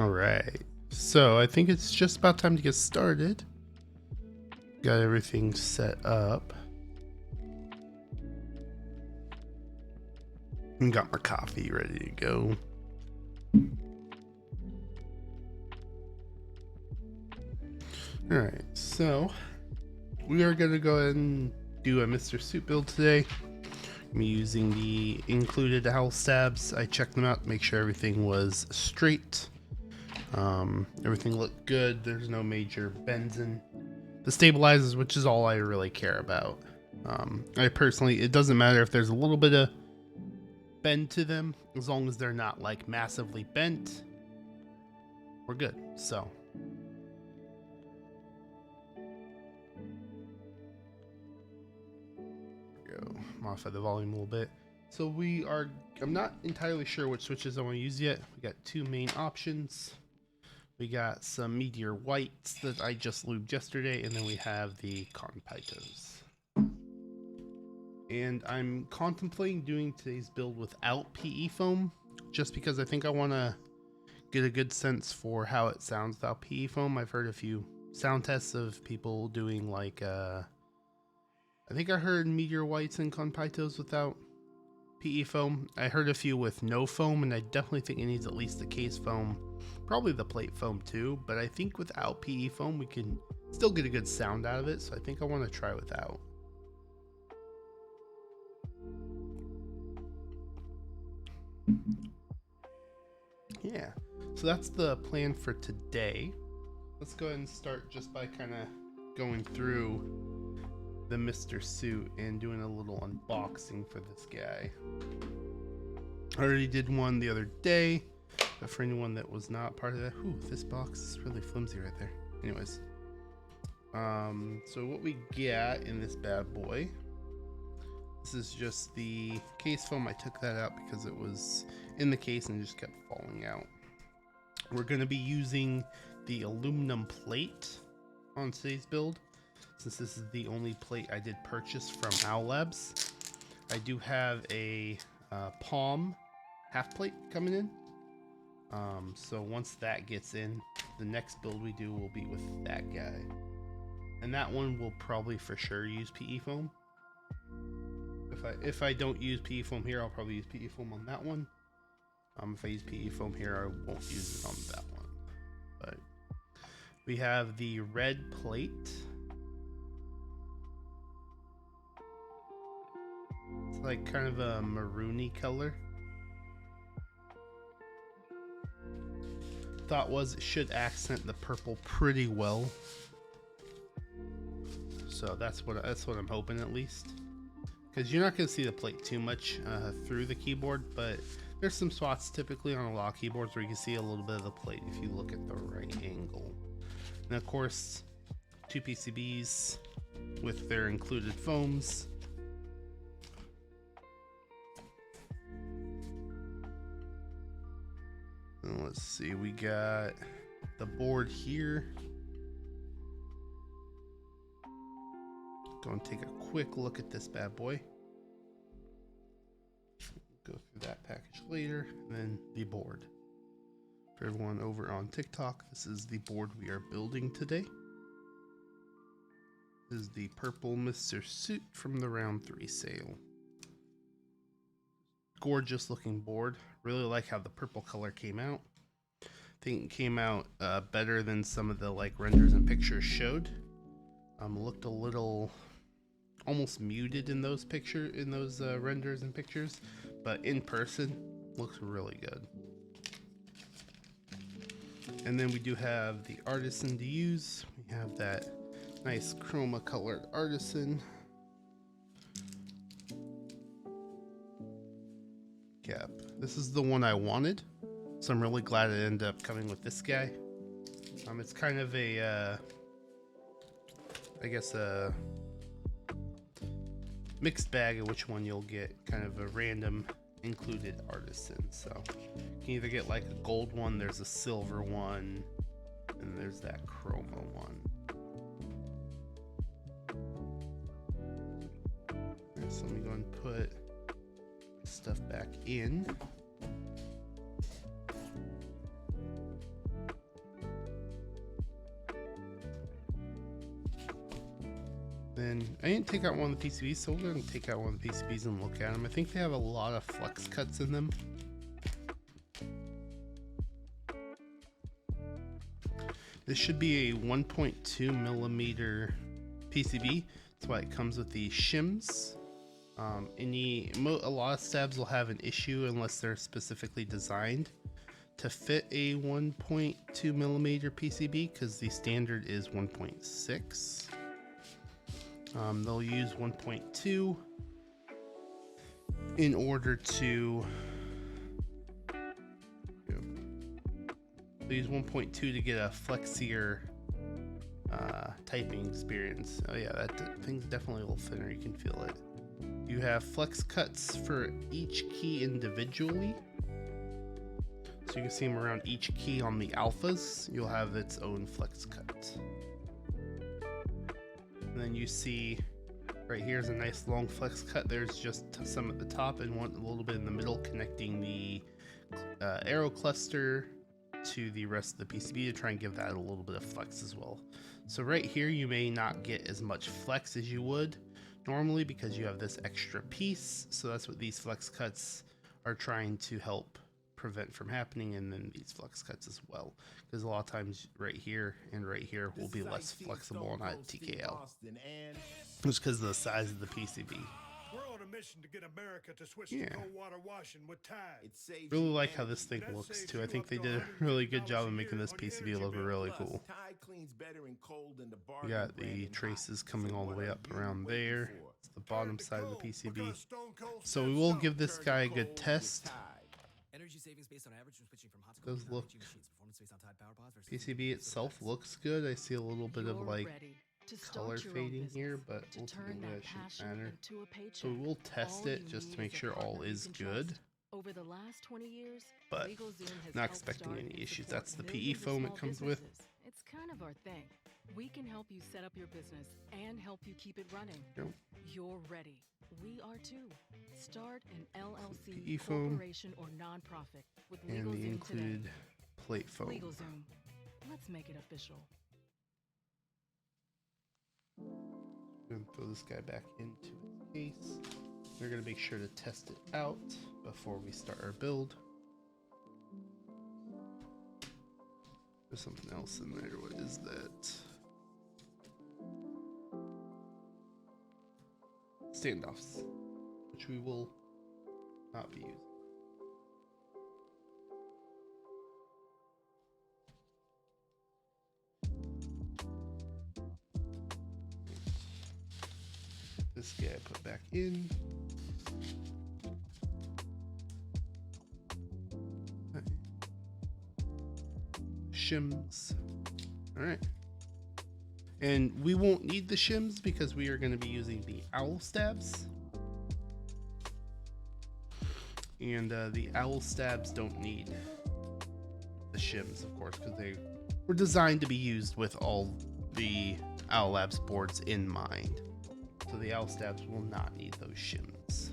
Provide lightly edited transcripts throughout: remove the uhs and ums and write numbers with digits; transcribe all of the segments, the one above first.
All right, so I think it's just about time to get started. Got everything set up. And got my coffee ready to go. All right, so we are gonna go ahead and do a Mr. Suit build today. I'm using the included Owlstabs. I checked them out to make sure everything was straight. Everything looked good. There's no major bends in the stabilizers, which is all I really care about. I personally, it doesn't matter if there's a little bit of bend to them, as long as they're not like massively bent, we're good. So go modify the volume a little bit. So I'm not entirely sure which switches I want to use yet. We got two main options. We got some Meteor Whites that I just lubed yesterday, and then we have the cotton pitos. And I'm contemplating doing today's build without PE foam, just because I think I want to get a good sense for how it sounds without PE foam. I've heard a few sound tests of people doing like, I think I heard Meteor Whites and cotton pitos without PE foam. I heard a few with no foam, and I definitely think it needs at least the case foam, probably the plate foam too, but I think without PE foam we can still get a good sound out of it, so I think I want to try without. Yeah, so that's the plan for today. Let's go ahead and start just by kind of going through the Mr. Suit and doing a little unboxing for this guy. I already did one the other day, but for anyone that was not part of that, this box is really flimsy right there. Anyways, so what we got in this bad boy, this is just the case foam. I took that out because it was in the case and just kept falling out. We're going to be using the aluminum plate on today's build, since this is the only plate I did purchase from Owlstabs. I do have a palm half plate coming in. So once that gets in, the next build we do will be with that guy. And that one will probably for sure use PE foam. If I don't use PE foam here, I'll probably use PE foam on that one. If I use PE foam here, I won't use it on that one. But we have the red plate. It's like kind of a maroony color. Thought was it should accent the purple pretty well. So that's what I'm hoping, at least. Because you're not going to see the plate too much through the keyboard, but there's some spots typically on a lot of keyboards where you can see a little bit of the plate if you look at the right angle. And of course, two PCBs with their included foams. And let's see, we got the board here. Go and take a quick look at this bad boy. Go through that package later, and then the board. For everyone over on TikTok, this is the board we are building today. This is the purple Mr. Suit from the round 3 sale. Gorgeous looking board. Really like how the purple color came out. I think it came out better than some of the like renders and pictures showed. Looked a little almost muted in those renders and pictures, but in person looks really good. And then we do have the artisan to use. We have that nice chroma colored artisan cap. This is the one I wanted, so I'm really glad it ended up coming with this guy. It's kind of a I guess a mixed bag of which one you'll get, kind of a random included artisan. So you can either get like a gold one, there's a silver one, and there's that chroma one. Right, so let me go and put stuff back in. Then I didn't take out one of the PCBs, so we're going to take out one of the PCBs and look at them. I think they have a lot of flex cuts in them. This should be a 1.2 millimeter PCB. That's why it comes with the shims. A lot of stabs will have an issue unless they're specifically designed to fit a 1.2 millimeter PCB, because the standard is 1.6. They'll use 1.2 in order to use 1.2 to get a flexier typing experience. Oh yeah, that thing's definitely a little thinner. You can feel it. You have flex cuts for each key individually. So you can see them around each key on the alphas. You'll have its own flex cut. And then you see right here's a nice long flex cut. There's just some at the top and one a little bit in the middle connecting the arrow cluster to the rest of the PCB to try and give that a little bit of flex as well. So right here you may not get as much flex as you would normally because you have this extra piece. So that's what these flex cuts are trying to help prevent from happening, and then these flex cuts as well, because a lot of times right here and right here will be less flexible on a TKL just because of the size of the PCB. We're on a mission to get America to switch Yeah. to cold water washing with Tide. Really like how this thing looks too. I think they did a really good job of making this PCB look really cool. You got the traces coming all the way up around there. It's the bottom side of the PCB. So we will give this guy a good test. Energy savings based on average when switching from hot to Does cold look machines. Performance based on Tide Power Pods versus PCB itself looks good. I see a little bit of like color fading here, but ultimately that shouldn't matter. So we will test it just to make sure all is good. Over the last 20 years, But not expecting any issues. That's the PE foam it comes with. It's kind of our thing. We can help you set up your business and help you keep it running. Yep. You're ready. We are too. Start an LLC, PE foam corporation, or nonprofit with and the LegalZoom included today. plate foam. LegalZoom. Let's make it official. Gonna throw this guy back into its case. We're gonna make sure to test it out before we start our build. There's something else in there. What is that? Standoffs, which we will not be using. This guy I put back in. Shims. All right. And we won't need the shims because we are going to be using the Owlstabs. And the Owlstabs don't need the shims, of course, because they were designed to be used with all the Owl Labs boards in mind. So the Owlstabs will not need those shims.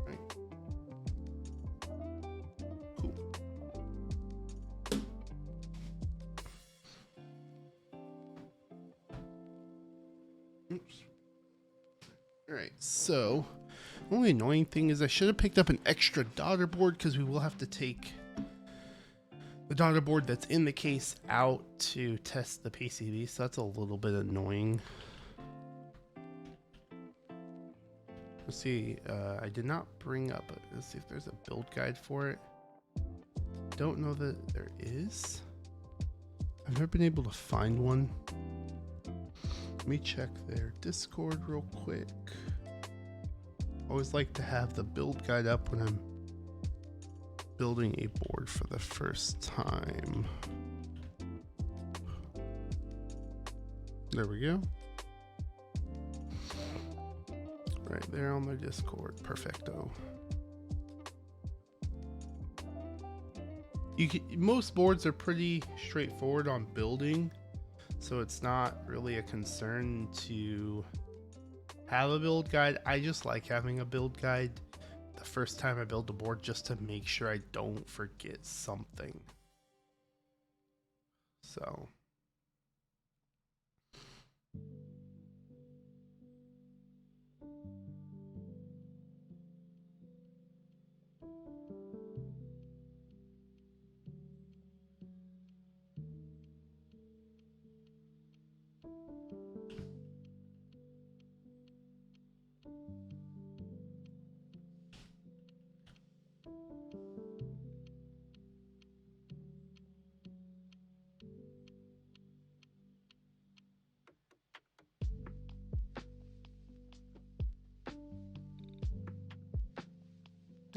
Right. Cool. Oops. Alright, so the only annoying thing is I should have picked up an extra daughter board because we will have to take the daughter board that's in the case out to test the PCB, so that's a little bit annoying. Let's see, I did not bring up, let's see if there's a build guide for it. Don't know that there is. I've never been able to find one. Let me check their Discord real quick. Always like to have the build guide up when I'm building a board for the first time. There we go. Right there on their Discord. Perfecto. Most boards are pretty straightforward on building, so it's not really a concern to have a build guide. I just like having a build guide the first time I build a board just to make sure I don't forget something. So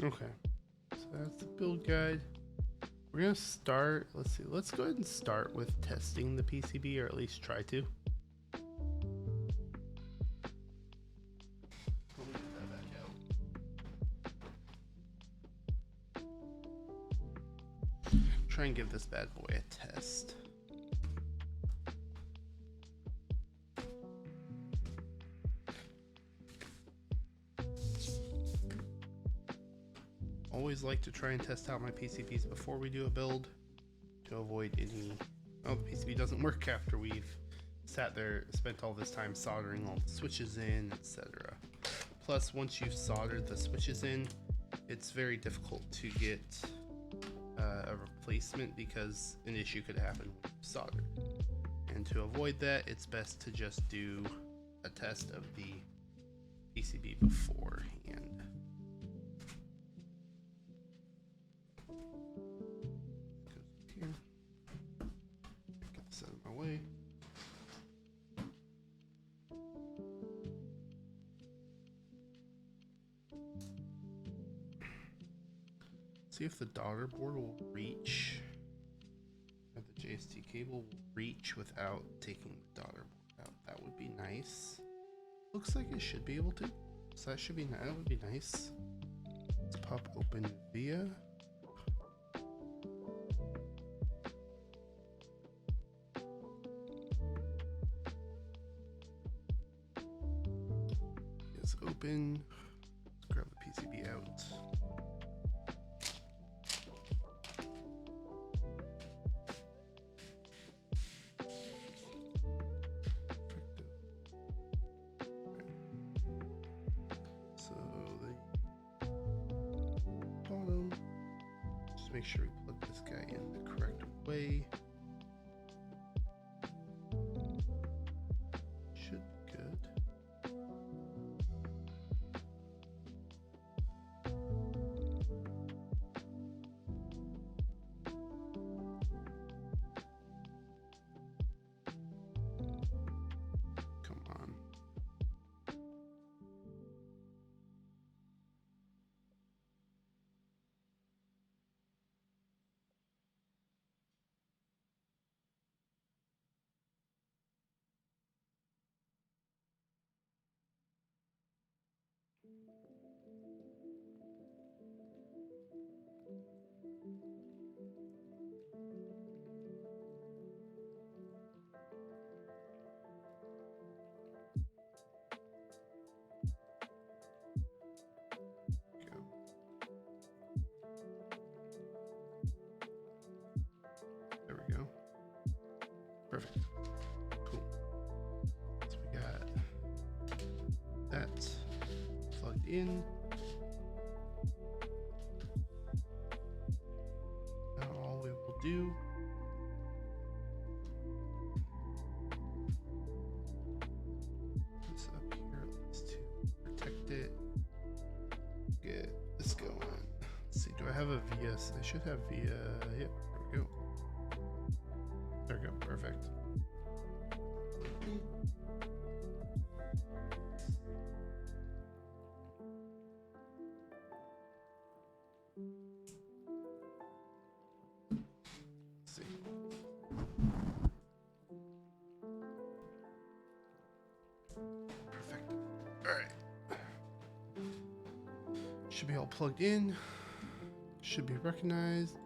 Okay, so that's the build guide. We're gonna start, let's see, let's go ahead and start with testing the PCB, or at least try to. Let me get that back out. Try and give this bad boy a test. Always like to try and test out my PCBs before we do a build to avoid any, oh, the PCB doesn't work after we've sat there, spent all this time soldering all the switches in, etc. Plus, once you've soldered the switches in, it's very difficult to get a replacement because an issue could happen when you solder. And to avoid that, it's best to just do a test of the PCB beforehand. Get this out of my way. See if the daughter board will reach, or the JST cable will reach without taking the daughter board out. That would be nice. Looks like it should be able to. So that should be, that would be nice. Let's pop open via. It's open. Let's grab the PCB out. Make sure we plug this guy in the correct way. Should be good. Come on. There we go. Perfect. Cool. So we got that plugged in. Now all we will do this up here at least to protect it. Get this going. Let's see, do I have a VS? I should have via, yep, there we go. There we go, perfect. Let's see. Perfect. All right. Should be all plugged in. Should be recognized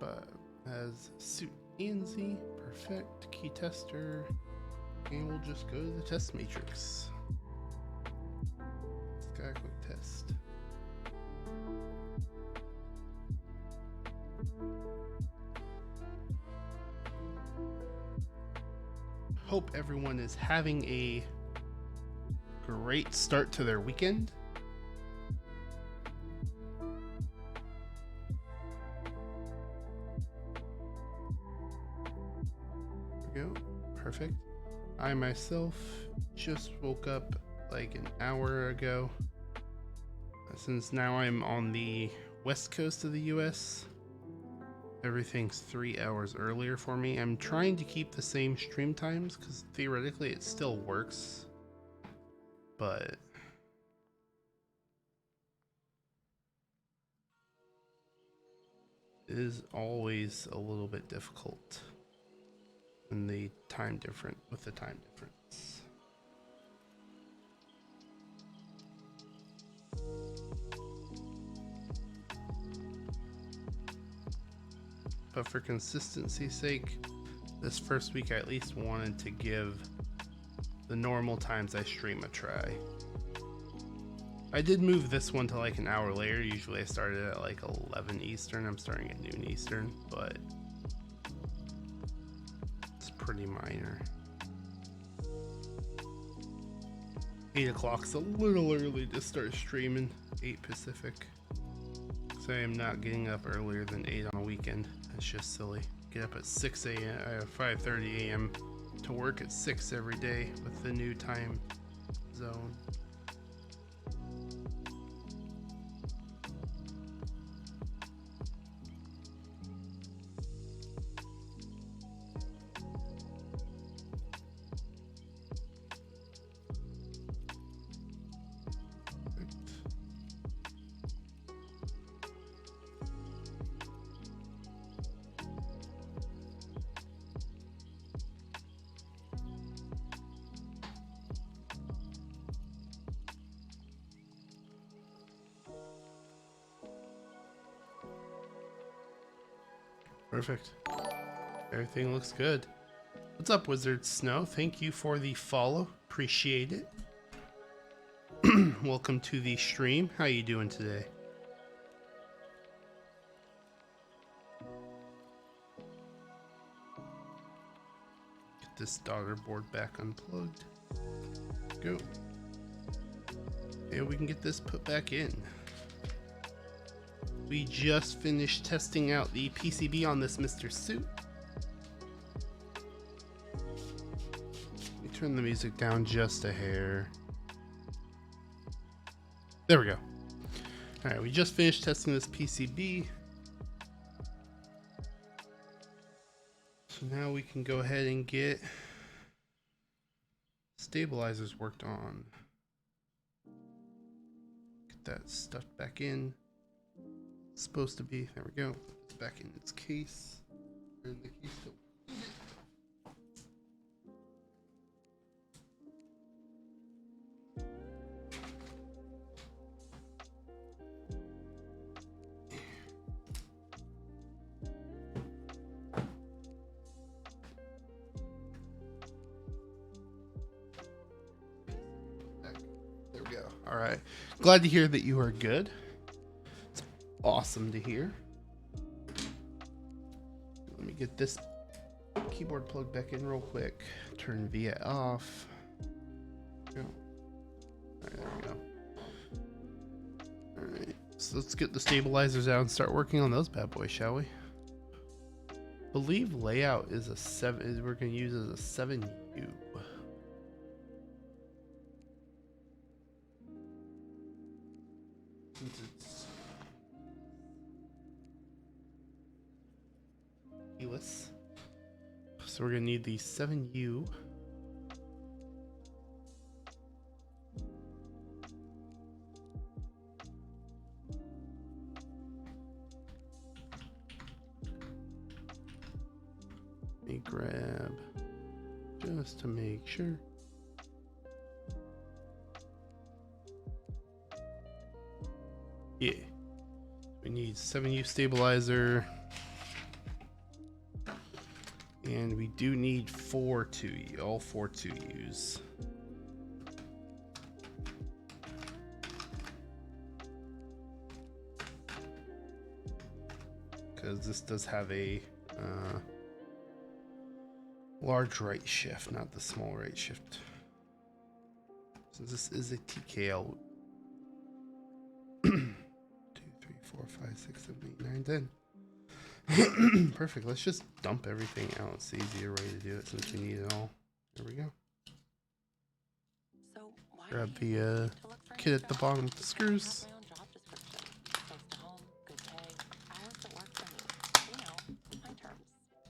as suit ANZ. Perfect. Key tester. And we'll just go to the test matrix. Let's go quick test. Hope everyone is having a great start to their weekend. There we go. Perfect. I myself just woke up like an hour ago. Since now I'm on the west coast of the US, everything's 3 hours earlier for me. I'm trying to keep the same stream times because theoretically it still works, but is always a little bit difficult when the time difference. But for consistency's sake, this first week I at least wanted to give the normal times I stream a try. I did move this one to like an hour later. Usually I started at like 11 Eastern. I'm starting at noon Eastern, but it's pretty minor. 8 o'clock's a little early to start streaming. 8 Pacific. So I am not getting up earlier than 8 on a weekend. It's just silly. Get up at 6 a.m. 5:30 a.m. to work at 6 every day with the new time zone. Perfect. Everything looks good. What's up, Wizard Snow? Thank you for the follow. Appreciate it. Welcome to the stream. How you doing today? Get this daughter board back unplugged. Go. And we can get this put back in. We just finished testing out the PCB on this Mr. Suit. Let me turn the music down just a hair. There we go. All right, we just finished testing this PCB. So now we can go ahead and get stabilizers worked on. Get that stuffed back in. Supposed to be. There we go. It's back in its case. And the key still. There we go. All right. Glad to hear that you are good. Awesome to hear. Let me get this keyboard plugged back in real quick. Turn VIA off. Go. Alright, there we go. Alright, so let's get the stabilizers out and start working on those bad boys, shall we? Believe layout is a 7, we're going to use as a 7U. Since it's keyless. So we're gonna need the 7U. Let me grab just to make sure. Yeah. We need 7U stabilizer. And we do need 4 2U, all 4 2Us. Because this does have a large right shift, not the small right shift. So this is a TKL. 2, 3, 4, 5, 6, 7, 8, 9, 10. Perfect. Let's just dump everything out. It's the easier way to do it since we need it all. There we go. So Grab the kit at the bottom with the screws.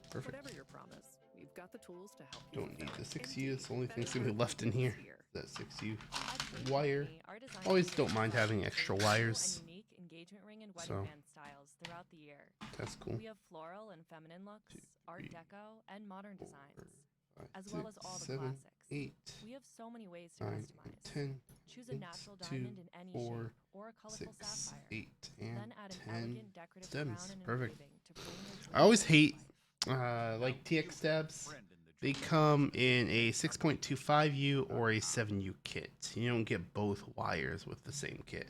Perfect. Whatever your promise, we've got the tools to help. Don't need the 6U. It's the only thing that's gonna be left in here. That 6U wire. Always don't mind having extra wires. wedding So band styles throughout the year. that's cool. We have floral and feminine looks, Art Deco, and modern designs, 5, as 6, well as all the 7, classics. 8, We have so many ways to 9, customize. 10, Choose a 8, natural 2, diamond in any 4, shape or a colorful 6, sapphire. 8, and Then add an 10 elegant decorative stems. crown and Perfect. engraving to bring your I always jewelry hate to life. like TX stabs. They come in a 6.25U or a 7U kit. You don't get both wires with the same kit.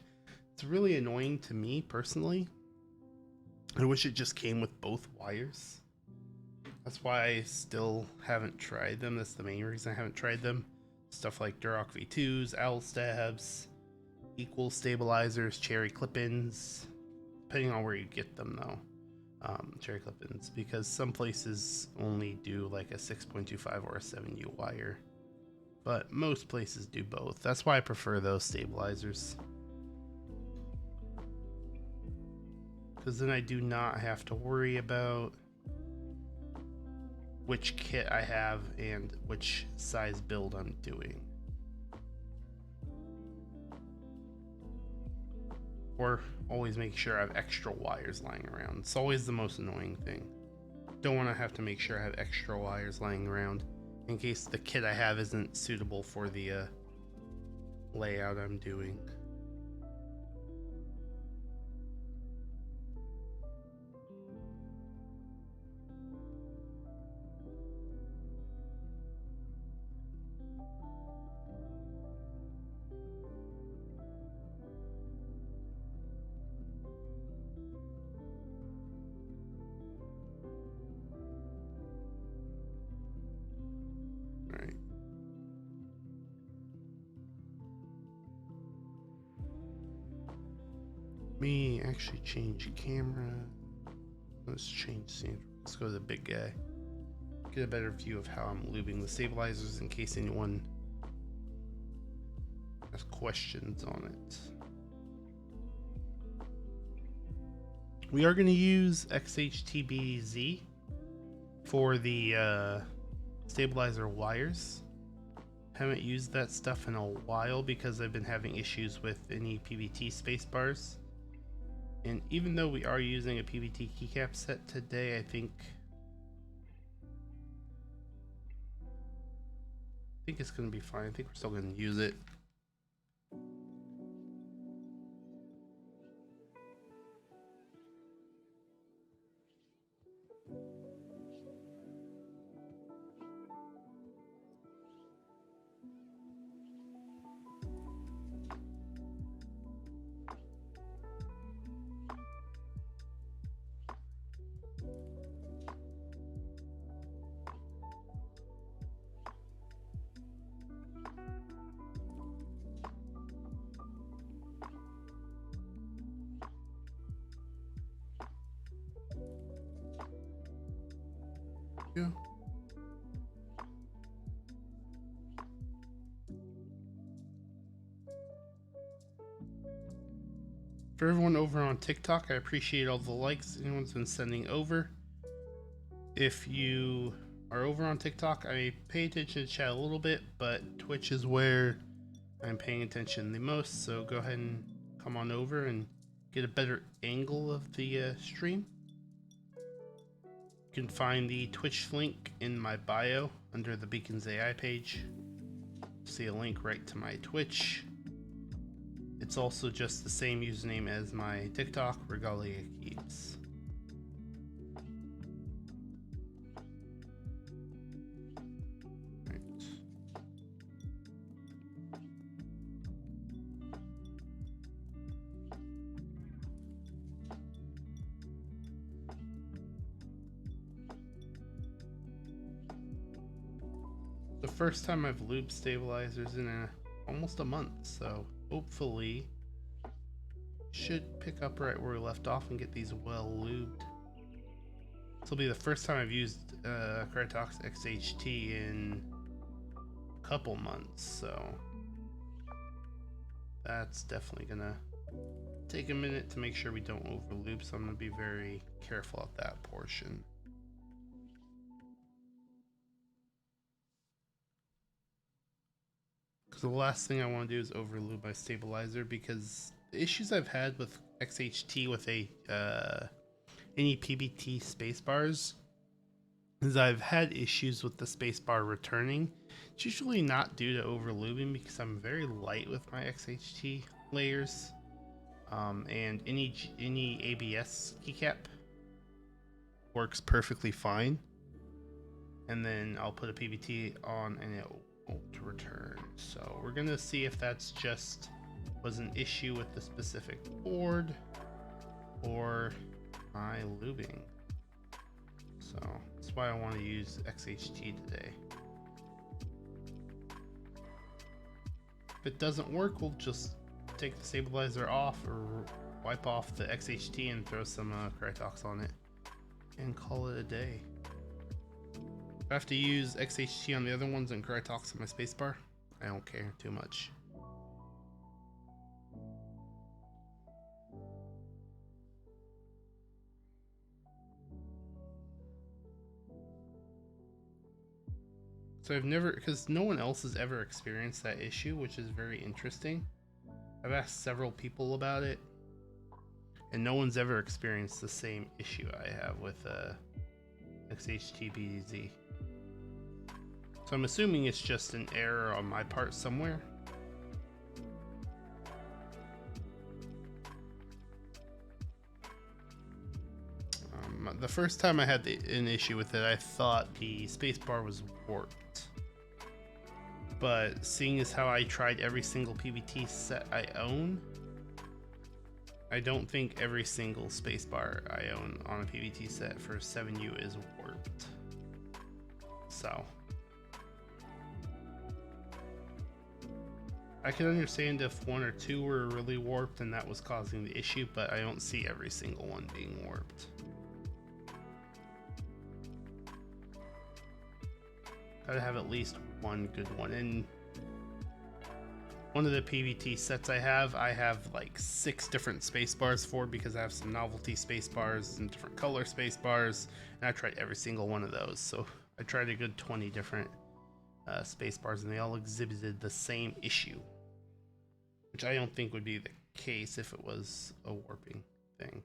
It's really annoying to me personally. I wish it just came with both wires. That's why I still haven't tried them. That's the main reason I haven't tried them. Stuff like Duroc V2s, Owlstabs, equal stabilizers, cherry clip-ins, depending on where you get them though. Cherry clip-ins, because some places only do like a 6.25 or a 7U wire, but most places do both. That's why I prefer those stabilizers, because then I do not have to worry about which kit I have and which size build I'm doing, or always make sure I have extra wires lying around. It's always the most annoying thing. Don't want to have to make sure I have extra wires lying around in case the kit I have isn't suitable for the layout I'm doing. Alright. Me actually change camera. Let's change scene. Let's go to the big guy. Get a better view of how I'm lubing the stabilizers in case anyone has questions on it. We are going to use XHTBZ for the stabilizer wires. Haven't used that stuff in a while because I've been having issues with any PVT space bars. And even though we are using a PVT keycap set today, I think it's going to be fine. I think we're still going to use it. Yeah. For everyone over on TikTok, I appreciate all the likes anyone's been sending over. If you are over on TikTok, I pay attention to chat a little bit, but Twitch is where I'm paying attention the most, so go ahead and come on over and get a better angle of the stream. You can find the Twitch link in my bio under the Beacons AI page. See a link right to my Twitch. It's also just the same username as my TikTok, Regalia Keeps. Right. The first time I've lubed stabilizers in almost a month, so hopefully should pick up right where we left off and get these well lubed. This will be the first time I've used Krk XHT in a couple months, so that's definitely gonna take a minute to make sure we don't over lube, so I'm gonna be very careful at that portion. Because the last thing I want to do is overloop my stabilizer, because the issues I've had with XHT with a any PBT spacebars is I've had issues with the spacebar returning. It's usually not due to overlubing because I'm very light with my XHT layers, and any ABS keycap works perfectly fine. And then I'll put a PBT on and it won't return. So we're gonna see if that's just was an issue with the specific board or my lubing. So that's why I want to use XHT today. If it doesn't work, we'll just take the stabilizer off or wipe off the XHT and throw some Krk on it and call it a day. If I have to use XHT on the other ones and Krk on my spacebar, I don't care too much. So I've never, because no one else has ever experienced that issue, which is very interesting. I've asked several people about it, and no one's ever experienced the same issue I have with XHT BDZ. So I'm assuming it's just an error on my part somewhere. The first time I had an issue with it, I thought the spacebar was warped. But seeing as how I tried every single PBT set I own, I don't think every single spacebar I own on a PBT set for 7U is warped. So I can understand if one or two were really warped and that was causing the issue, but I don't see every single one being warped. Gotta have at least one good one. And one of the PBT sets I have like 6 different space bars for, because I have some novelty space bars and different color space bars, and I tried every single one of those. So I tried a good 20 different space bars, and they all exhibited the same issue, which I don't think would be the case if it was a warping thing,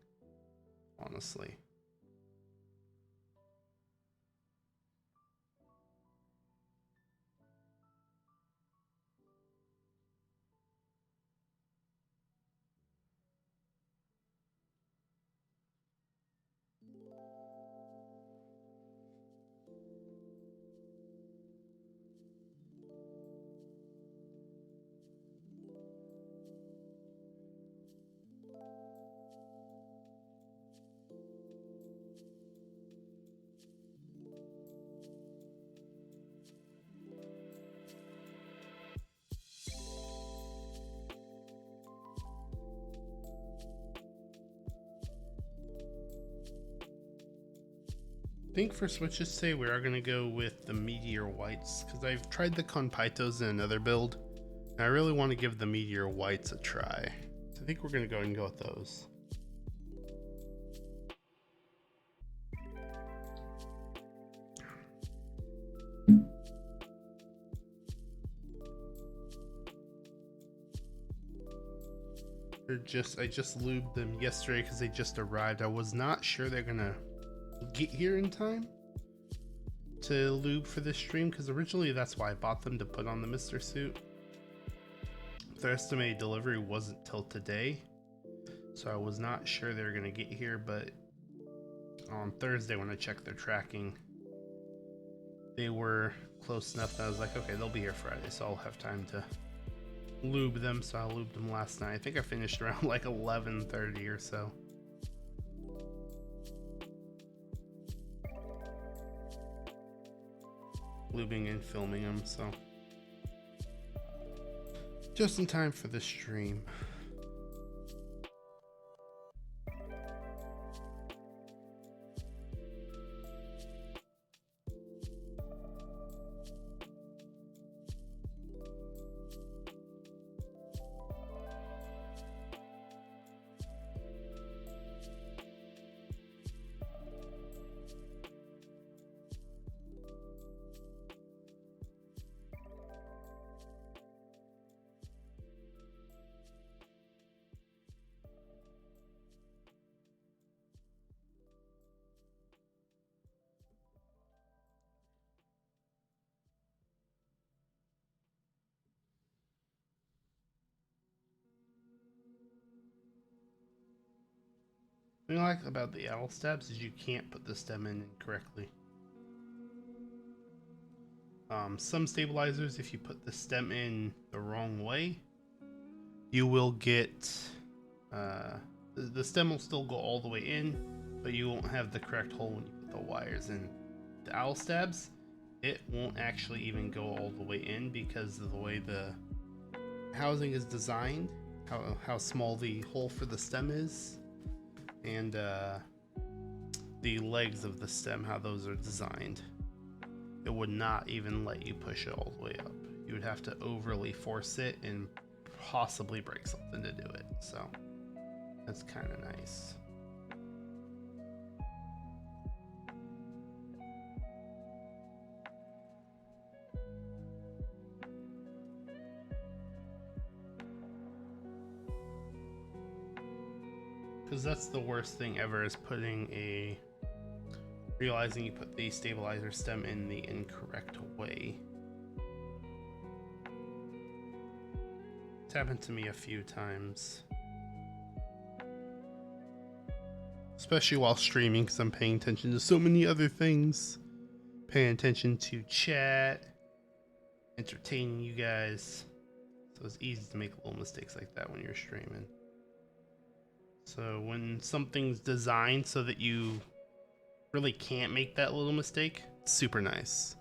honestly. I think for switches today we are going to go with the Meteor Whites, because I've tried the Conpaitos in another build and I really want to give the Meteor Whites a try. So I think we're going to go ahead and go with those. I just lubed them yesterday because they just arrived. I was not sure they're gonna get here in time to lube for this stream, because originally that's why I bought them, to put on the Mr. Suit. Their estimated delivery wasn't till today, so I was not sure they were gonna get here, but on Thursday when I checked their tracking, they were close enough that I was like, okay, they'll be here Friday, so I'll have time to lube them. So I lubed them last night. I think I finished around like 11:30 or so. Lubing and filming them, so just in time for the stream. thing I like about the Owlstabs is you can't put the stem in incorrectly. Some stabilizers, if you put the stem in the wrong way, you will get the stem will still go all the way in, but you won't have the correct hole when you put the wires in. The Owlstabs, it won't actually even go all the way in because of the way the housing is designed, how small the hole for the stem is, and the legs of the stem, how those are designed. It would not even let you push it all the way up. You would have to overly force it and possibly break something to do it. So that's kind of nice. Because that's the worst thing ever, is realizing you put the stabilizer stem in the incorrect way. It's happened to me a few times. Especially while streaming, because I'm paying attention to so many other things. Paying attention to chat, entertaining you guys. So it's easy to make little mistakes like that when you're streaming. So when something's designed so that you really can't make that little mistake, it's super nice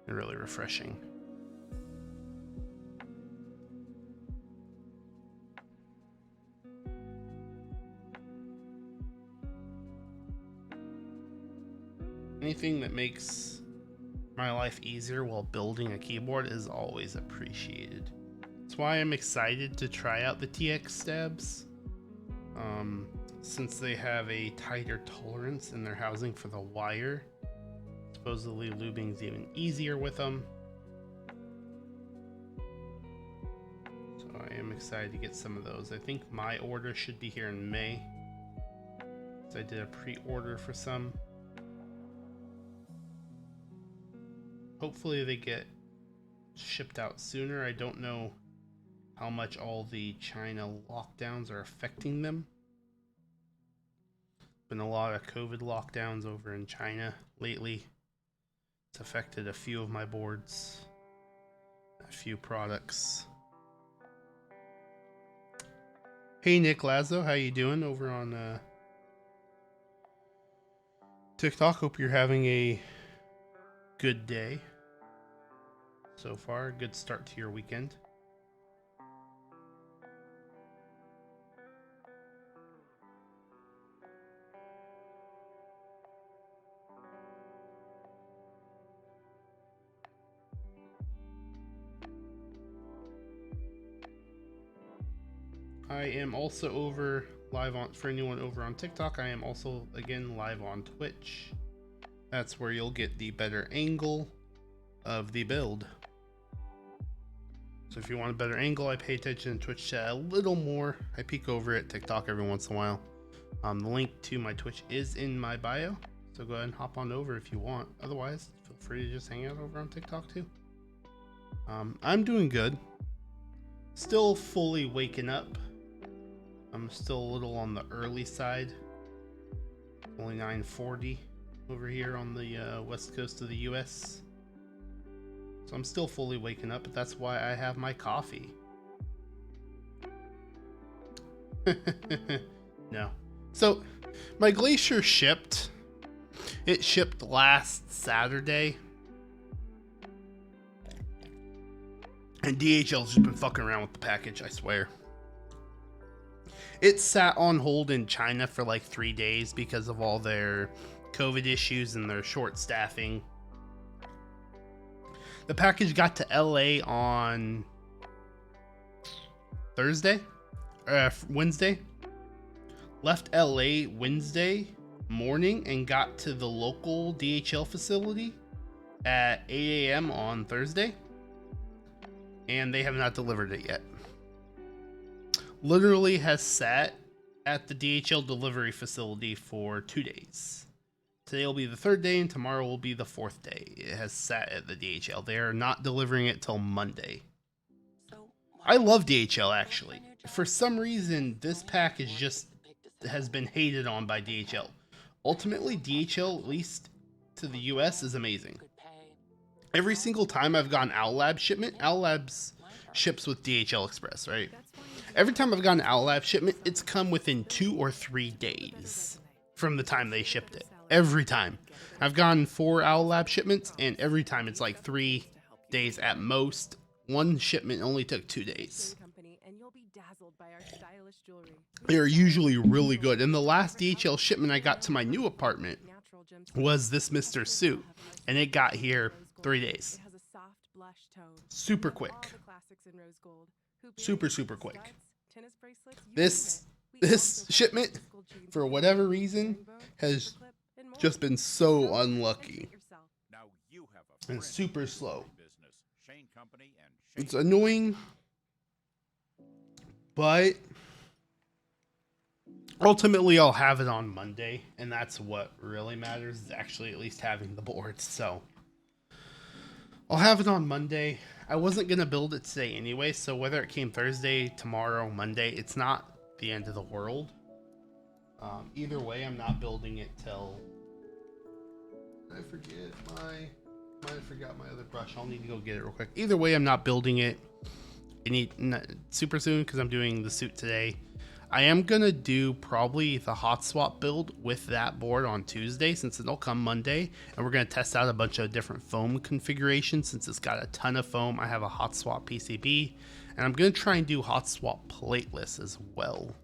and really refreshing. Anything that makes my life easier while building a keyboard is always appreciated. That's why I'm excited to try out the TX stabs. Since they have a tighter tolerance in their housing for the wire, supposedly lubing's even easier with them. So I am excited to get some of those. I think my order should be here in May, so I did a pre-order for some. Hopefully they get shipped out sooner. I don't know how much all the China lockdowns are affecting them. Been a lot of COVID lockdowns over in China lately. It's affected a few of my boards, a few products. Hey Nick Lazo, how you doing over on TikTok? Hope you're having a good day so far. Good start to your weekend. I am also live on, for anyone over on TikTok, I am also again live on Twitch. That's where you'll get the better angle of the build. So if you want a better angle, I pay attention to Twitch chat a little more. I peek over at TikTok every once in a while. The link to my Twitch is in my bio, so go ahead and hop on over if you want. Otherwise, feel free to just hang out over on TikTok too. I'm doing good. Still fully waking up. I'm still a little on the early side. Only 9:40 over here on the west coast of the US. So I'm still fully waking up, but that's why I have my coffee. No. So my Glacier shipped. It shipped last Saturday. And DHL's just been fucking around with the package, I swear. It sat on hold in China for like 3 days because of all their COVID issues and their short staffing. The package got to LA on Wednesday. Left LA Wednesday morning and got to the local DHL facility at 8 a.m. on Thursday. And they have not delivered it yet. Literally has sat at the DHL delivery facility for 2 days. Today will be the 3rd day and tomorrow will be the 4th day. It has sat at the DHL. They are not delivering it till Monday. I love DHL actually. For some reason, this package just has been hated on by DHL. Ultimately, DHL, at least to the US, is amazing. Every single time I've gotten Owlstabs shipment, Owlstabs ships with DHL Express, right? Every time I've gotten an Owlstabs shipment, it's come within 2 or 3 days from the time they shipped it. Every time. I've gotten 4 Owlstabs shipments, and every time it's like 3 days at most. One shipment only took 2 days. They are usually really good. And the last DHL shipment I got to my new apartment was this Mr. Suit, and it got here 3 days. Super quick. Super quick. This shipment, for whatever reason, has just been so unlucky and super slow. It's annoying, but ultimately I'll have it on Monday, and that's what really matters, is actually at least having the boards. So I'll have it on Monday. I wasn't going to build it today anyway, so whether it came Thursday, tomorrow, Monday, it's not the end of the world. Either way, I'm not building it till... I forgot my other brush. I'll need to go get it real quick. Either way, I'm not building it super soon because I'm doing the suit today. I am going to do probably the hot swap build with that board on Tuesday, since it'll come Monday. And we're going to test out a bunch of different foam configurations since it's got a ton of foam. I have a hot swap PCB, and I'm going to try and do hot swap plateless as well.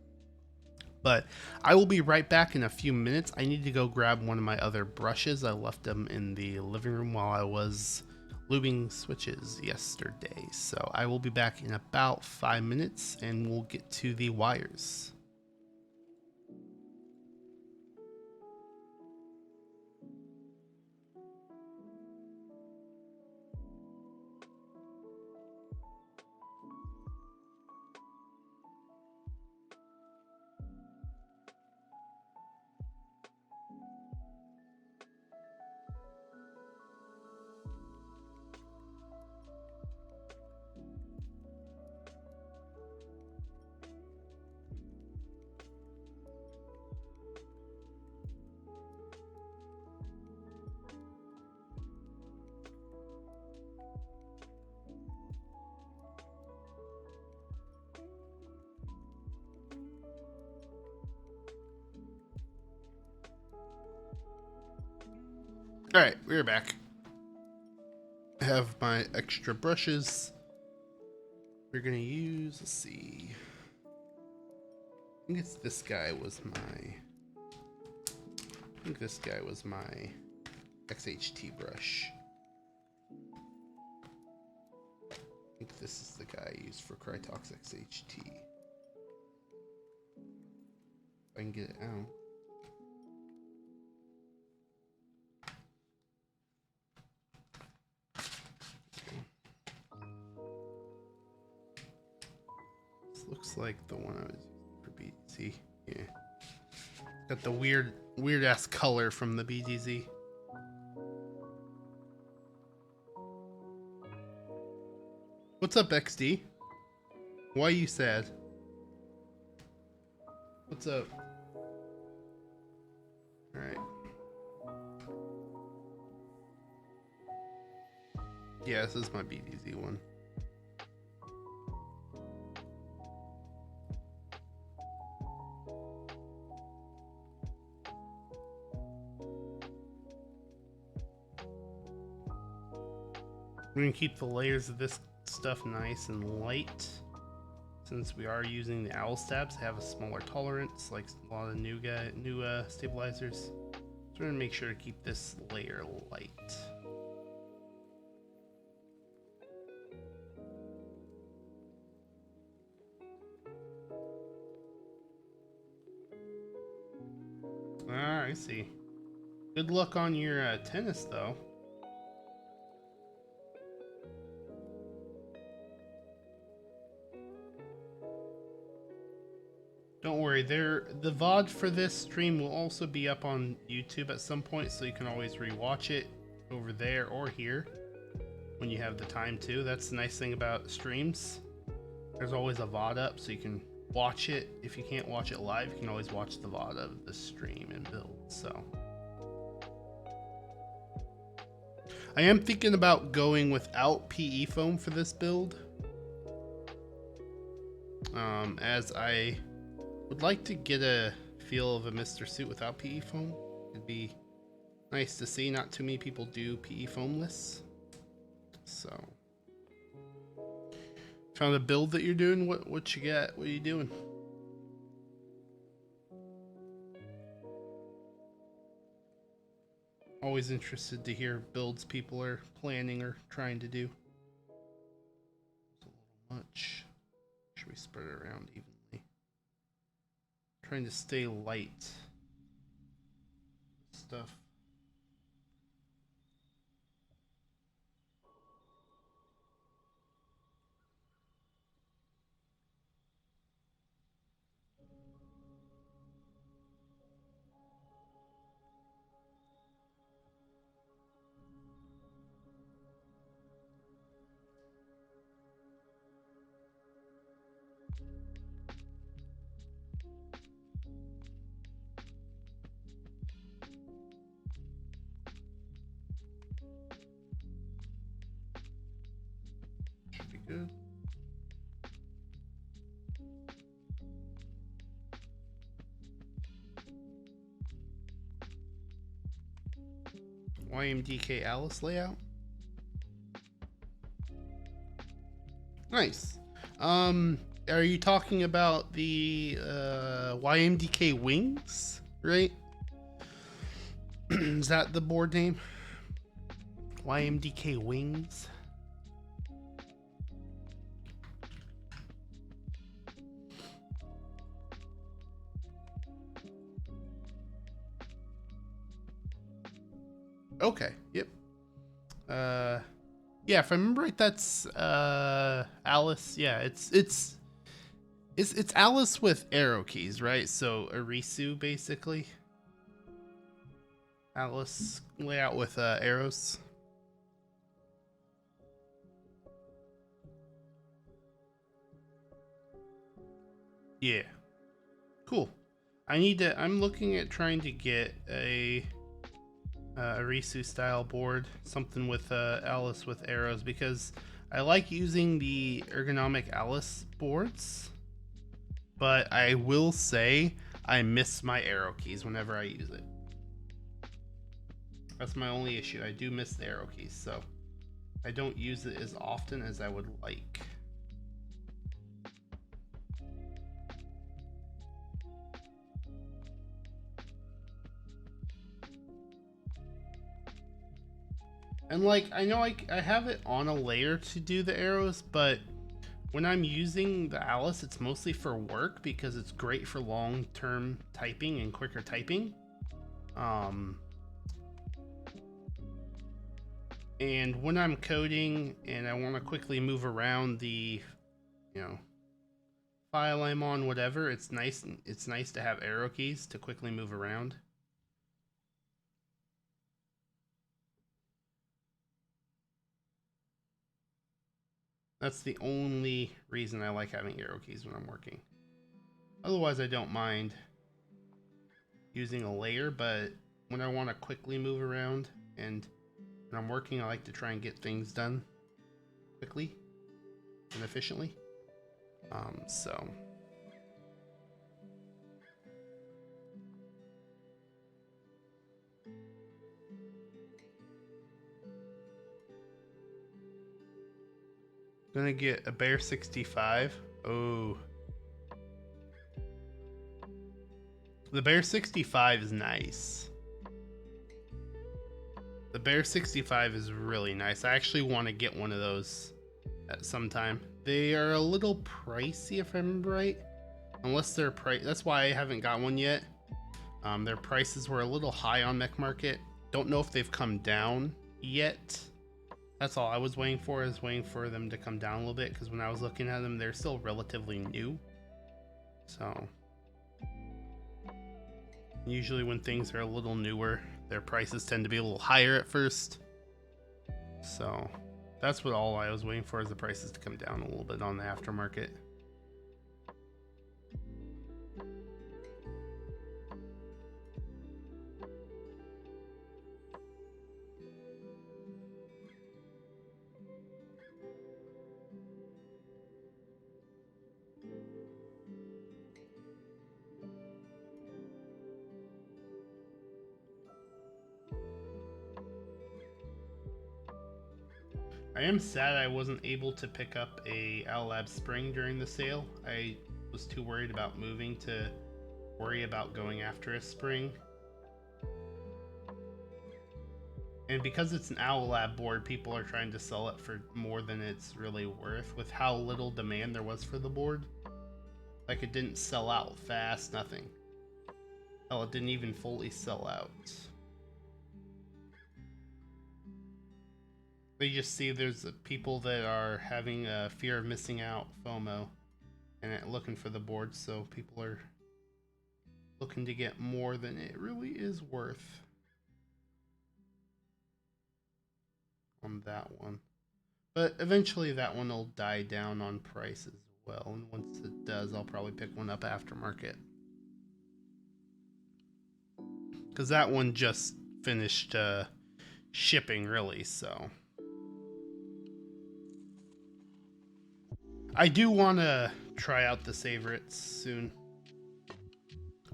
But I will be right back in a few minutes. I need to go grab one of my other brushes. I left them in the living room while I was lubing switches yesterday. So I will be back in about 5 minutes, and we'll get to the wires. All right, we're back. I have my extra brushes. We're gonna use, let's see. I think it's this guy was my, XHT brush. I think this is the guy I used for Krytox XHT. If I can get it out. Looks like the one I was using for BDZ. Yeah. Got the weird ass color from the BDZ. What's up, XD? Why are you sad? What's up? Alright. Yeah, this is my BDZ one. We're going to keep the layers of this stuff nice and light. Since we are using the Owlstabs, they have a smaller tolerance, like a lot of new stabilizers. So we're going to make sure to keep this layer light. I see. Good luck on your tennis, though. Don't worry, the VOD for this stream will also be up on YouTube at some point, so you can always rewatch it over there or here when you have the time to. That's the nice thing about streams. There's always a VOD up, so you can watch it. If you can't watch it live, you can always watch the VOD of the stream and build. So I am thinking about going without PE foam for this build, as I would like to get a feel of a Mr. Suit without PE foam. It'd be nice to see. Not too many people do PE foamless. So found a build that you're doing. What you got? What are you doing? Always interested to hear builds people are planning or trying to do. It's a little much. Should we spread it around evenly? Trying to stay light. Stuff. Should be good. YMDK Alice layout. Nice. Are you talking about the YMDK wings, right? Is that the board name? YMDK wings. Okay, yep. Yeah, if I remember right, that's Alice. Yeah, it's Alice with arrow keys, right? So Arisu basically. Alice layout with arrows. Yeah. Cool. I'm looking at trying to get a Arisu style board, something with Alice with arrows, because I like using the ergonomic Alice boards, but I will say I miss my arrow keys whenever I use it. That's my only issue. I do miss the arrow keys, so I don't use it as often as I would like. And like, I know I have it on a layer to do the arrows, but when I'm using the Alice, it's mostly for work because it's great for long-term typing and quicker typing. And when I'm coding and I want to quickly move around the, file I'm on, whatever, it's nice to have arrow keys to quickly move around. That's the only reason I like having arrow keys when I'm working. Otherwise, I don't mind using a layer, but when I want to quickly move around and when I'm working, I like to try and get things done quickly and efficiently. So gonna get a Bear 65. Oh, the Bear 65 is nice. The Bear 65 is really nice. I actually want to get one of those at some time. They are a little pricey if I remember right. Unless they're that's why I haven't got one yet. Their prices were a little high on Mech Market. Don't know if they've come down yet. That's all I was waiting for, is waiting for them to come down a little bit, because when I was looking at them, they're still relatively new. So usually when things are a little newer, their prices tend to be a little higher at first. So that's what all I was waiting for, is the prices to come down a little bit on the aftermarket. I am sad I wasn't able to pick up a Owlstabs spring during the sale. I was too worried about moving to worry about going after a spring. And because it's an Owlstabs board, people are trying to sell it for more than it's really worth with how little demand there was for the board. Like, it didn't sell out fast, nothing. Hell, it didn't even fully sell out. They just see there's people that are having a fear of missing out, FOMO, and looking for the board, so people are looking to get more than it really is worth on that one. But eventually that one will die down on price as well, and once it does, I'll probably pick one up aftermarket. Because that one just finished shipping, really, so... I do want to try out the favorites soon.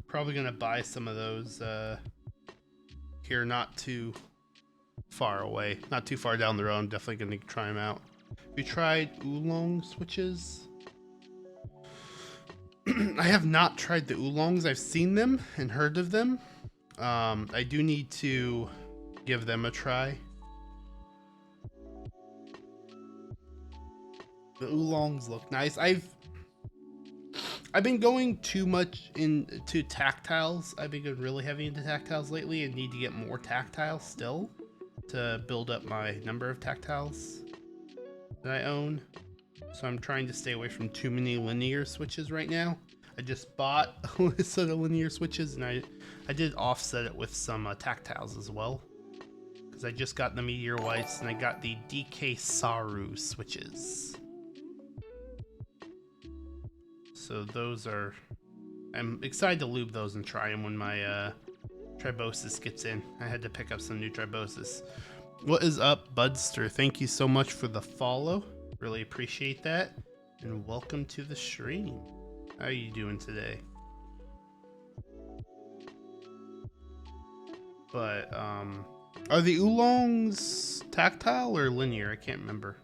Probably going to buy some of those here, not too far away. Not too far down the road. I'm definitely going to try them out. Have you tried Oolong Switches? I have not tried the Oolongs. I've seen them and heard of them. I do need to give them a try. The Oolongs look nice. I've been going too much into tactiles. I've been going really heavy into tactiles lately and need to get more tactiles still to build up my number of tactiles that I own. So I'm trying to stay away from too many linear switches right now. I just bought a set of linear switches and I did offset it with some tactiles as well. Because I just got the Meteor Whites and I got the DK Saru switches. So those are, I'm excited to lube those and try them when my Tribosis gets in. I had to pick up some new Tribosis. What is up, Budster? Thank you so much for the follow. Really appreciate that. And welcome to the stream. How are you doing today? But, are the Oolongs tactile or linear? I can't remember.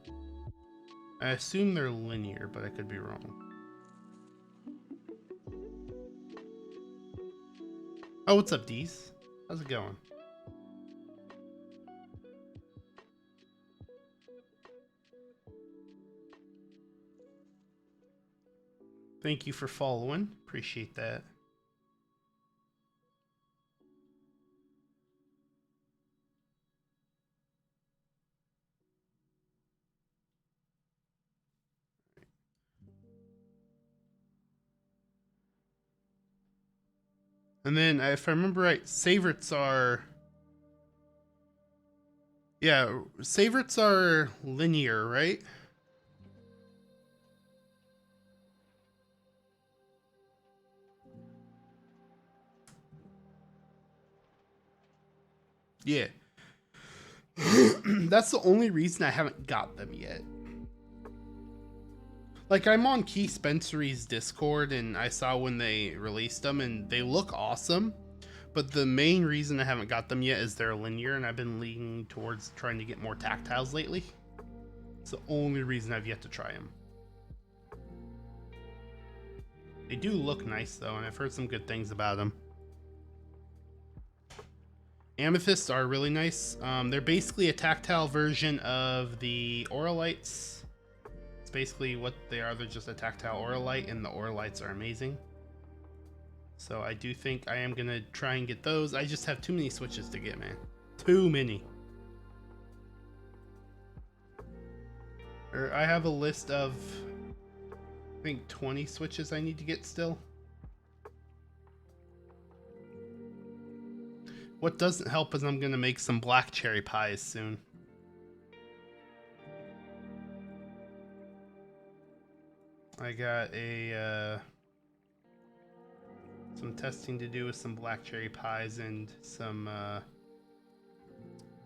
I assume they're linear, but I could be wrong. Oh, what's up, Deez? How's it going? Thank you for following. Appreciate that. And then, if I remember right, favorites are... Yeah, favorites are linear, right? Yeah. That's the only reason I haven't got them yet. Like, I'm on Key Spencery's Discord, and I saw when they released them, and they look awesome. But the main reason I haven't got them yet is they're linear, and I've been leaning towards trying to get more tactiles lately. It's the only reason I've yet to try them. They do look nice, though, and I've heard some good things about them. Amethysts are really nice. They're basically a tactile version of the Auralites. Basically what they are. They're just a tactile Auralite, and the Auralites are amazing. So I do think I am gonna try and get those. I just have too many switches to get, man. Too many. I have a list of, I think, 20 switches I need to get still. What doesn't help is I'm gonna make some black cherry pies soon. I got a some testing to do with some black cherry pies and some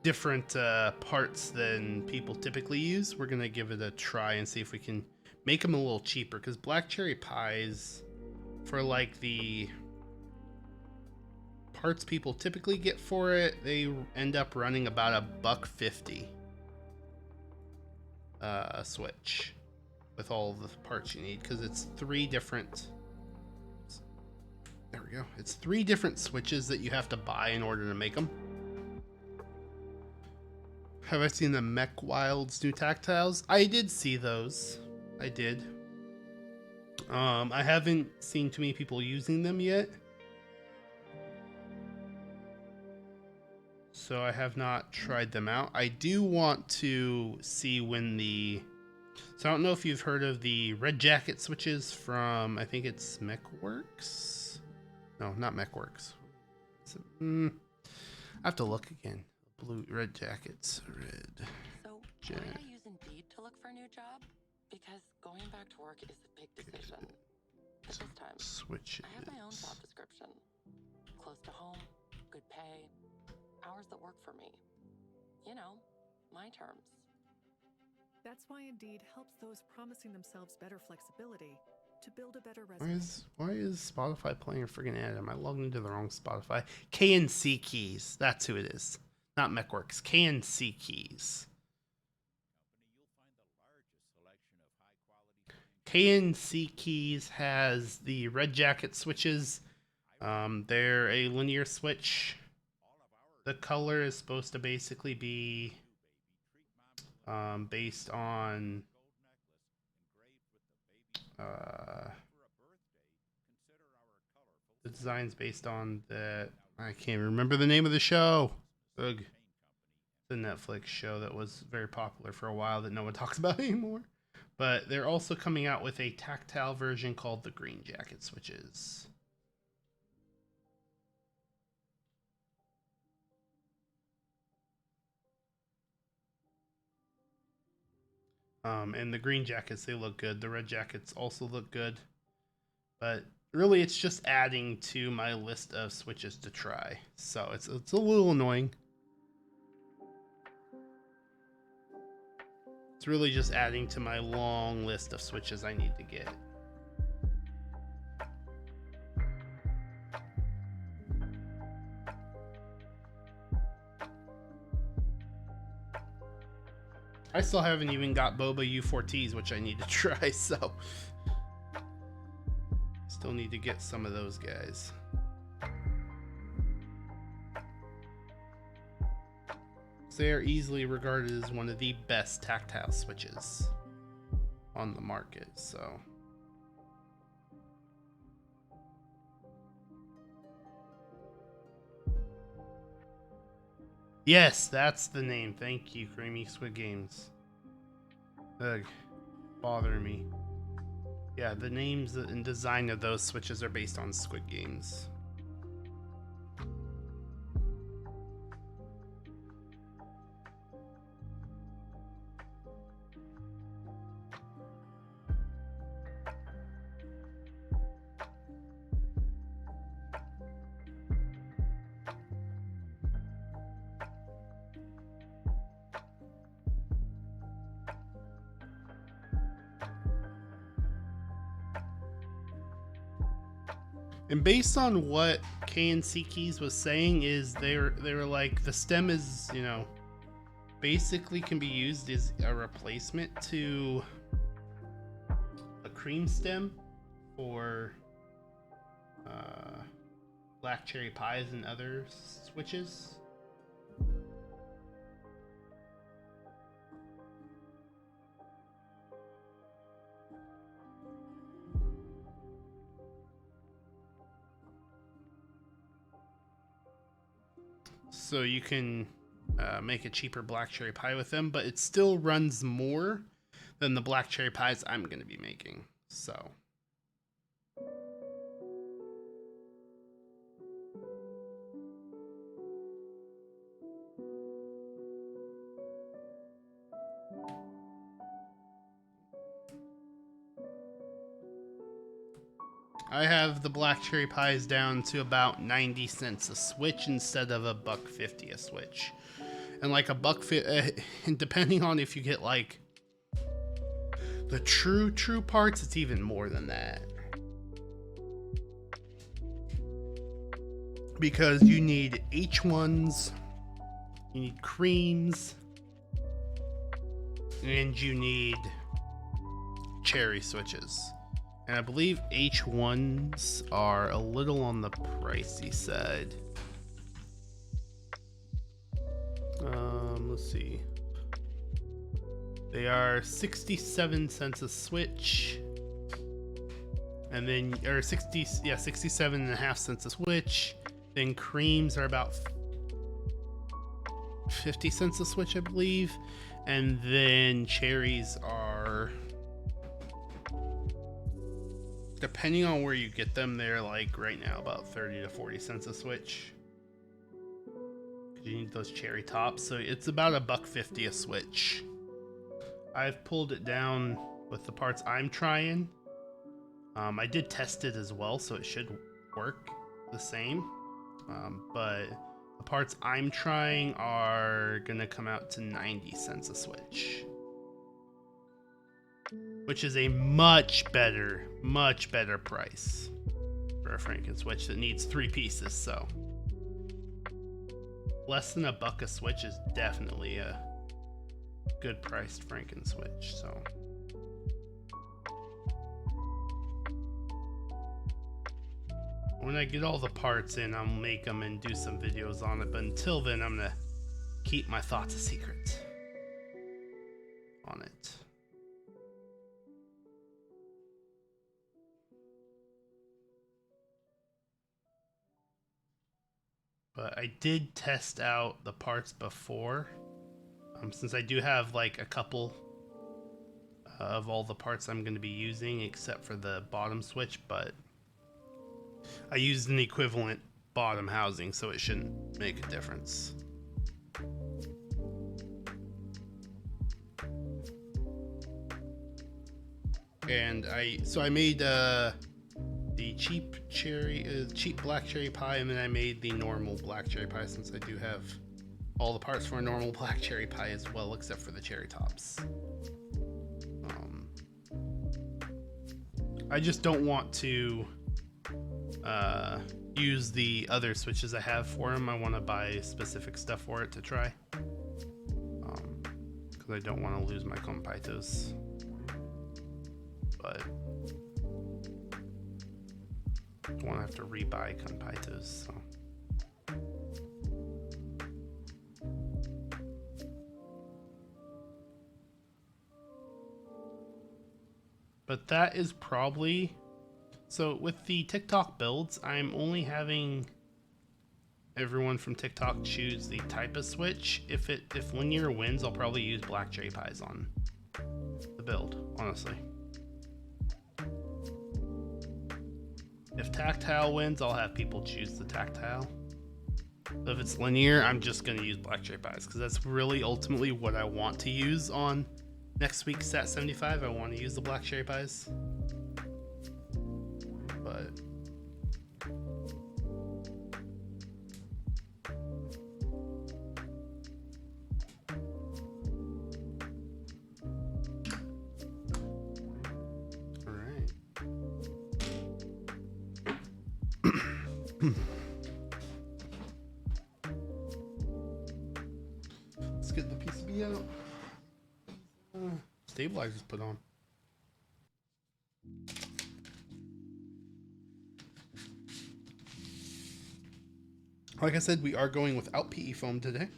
different parts than people typically use. We're gonna give it a try and see if we can make them a little cheaper, because black cherry pies, for like the parts people typically get for it, they end up running about $1.50. switch with all the parts you need, because it's 3 different. There we go. It's 3 different switches that you have to buy in order to make them. Have I seen the Mech Wild's new tactiles? I did see those. I did. I haven't seen too many people using them yet. So I have not tried them out. I do want to see when the... So I don't know if you've heard of the red jacket switches from, I think it's MechWorks? No, not MechWorks. I have to look again. Red jackets. Red. So Jack. why I use Indeed to look for a new job? Because going back to work is a big decision. But this time, Switches. I have my own job description. Close to home, good pay, hours that work for me. You know, my terms. That's why Indeed helps those promising themselves better flexibility to build a better resume. Why is Spotify playing a friggin' ad? Am I logged into the wrong Spotify? KNC Keys. That's who it is. Not MechWorks. KNC Keys. KNC Keys has the red jacket switches. They're a linear switch. The color is supposed to basically be based on the design's based on the... I can't remember the name of the show. Ugh. The Netflix show that was very popular for a while that no one talks about anymore. But they're also coming out with a tactile version called the green jacket switches. And the green jackets, they look good. The red jackets also look good. But really, it's just adding to my list of switches to try. So it's a little annoying. It's really just adding to my long list of switches I need to get. I still haven't even got Boba U4Ts, which I need to try, so still need to get some of those guys. They are easily regarded as one of the best tactile switches on the market, so. Yes, that's the name. Thank you, Creamy Squid Games. Ugh, bother me. Yeah, the names and design of those switches are based on Squid Games. And based on what KNC Keys was saying is they were like, the stem is, you know, basically can be used as a replacement to a cream stem for black cherry pies and other switches. So you can make a cheaper black cherry pie with them, but it still runs more than the black cherry pies I'm going to be making. So I have the black cherry pies down to about 90 cents a switch instead of $1.50 a switch. And like and depending on if you get like the true parts, it's even more than that. Because you need H1s, you need creams, and you need cherry switches. And I believe H1s are a little on the pricey side. Let's see. They are 67 cents a switch. And then, or 67 and a half cents a switch. Then creams are about 50 cents a switch, I believe. And then cherries are, depending on where you get them, they're like right now about 30 to 40 cents a switch. You need those cherry tops, so it's about $1.50 a switch. I've pulled it down with the parts I'm trying. I did test it as well, so it should work the same. But the parts I'm trying are gonna come out to 90 cents a switch, which is a much better price for a Franken switch that needs 3 pieces. So less than $1 a switch is definitely a good priced Franken switch. So when I get all the parts in, I'll make them and do some videos on it. But until then, I'm gonna keep my thoughts a secret on it. But I did test out the parts before, since I do have like a couple of all the parts I'm going to be using except for the bottom switch, but I used an equivalent bottom housing, so it shouldn't make a difference. And I made the cheap black cherry pie, and then I made the normal black cherry pie, since I do have all the parts for a normal black cherry pie as well, except for the cherry tops. I just don't want to use the other switches I have for them. I want to buy specific stuff for it to try, because I don't want to lose my compaitos. But I don't want to have to rebuy compaitos. So. But that is probably, so with the TikTok builds, I'm only having everyone from TikTok choose the type of switch. If linear wins, I'll probably use black cherry pies on the build, honestly. If tactile wins, I'll have people choose the tactile. So if it's linear, I'm just going to use black cherry pies, because that's really ultimately what I want to use on next week's Sat 75. I want to use the black cherry pies. But all right. Let's get the PCB out. Stabilizers put on. Like I said, we are going without PE foam today.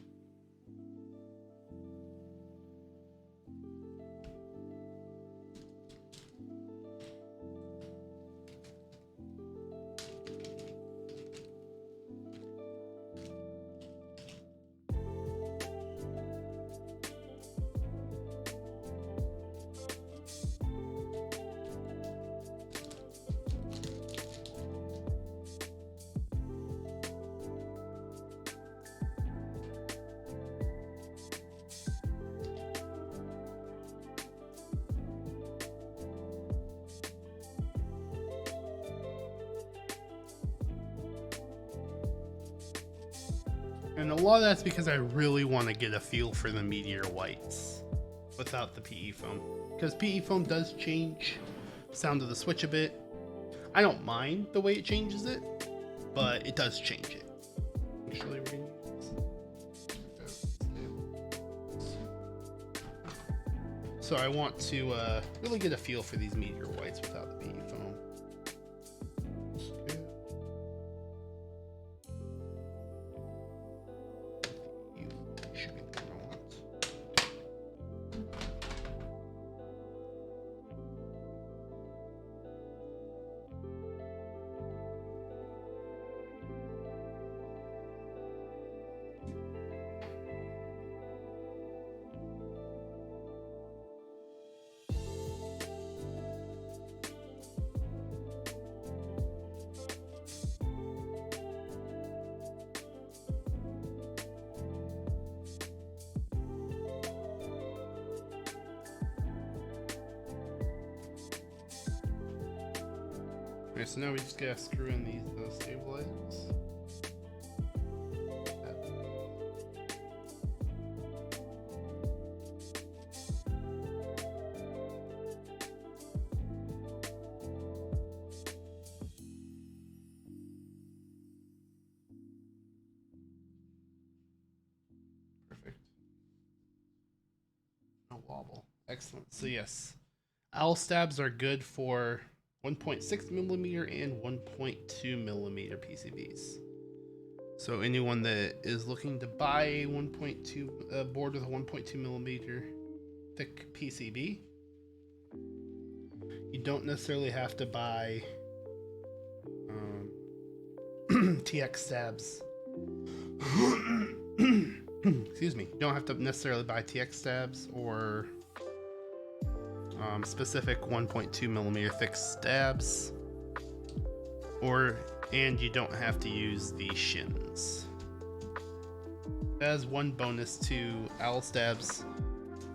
And a lot of that's because I really want to get a feel for the Meteor Whites without the PE foam. Because PE foam does change the sound of the switch a bit. I don't mind the way it changes it, but it does change it. Actually, we're gonna use So I want to really get a feel for these Meteor Whites without the PE foam. Okay. You should be the one I want. Okay, so now we just gotta screw in these stabilizers. Perfect. No wobble. Excellent. So yes, Owlstabs are good for 1.6 millimeter and 1.2 millimeter PCBs. So anyone that is looking to buy a 1.2 board with a 1.2 millimeter thick PCB, you don't necessarily have to buy TX stabs. Excuse me. You don't have to necessarily buy TX stabs or specific 1.2 millimeter thick stabs, and you don't have to use the shims. As one bonus to Owlstabs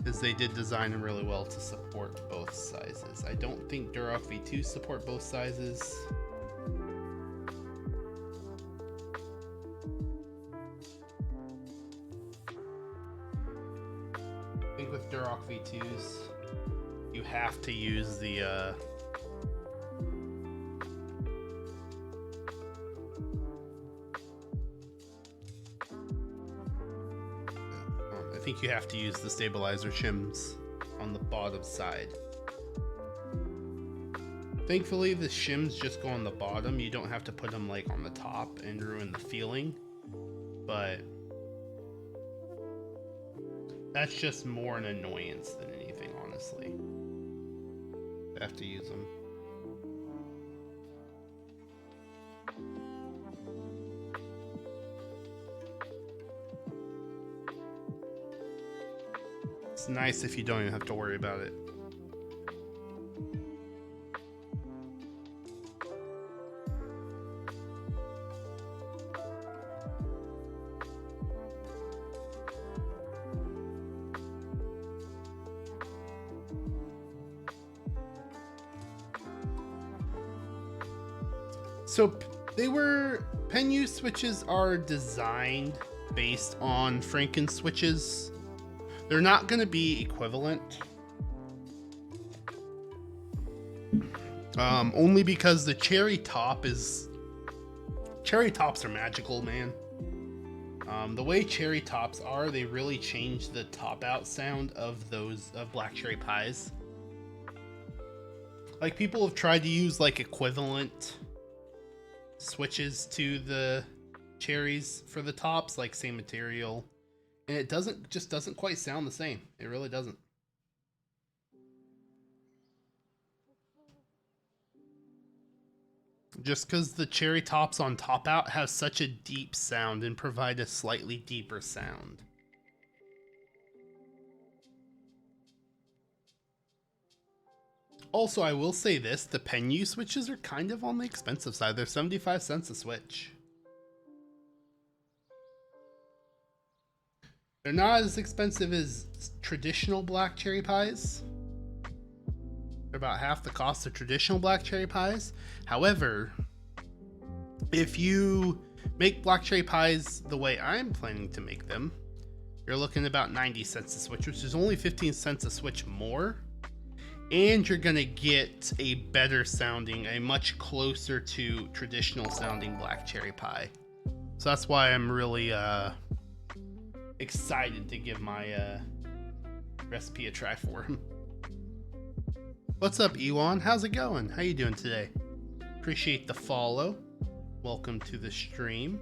is they did design them really well to support both sizes. I don't think Duroc V2 support both sizes. I think with Duroc V2s you have to use the I think you have to use the stabilizer shims on the bottom side. Thankfully the shims just go on the bottom. You don't have to put them like on the top and ruin the feeling, but that's just more an annoyance than anything, honestly. I have to use them. It's nice if you don't even have to worry about it. So Penyu switches are designed based on Franken switches. They're not going to be equivalent. Only because the cherry tops are magical, man. The way cherry tops are, they really change the top out sound of black cherry pies. Like, people have tried to use like equivalent switches to the cherries for the tops, like same material, and it just doesn't quite sound the same. It really doesn't. Just because the cherry tops on top out have such a deep sound and provide a slightly deeper sound. Also, I will say this, the Penyu switches are kind of on the expensive side. They're 75 cents a switch. They're not as expensive as traditional black cherry pies. They're about half the cost of traditional black cherry pies. However, if you make black cherry pies the way I'm planning to make them, you're looking at about 90 cents a switch, which is only 15 cents a switch more. And you're gonna get a better sounding, a much closer to traditional sounding black cherry pie. So that's why I'm really excited to give my recipe a try for him. What's up, Ewan? How's it going? How you doing today? Appreciate the follow. Welcome to the stream.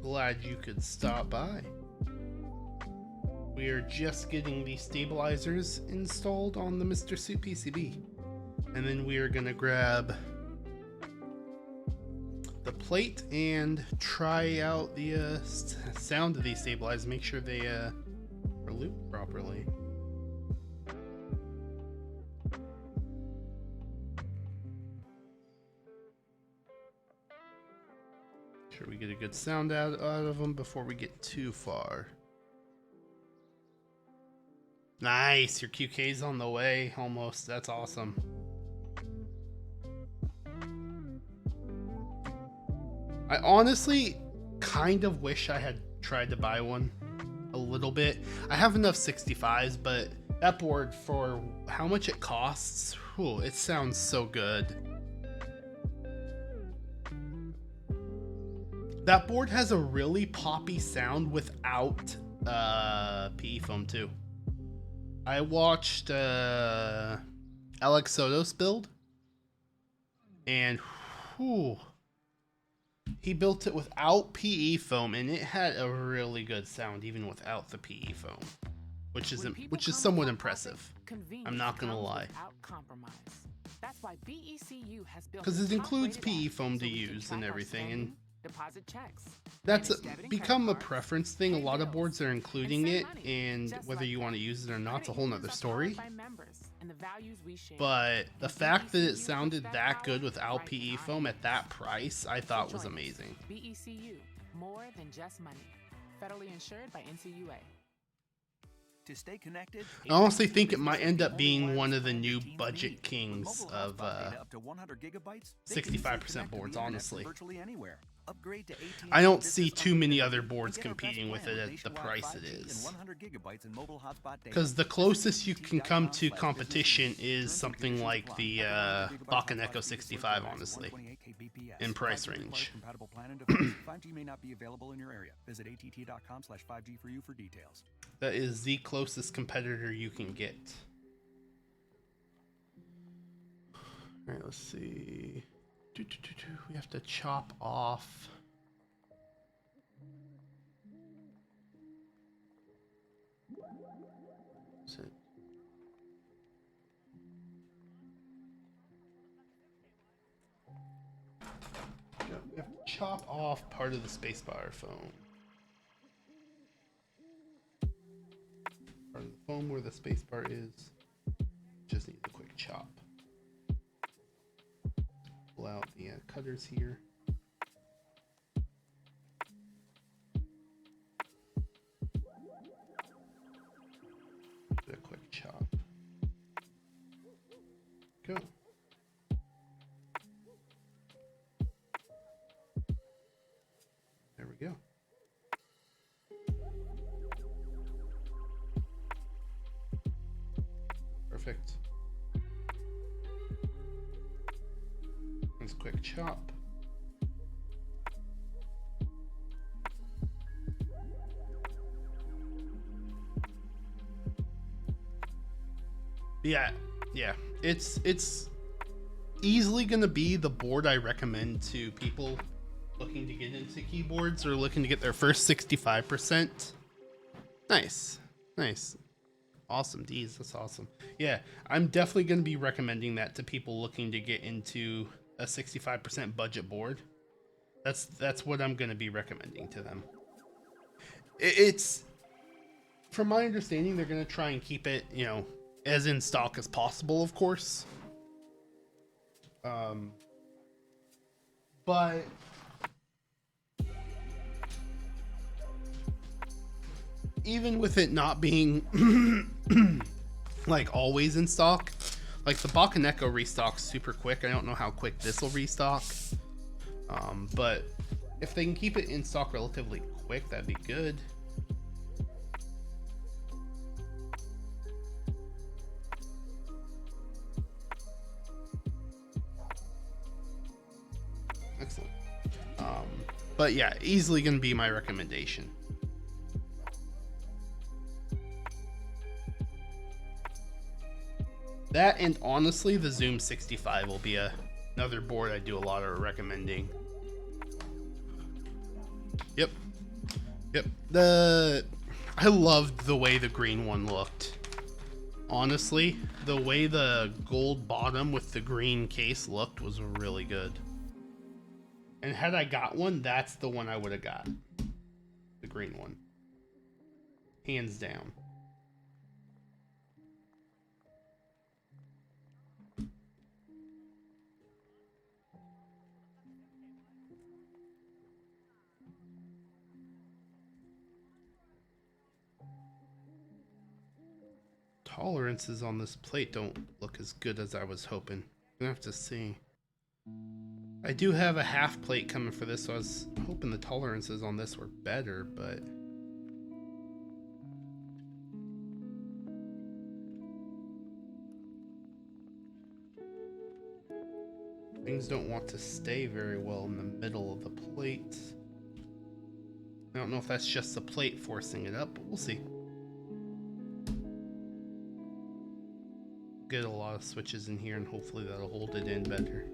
Glad you could stop by. We are just getting the stabilizers installed on the Mr. Suit PCB. And then we are gonna grab the plate and try out the sound of these stabilizers, make sure they are looped properly. Sure we get a good sound out of them before we get too far. Nice, your QK's on the way almost. That's awesome. I honestly kind of wish I had tried to buy one a little bit. I have enough 65s, but that board, for how much it costs, whew, it sounds so good. That board has a really poppy sound without PE foam too. I watched Alex Soto's build, and whew, he built it without PE foam, and it had a really good sound even without the PE foam, which is somewhat impressive. I'm not gonna lie, because it includes PE foam to use and everything, and that's become a preference thing. A lot of boards are including it, and whether you want to use it or not, it's a whole nother story. But the fact that it sounded that good without PE foam at that price, I thought was amazing. BECU, more than just money. Federally insured by NCUA. To stay connected, I honestly think it might end up being one of the new budget kings of 65% boards, honestly. I don't see too many other boards competing with it at the price it is. Because the closest you can come to competition is something like the Bakken Echo 65, honestly, in price range. 5G may not be available in your area. Visit att.com/5G for you for details. That is the closest competitor you can get. All right, let's see. We have to chop off. That's it. We have to chop off part of the spacebar foam. Part of the foam where the spacebar is. Just need a quick chop. Pull out the cutters here. Do a quick chop. Go. There we go. Perfect. Let's quick chop. Yeah. It's easily gonna be the board I recommend to people looking to get into keyboards or looking to get their first 65%. Nice. Awesome, D's. That's awesome. Yeah, I'm definitely going to be recommending that to people looking to get into a 65% budget board. That's what I'm going to be recommending to them. It's, from my understanding, they're going to try and keep it, as in stock as possible, of course. But even with it not being like always in stock, like the Bakken Echo restocks super quick. I don't know how quick this will restock, but if they can keep it in stock relatively quick, that'd be good. But yeah, easily gonna be my recommendation. That, and honestly, the Zoom 65 will be another board I do a lot of recommending. Yep. I loved the way the green one looked. Honestly, the way the gold bottom with the green case looked was really good. And had I got one, that's the one I would have got. The green one. Hands down. Tolerances on this plate don't look as good as I was hoping. I'm gonna have to see. I do have a half plate coming for this, so I was hoping the tolerances on this were better, but things don't want to stay very well in the middle of the plate. I don't know if that's just the plate forcing it up, but we'll see. Get a lot of switches in here and hopefully that'll hold it in better.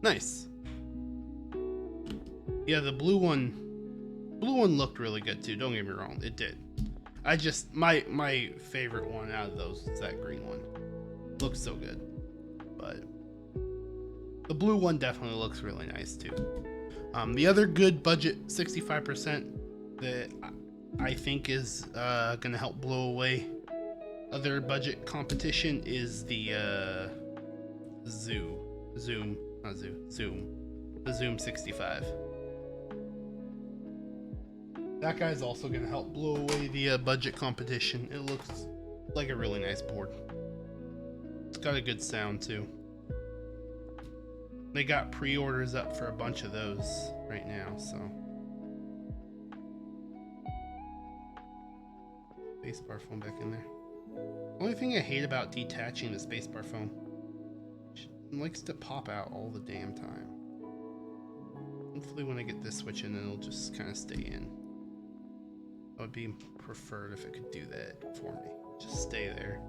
Nice. Yeah, the blue one looked really good too, don't get me wrong, it did. I just, my favorite one out of those is that green one. Looks so good. But the blue one definitely looks really nice too. The other good budget 65% that I think is gonna help blow away other budget competition is the Zoom 65. That guy's also gonna help blow away the budget competition. It looks like a really nice board. It's got a good sound too. They got pre-orders up for a bunch of those right now, so. Spacebar phone back in there. Only thing I hate about detaching the spacebar phone, it likes to pop out all the damn time. Hopefully when I get this switch in, it'll just kind of stay in. That would be preferred if it could do that for me. Just stay there.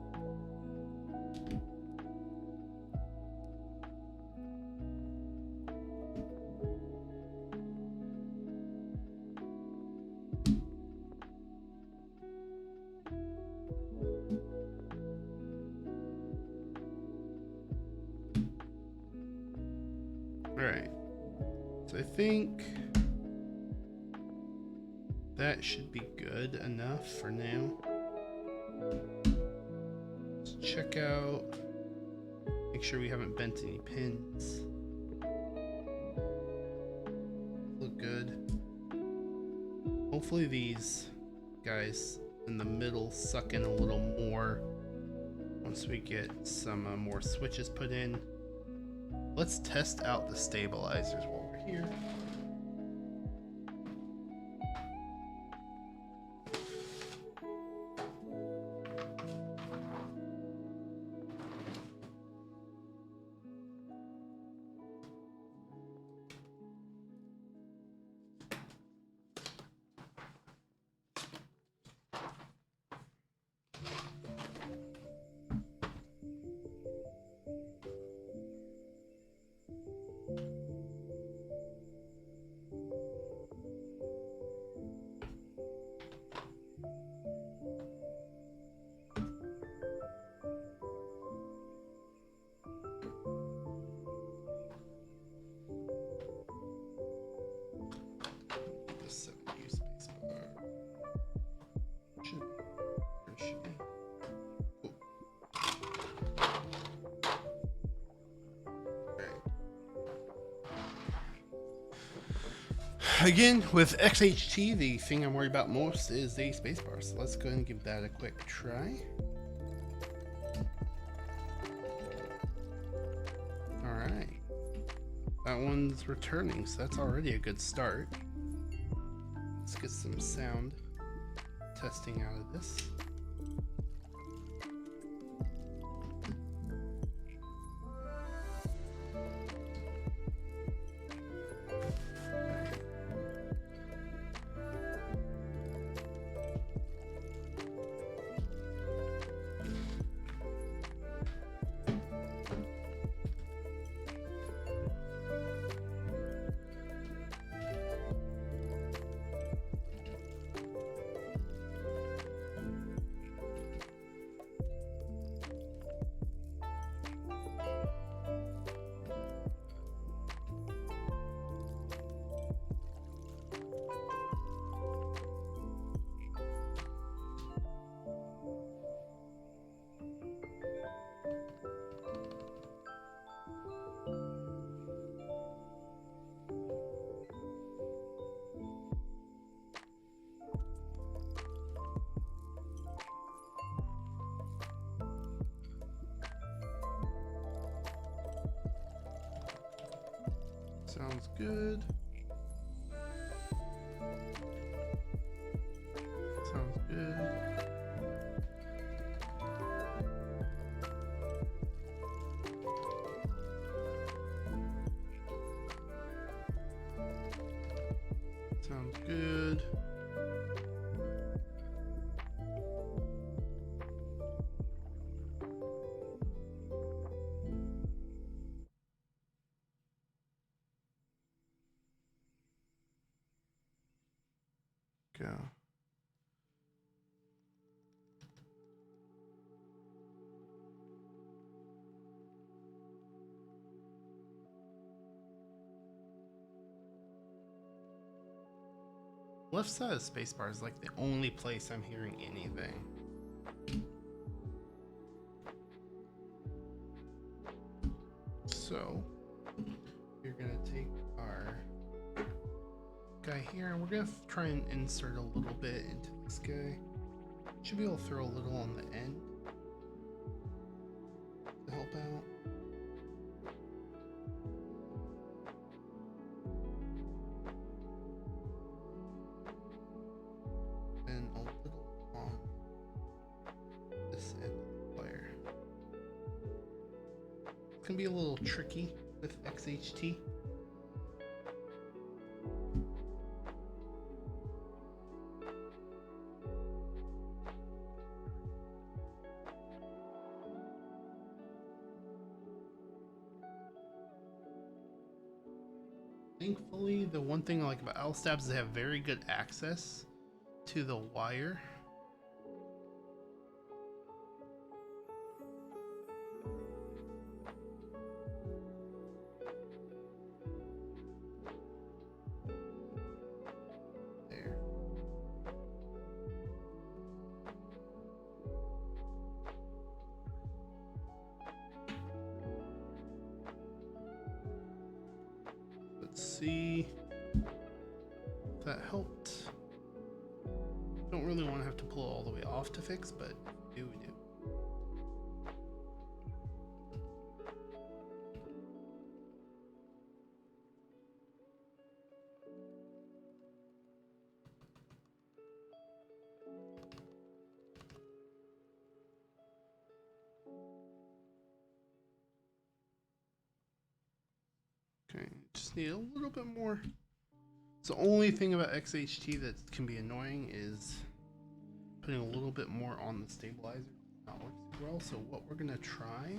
Alright, so I think that should be good enough for now. Let's check out, make sure we haven't bent any pins. Look good. Hopefully these guys in the middle suck in a little more once we get some more switches put in. Let's test out the stabilizers while we're here. Again, with XHT, the thing I'm worried about most is the spacebar. So let's go ahead and give that a quick try. Alright. That one's returning, so that's already a good start. Let's get some sound testing out of this. Sounds good. Sounds good. Sounds good. Go. Left side of spacebar is like the only place I'm hearing anything. So you're gonna take our guy here and we're gonna try and insert a little bit into this guy. Should be able to throw a little on the end to help out. And a little on this end of the wire. It's gonna be a little tricky with XHT. Thankfully, the one thing I like about Owlstabs is they have very good access to the wire. There. Let's see if that helped. Don't really want to have to pull it all the way off to fix, but we do. Okay, just need a little bit more. So the only thing about XHT that can be annoying is putting a little bit more on the stabilizer. Not works well. So what we're gonna try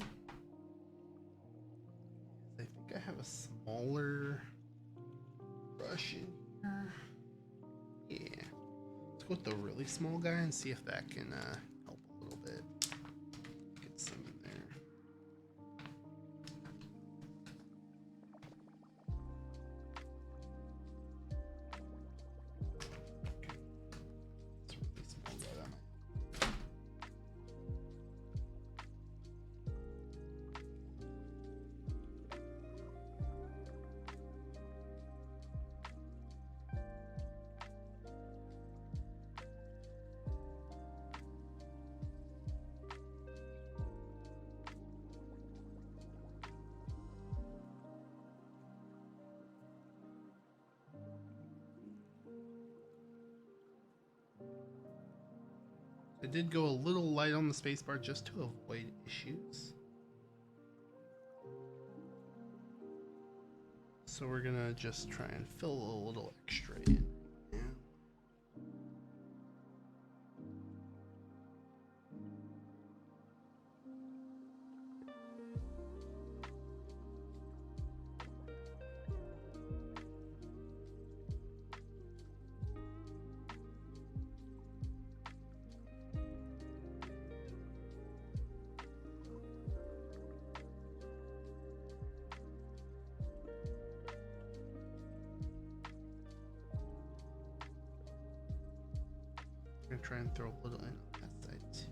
is I think I have a smaller brush in here. Yeah, let's go with the really small guy and see if that can help a little bit. Get some in there. It's really small guy. That might. I did go a little light on the spacebar just to avoid issues. So we're gonna just try and fill a little extra in. I'm gonna try and throw a little in on that side too.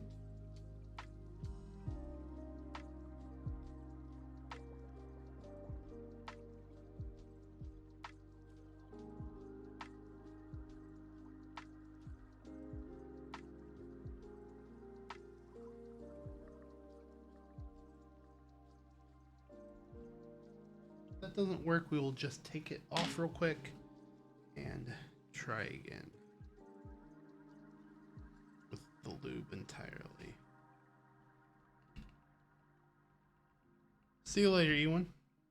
That doesn't work, we will just take it off real quick and try again with the lube entirely. See you later, Ewan.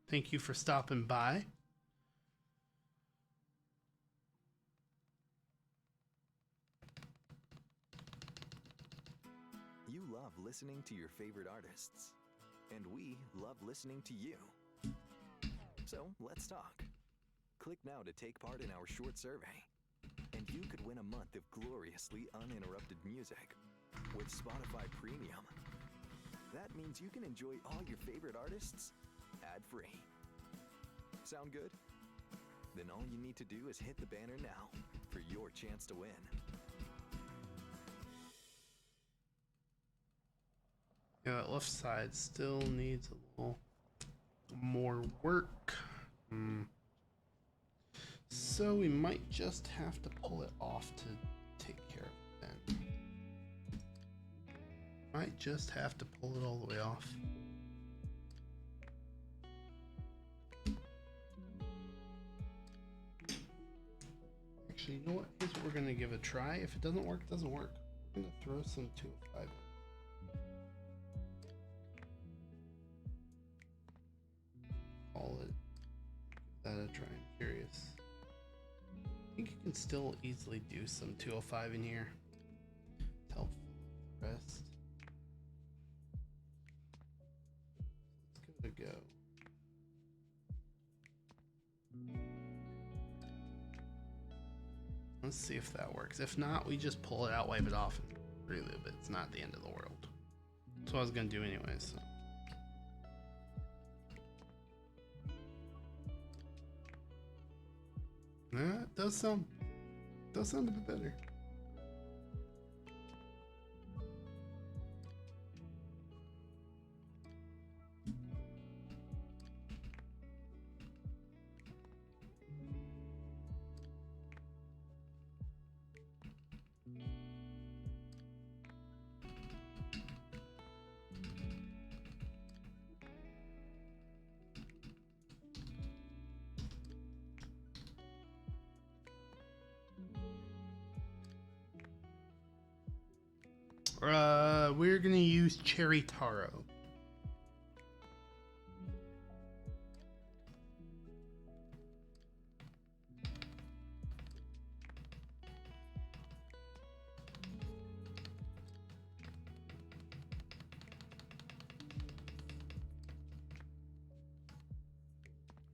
Thank you for stopping by. You love listening to your favorite artists, and we love listening to you. So let's talk. Click now to take part in our short survey, and you could win a month of gloriously uninterrupted music with Spotify Premium. That means you can enjoy all your favorite artists ad-free. Sound good? Then all you need to do is hit the banner now for your chance to win. Yeah, that left side still needs a little more work. So we might just have to pull it off to take care of it then. Might just have to pull it all the way off. Actually, you know what? Here's what we're gonna give a try. If it doesn't work, it doesn't work. We're gonna throw some 205 in. Call it. Give that a try. I'm curious. I think you can still easily do some 205 in here to help the rest. Let's give it a go. Let's see if that works. If not, we just pull it out, wipe it off, and relive it. It's not the end of the world. That's what I was gonna do anyways. So. It does sound a bit better. We're gonna use Cherry Taro.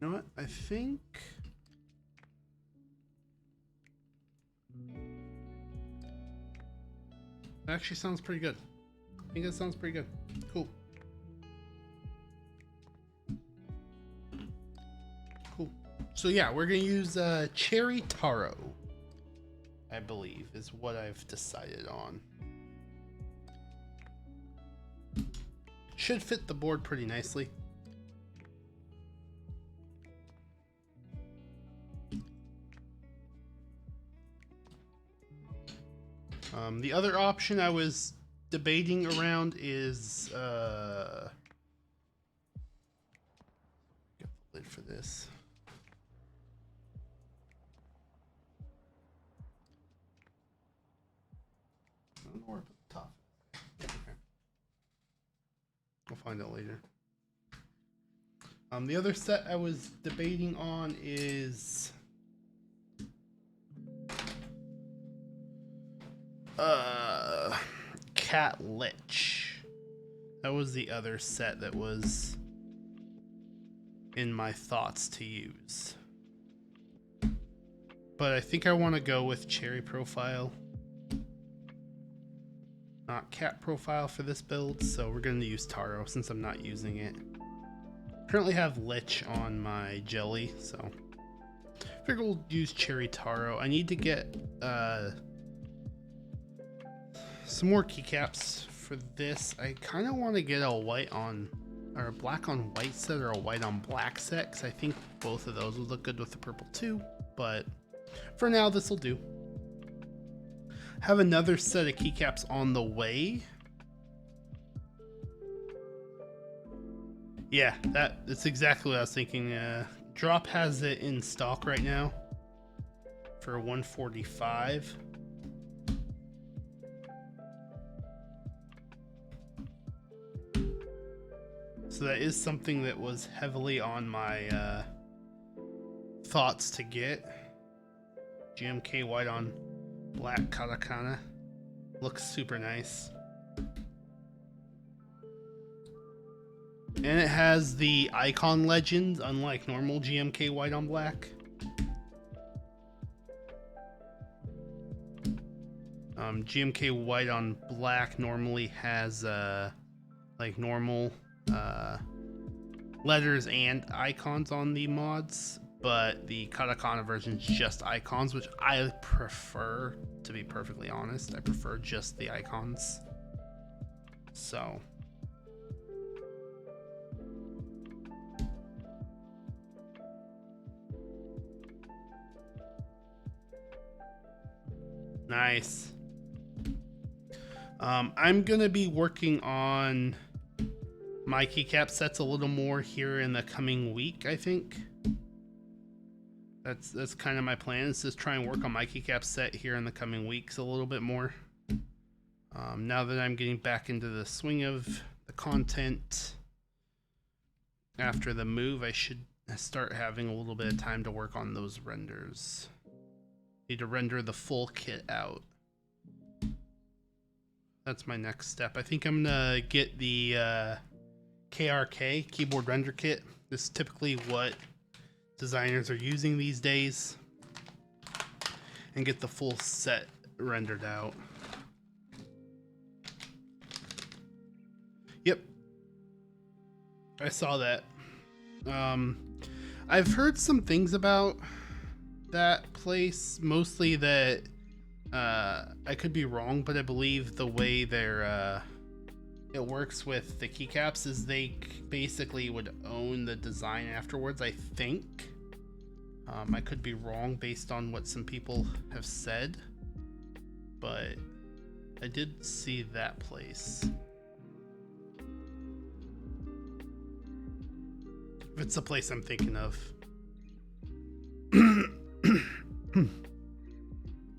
You know what? I think that actually sounds pretty good. I think that sounds pretty good. Cool. Cool. So yeah, we're gonna use Cherry Taro, I believe, is what I've decided on. Should fit the board pretty nicely. The other option I was debating around is get the lid for this. I don't know where I put the top. Okay. I'll find out later. The other set I was debating on is Cat Lich. That was the other set that was in my thoughts to use. But I think I want to go with Cherry Profile, not Cat Profile for this build, so we're going to use Taro since I'm not using it. Currently have Lich on my Jelly, so I figure we'll use Cherry Taro. I need to get some more keycaps for this. I kind of want to get a white on, or a black on white set, or a white on black set, because I think both of those would look good with the purple too, but for now this will do. Have another set of keycaps on the way. Yeah, that's exactly what I was thinking. Drop has it in stock right now for $145. So that is something that was heavily on my thoughts to get. GMK white on black katakana. Looks super nice. And it has the icon legends, unlike normal GMK white on black. GMK white on black normally has like normal letters and icons on the mods, but the katakana version is just icons, which I prefer, to be perfectly honest. I prefer just the icons. So nice. I'm gonna be working on my keycap sets a little more here in the coming week, I think. That's kind of my plan, is just try and work on my keycap set here in the coming weeks a little bit more. Now that I'm getting back into the swing of the content after the move, I should start having a little bit of time to work on those renders. Need to render the full kit out. That's my next step. I think I'm gonna get the Krk Keyboard Render Kit. This is typically what designers are using these days, and get the full set rendered out. Yep, I saw that. I've heard some things about that place, mostly that I could be wrong, but I believe the way they're it works with the keycaps is they basically would own the design afterwards, I think. I could be wrong based on what some people have said, but I did see that place. If it's the place I'm thinking of.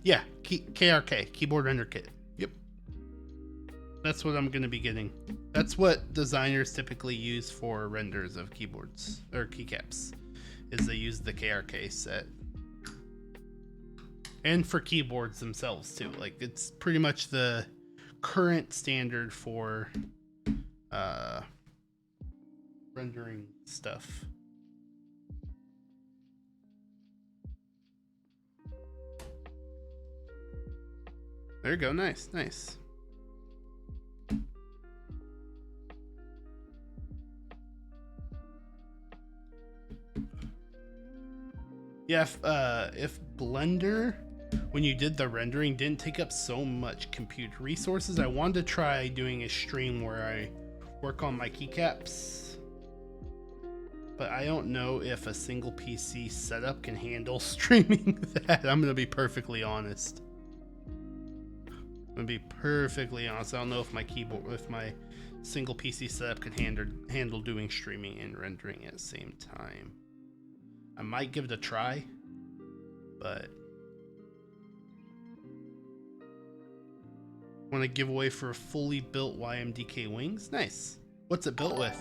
Yeah, Krk Keyboard Render Kit. Yep. That's what I'm going to be getting. That's what designers typically use for renders of keyboards or keycaps, is they use the Krk set. And for keyboards themselves too. Like, it's pretty much the current standard for rendering stuff. There you go. Nice, nice. Yeah, if Blender, when you did the rendering, didn't take up so much compute resources, I wanted to try doing a stream where I work on my keycaps. But I don't know if a single PC setup can handle streaming that. I'm gonna be perfectly honest. I don't know if my keyboard, if my single PC setup could handle doing streaming and rendering at the same time. I might give it a try, but want to give away for a fully built YMDK wings? Nice. What's it built with?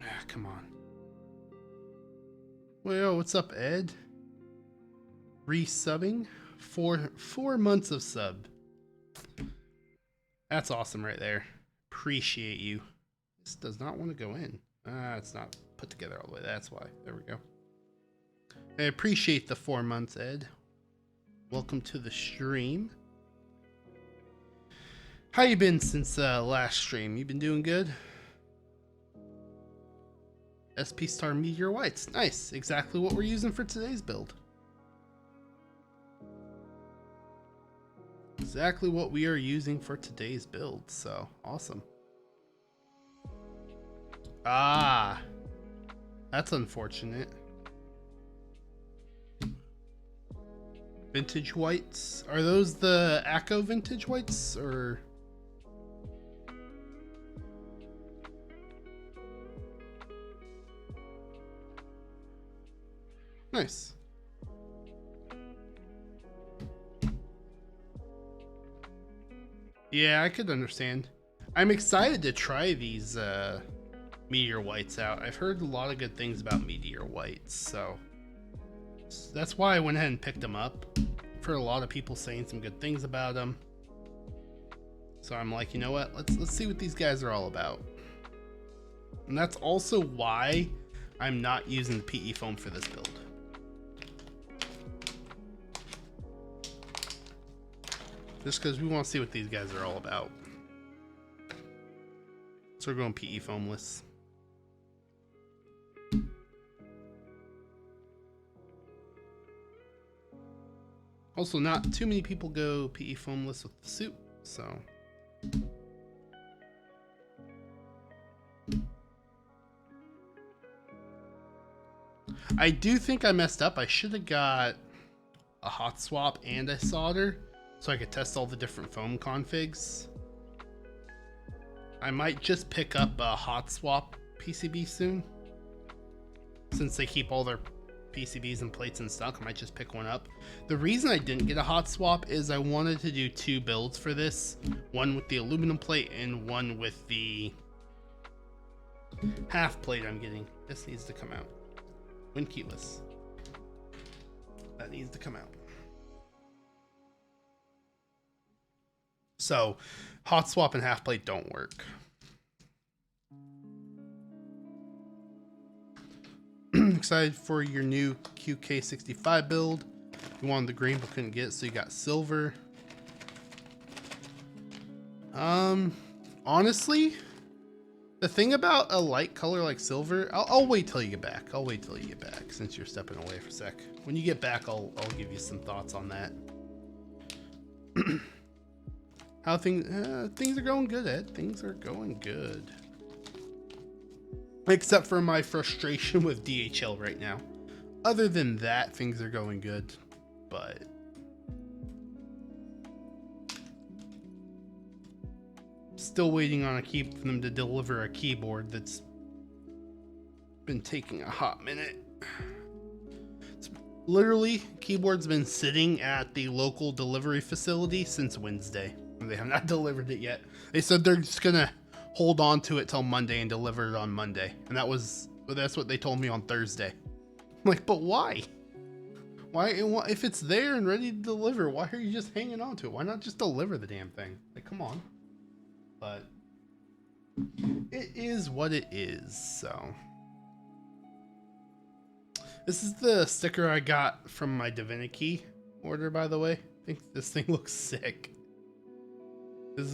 Ah, come on. Well, what's up, Ed? Resubbing? 4 months of sub. That's awesome right there. Appreciate you. This does not want to go in. It's not put together all the way. That's why. There we go. I appreciate the 4 months, Ed. Welcome to the stream. How you been since last stream? You been doing good? SP Star Meteor Whites. Nice. Exactly what we're using for today's build. Exactly what we are using for today's build. So, awesome. Ah. That's unfortunate. Vintage whites. Are those the Acco vintage whites, or? Nice. Yeah, I could understand. I'm excited to try these Meteor Whites out. I've heard a lot of good things about Meteor Whites, so that's why I went ahead and picked them up. I've heard a lot of people saying some good things about them. So I'm like, you know what? Let's see what these guys are all about. And that's also why I'm not using the PE foam for this build. Just because we want to see what these guys are all about. So we're going PE foamless. Also, not too many people go PE foamless with the suit, so. I do think I messed up. I should have got a hot swap and a solder so I could test all the different foam configs. I might just pick up a hot swap PCB soon. Since they keep all their PCBs and plates in stock, I might just pick one up. The reason I didn't get a hot swap is I wanted to do 2 builds for this. One with the aluminum plate and one with the half plate I'm getting. This needs to come out. When keyless. That needs to come out. So, hot swap and half plate don't work. Excited for your new QK65 build. You wanted the green but couldn't get it, so you got silver. Honestly, the thing about a light color like silver, I'll wait till you get back. I'll wait till you get back since you're stepping away for a sec. When you get back, I'll give you some thoughts on that. How things are going good, Ed. Things are going good. Except for my frustration with DHL right now. Other than that, things are going good. But still waiting on for them to deliver a keyboard that's been taking a hot minute. It's literally, keyboard's been sitting at the local delivery facility since Wednesday. They have not delivered it yet. They said they're just gonna hold on to it till Monday and deliver it on Monday. And that's what they told me on Thursday. I'm like, but why? Why, if it's there and ready to deliver, why are you just hanging on to it? Why not just deliver the damn thing? Like, come on. But it is what it is, so. This is the sticker I got from my Divinity order, by the way. I think this thing looks sick. This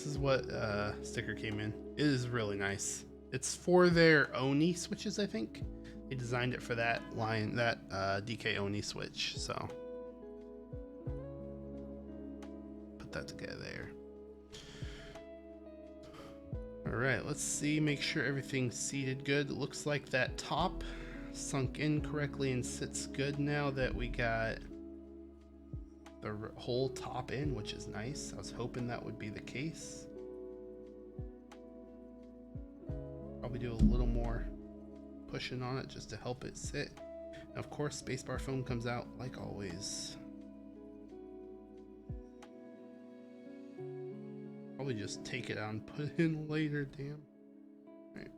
is what sticker came in. It is really nice. It's for their Oni switches, I think. They designed it for that line, that DK Oni switch. So put that together there. All right, let's see. Make sure everything's seated good. It looks like that top sunk in correctly and sits good now that we got the whole top in, which is nice. I was hoping that would be the case. Probably do a little more pushing on it just to help it sit. And of course, spacebar foam comes out like always. Probably just take it out and put it in later, damn. All right.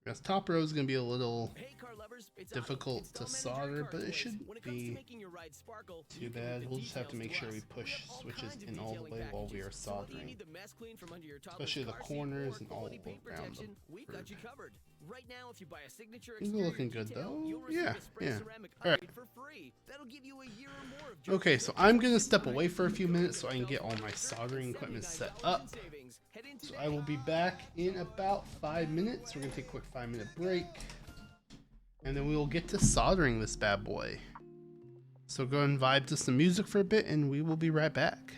This top row is going to be a little difficult to solder, but it shouldn't be too bad. We'll just have to make sure we push switches in all the way while we are soldering, especially the corners and all around them. These are looking good though. Yeah. All right. Okay, so I'm going to step away for a few minutes so I can get all my soldering equipment set up. So I will be back in about 5 minutes. We're going to take a quick 5-minute break. And then we will get to soldering this bad boy. So go and vibe to some music for a bit and we will be right back.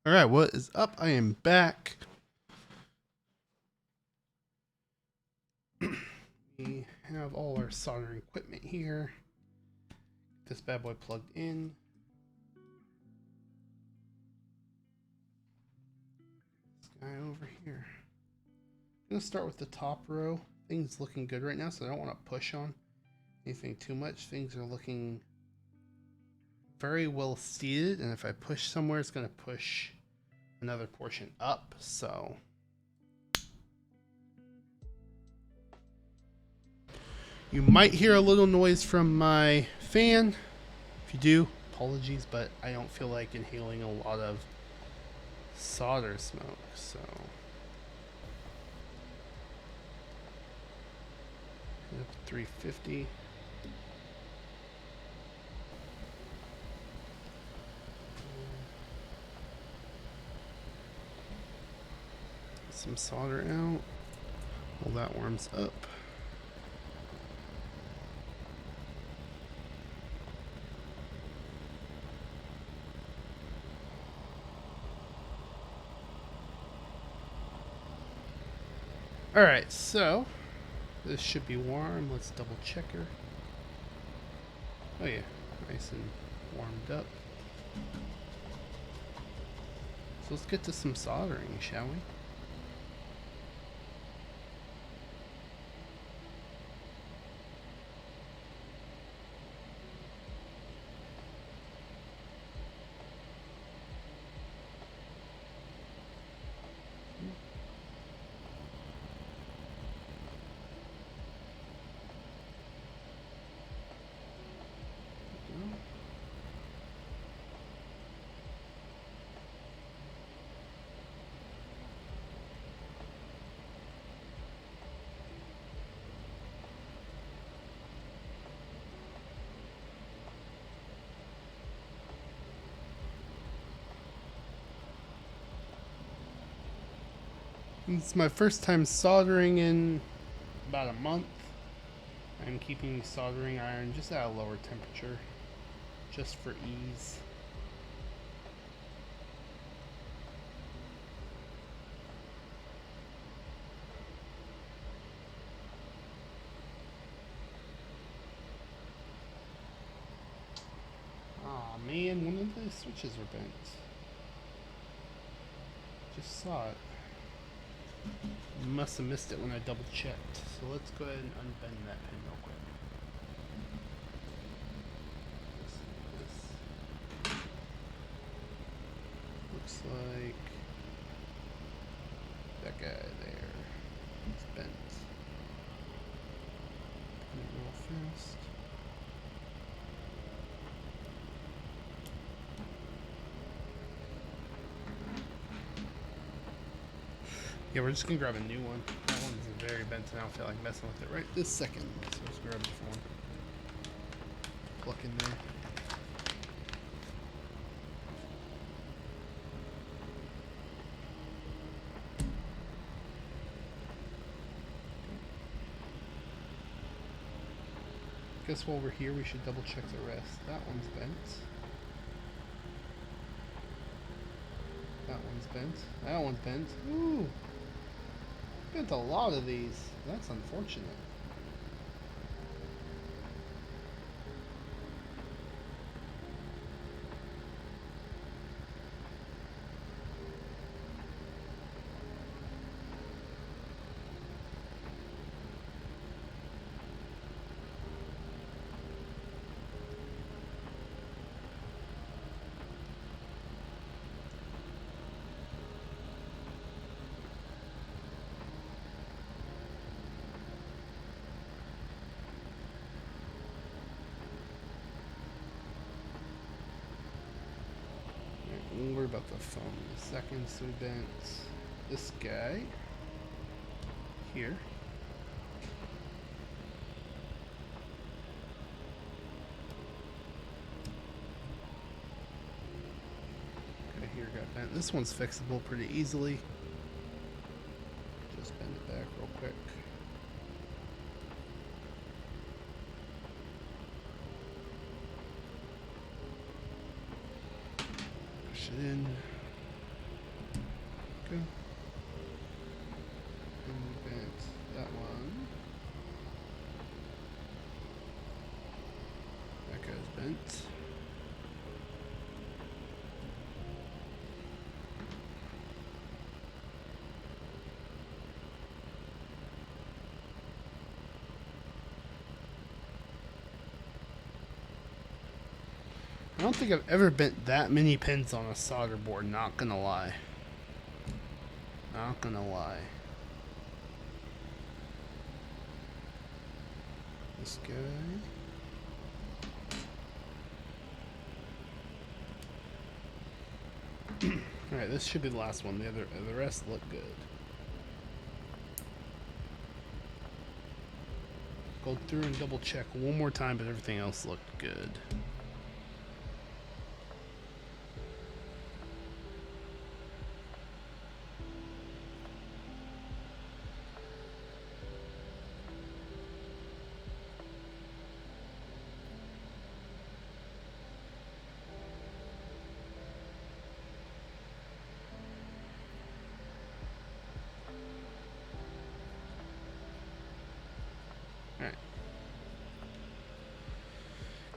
All right, what is up? I am back. We have all our soldering equipment here. This bad boy plugged in. This guy over here. I'm gonna start with the top row. Things looking good right now, so I don't want to push on anything too much. Things are looking very well seated, and if I push somewhere, it's gonna push another portion up. So you might hear a little noise from my fan. If you do, apologies, but I don't feel like inhaling a lot of solder smoke, so 350. Some solder out while that warms up. All right, so this should be warm. Let's double check her. Oh yeah, nice and warmed up. So let's get to some soldering, shall we? It's my first time soldering in about a month. I'm keeping the soldering iron just at a lower temperature, just for ease. Aw man, one of the switches are bent. Just saw it. Must have missed it when I double checked. So let's go ahead and unbend that pin real quick. This. Looks like that guy there. It's bent. Pin it real fast. Yeah, we're just gonna grab a new one. That one's very bent and I don't feel like messing with it right this second. So let's grab a different one. Pluck in there. Guess while we're here we should double check the rest. That one's bent. That one's bent. That one's bent. Ooh! Bent a lot of these. That's unfortunate. Don't worry about the phone. The second, so we bent this guy here. Okay, here got bent. This one's fixable pretty easily. Just bend it back real quick. In. go. And we bent that one. That guy's bent. I don't think I've ever bent that many pins on a solder board, not gonna lie. Not gonna lie. This guy. Alright, this should be the last one. The rest look good. Go through and double check one more time, but everything else looked good.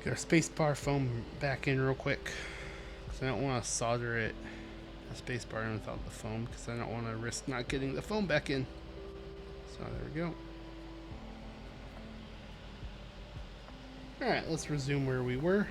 Get our spacebar foam back in real quick, because I don't want to solder it, the spacebar in without the foam, because I don't want to risk not getting the foam back in. So there we go. Alright, let's resume where we were.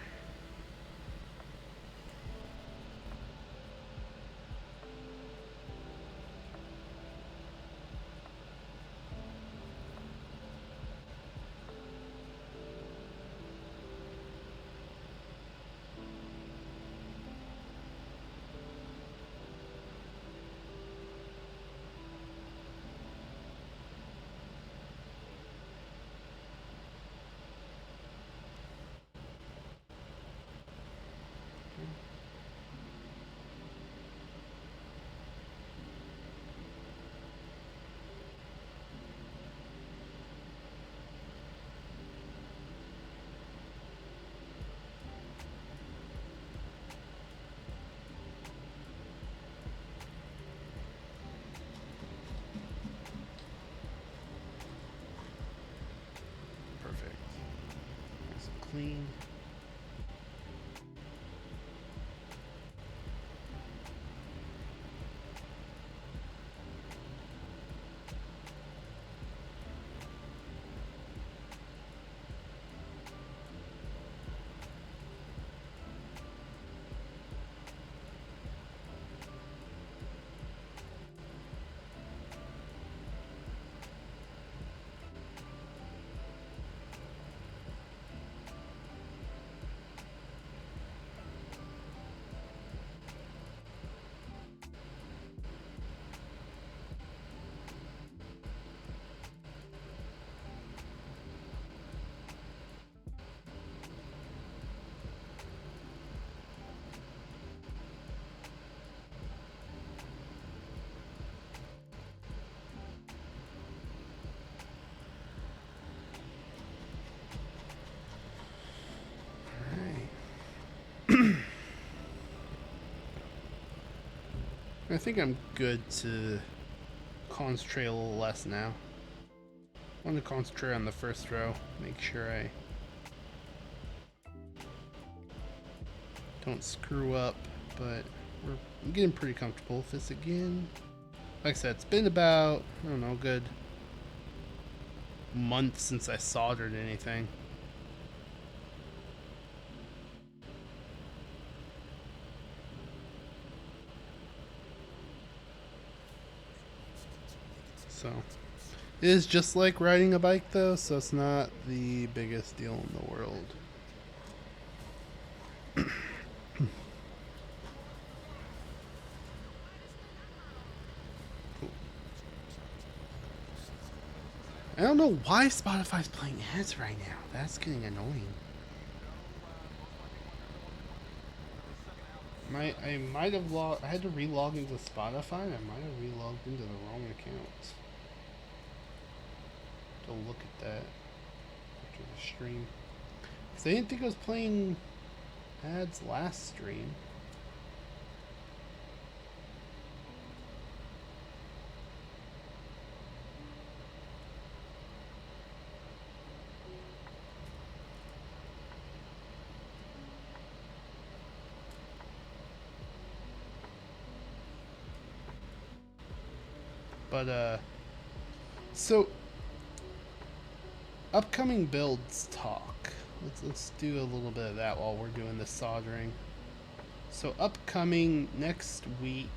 Clean. I think I'm good to concentrate a little less now. I want to concentrate on the first row, make sure I don't screw up, but I'm getting pretty comfortable with this again. Like I said, it's been about, I don't know, good month since I soldered anything. So, it is just like riding a bike though, so it's not the biggest deal in the world. I don't know why Spotify's playing ads right now. That's getting annoying. I might have I had to re-log into Spotify, and I might have re-logged into the wrong account. To look at that after the stream. Because I didn't think I was playing ads last stream. But so upcoming builds talk. Let's do a little bit of that while we're doing the soldering. So upcoming next week,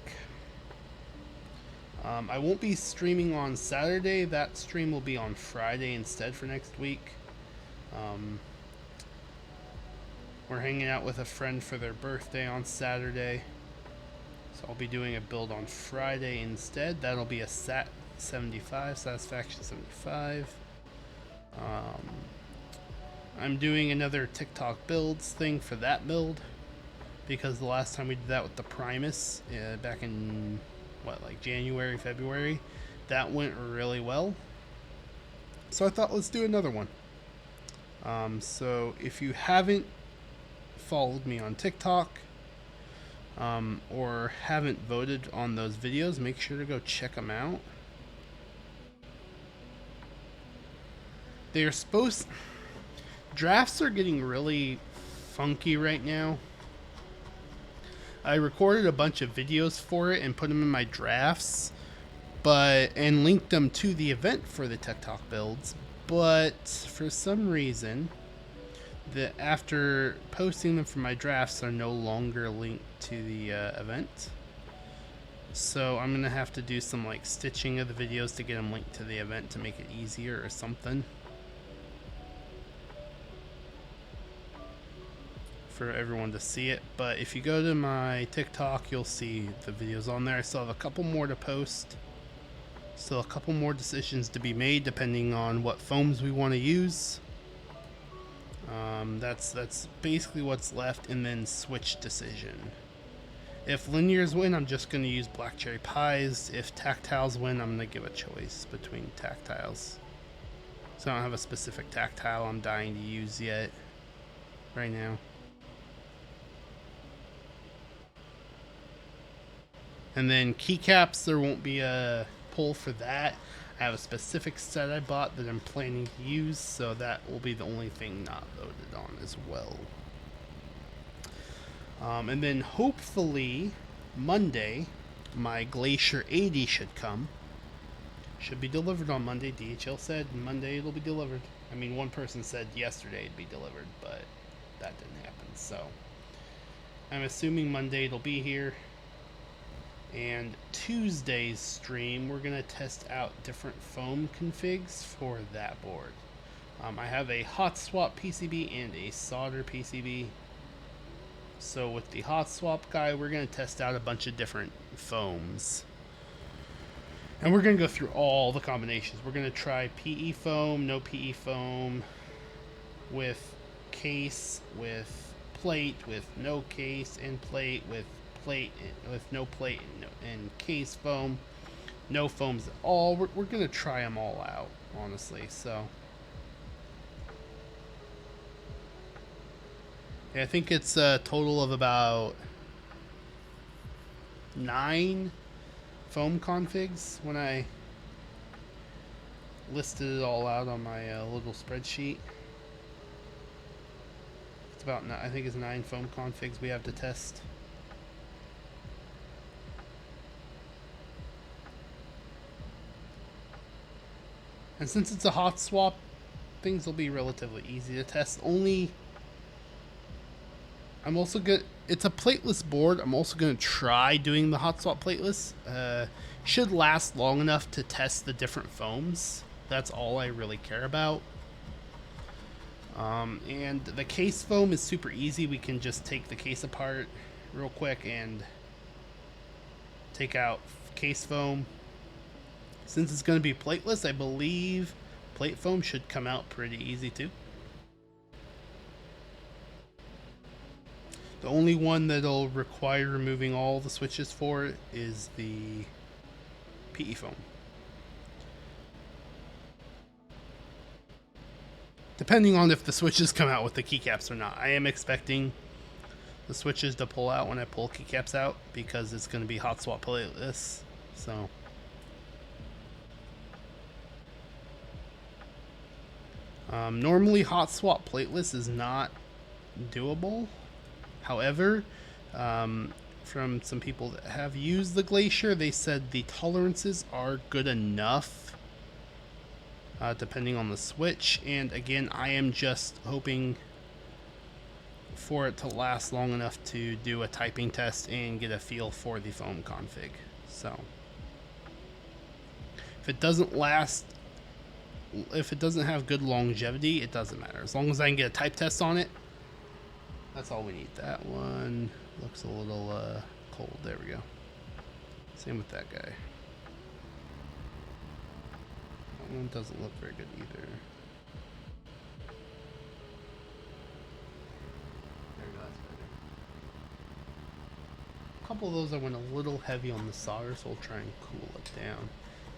I won't be streaming on Saturday. That stream will be on Friday instead for next week. We're hanging out with a friend for their birthday on Saturday, so I'll be doing a build on Friday instead. That'll be a SAT 75, Satisfaction 75. I'm doing another TikTok builds thing for that build, because the last time we did that with the Primus, back in like January, February, that went really well. So I thought, let's do another one. So if you haven't followed me on TikTok, or haven't voted on those videos, make sure to go check them out. They're supposed... Drafts are getting really funky right now. I recorded a bunch of videos for it and put them in my drafts, and linked them to the event for the TikTok builds, but for some reason, after posting them for my drafts, are no longer linked to the event. So I'm gonna have to do some like stitching of the videos to get them linked to the event to make it easier or something for everyone to see it. But if you go to my TikTok, you'll see the videos on there. I still have a couple more to post. Still a couple more decisions to be made depending on what foams we want to use. That's basically what's left, and then switch decision. If linears win, I'm just going to use black cherry pies. If tactiles win, I'm going to give a choice between tactiles. So I don't have a specific tactile I'm dying to use yet right now. And then keycaps, there won't be a pull for that. I have a specific set I bought that I'm planning to use, so that will be the only thing not voted on as well. And then hopefully Monday, my Glacier 80 should come. Should be delivered on Monday. DHL said Monday it'll be delivered. I mean, one person said yesterday it'd be delivered, but that didn't happen. So I'm assuming Monday it'll be here. And Tuesday's stream, we're going to test out different foam configs for that board. I have a hot swap PCB and a solder PCB. So with the hot swap guy, we're going to test out a bunch of different foams. And we're going to go through all the combinations. We're going to try PE foam, no PE foam, with case, with plate, with no case, and plate, with no plate, and case foam, no foams at all. We're gonna try them all out, honestly. So yeah, I think it's a total of about 9 foam configs when I listed it all out on my little spreadsheet. It's about, I think it's 9 foam configs we have to test. And since it's a hot swap, things will be relatively easy to test. It's a plateless board. I'm also going to try doing the hot swap plateless. Should last long enough to test the different foams. That's all I really care about. And the case foam is super easy. We can just take the case apart real quick and take out case foam. Since it's going to be plateless, I believe plate foam should come out pretty easy too. The only one that'll require removing all the switches for is the PE foam. Depending on if the switches come out with the keycaps or not. I am expecting the switches to pull out when I pull keycaps out, because it's going to be hot swap plateless. So normally hot swap plateless is not doable. However, from some people that have used the Glacier. They said the tolerances are good enough, depending on the switch. And again, I am just hoping for it to last long enough to do a typing test and get a feel for the foam config. So if it doesn't last, if it doesn't have good longevity, it doesn't matter. As long as I can get a type test on it, that's all we need. That one looks a little cold. There we go. Same with that guy. That one doesn't look very good either. There we go, that's better. A couple of those I went a little heavy on the solder, so we'll try and cool it down.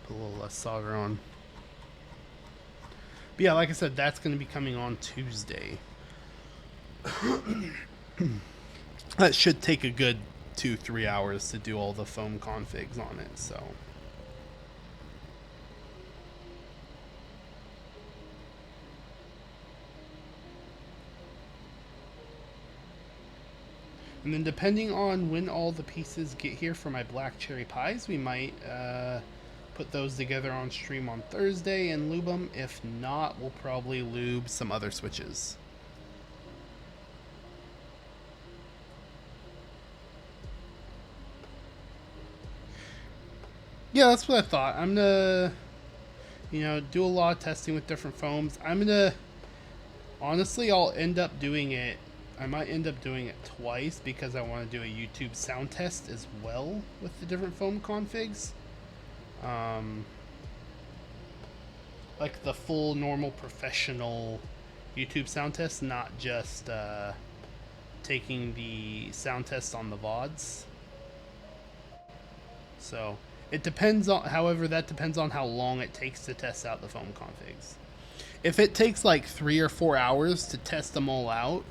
Put a little less solder on. But yeah, like I said, that's going to be coming on Tuesday. That should take a good 2-3 hours to do all the foam configs on it, so. And then depending on when all the pieces get here for my black cherry pies, we might put those together on stream on Thursday and lube them. If not, we'll probably lube some other switches. Yeah, that's what I thought. I'm gonna, do a lot of testing with different foams. Honestly, I'll end up doing it. I might end up doing it twice because I want to do a YouTube sound test as well with the different foam configs. Like the full normal professional YouTube sound test, not just taking the sound test on the VODs. So it depends on, however, that depends on how long it takes to test out the foam configs. If it takes like 3 or 4 hours to test them all out,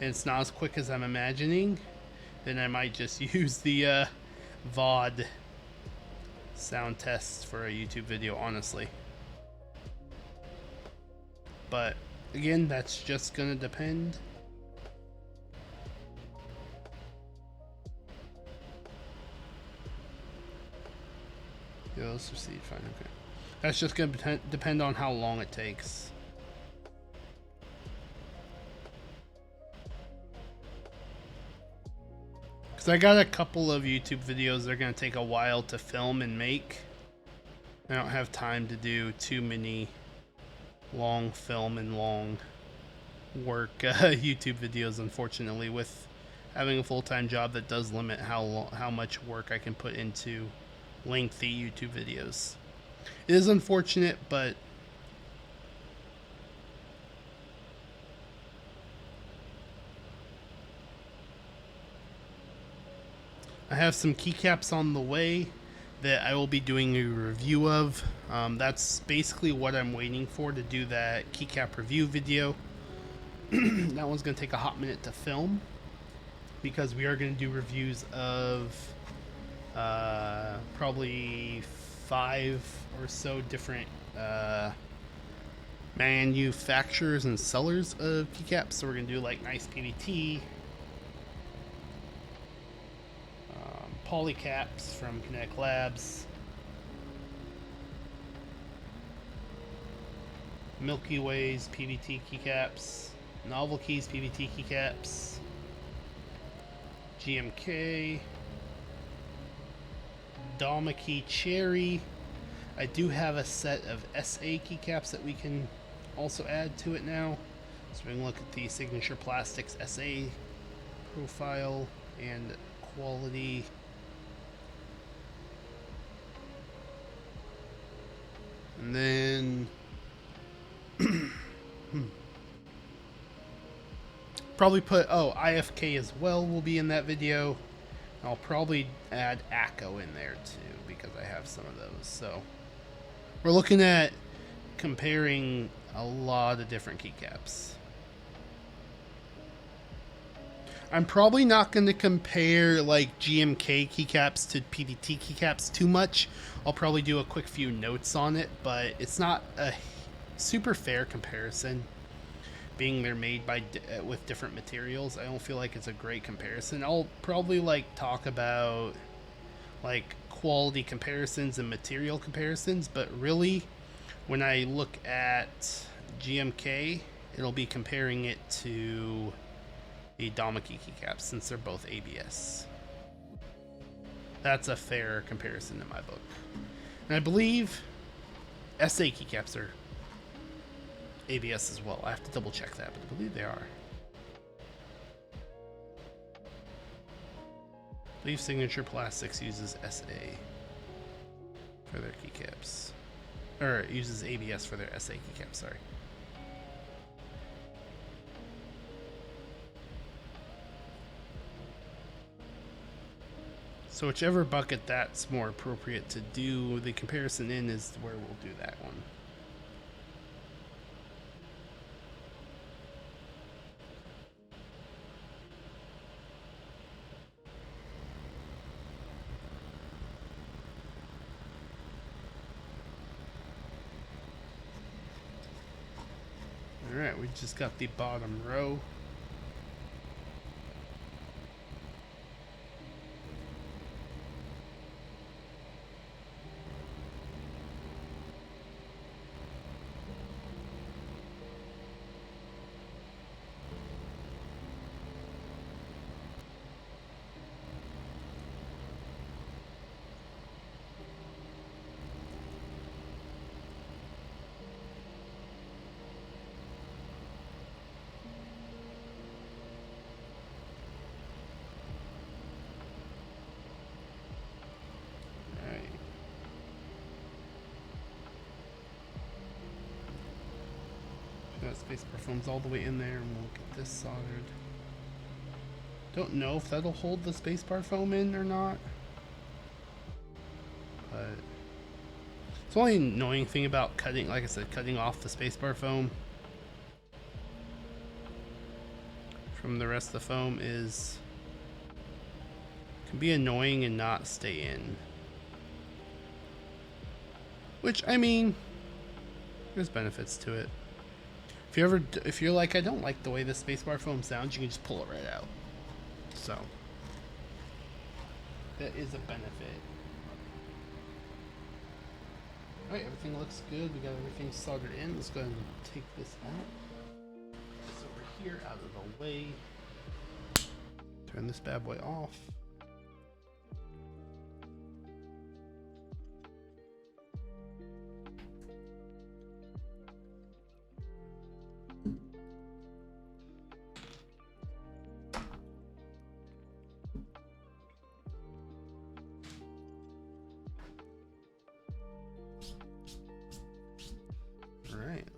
and it's not as quick as I'm imagining, then I might just use the VOD sound tests for a YouTube video, honestly. But again, that's just gonna depend. Yeah, let's proceed. Fine, okay. That's just gonna depend on how long it takes. Because I got a couple of YouTube videos that are going to take a while to film and make. I don't have time to do too many long film and long work YouTube videos, unfortunately, with having a full-time job that does limit how much work I can put into lengthy YouTube videos. It is unfortunate, but I have some keycaps on the way that I will be doing a review of. That's basically what I'm waiting for to do that keycap review video. That one's going to take a hot minute to film because we are going to do reviews of probably 5 or so different manufacturers and sellers of keycaps. So we're going to do like Nice PVT, Polycaps from Kinetic Labs, Milky Way's PVT keycaps, NovelKeys PVT keycaps, GMK, Dampening Cherry. I do have a set of SA keycaps that we can also add to it now. So we can look at the Signature Plastics SA profile and quality. And then probably put, IFK as well will be in that video. I'll probably add ACO in there too because I have some of those. So we're looking at comparing a lot of different keycaps. I'm probably not going to compare like GMK keycaps to PVT keycaps too much. I'll probably do a quick few notes on it, but it's not a super fair comparison being they're made by with different materials, I don't feel like it's a great comparison. I'll probably like talk about like quality comparisons and material comparisons, but really when I look at GMK, it'll be comparing it to the Dampening keycaps since they're both ABS. That's a fair comparison in my book. And I believe SA keycaps are ABS as well. I have to double check that, but I believe they are. I believe Signature Plastics uses SA for their keycaps. Or it uses ABS for their SA keycaps, sorry. So whichever bucket that's more appropriate to do the comparison in is where we'll do that one. Alright, we just got the bottom row. That spacebar foam's all the way in there, and we'll get this soldered. Don't know if that'll hold the spacebar foam in or not, but it's the only annoying thing about cutting, like I said, cutting off the spacebar foam from the rest of the foam is can be annoying and not stay in. Which, I mean, there's benefits to it. If you're like, I don't like the way the spacebar foam sounds, you can just pull it right out. So that is a benefit. Alright, everything looks good. We got everything soldered in. Let's go ahead and take this out. This over here out of the way. Turn this bad boy off.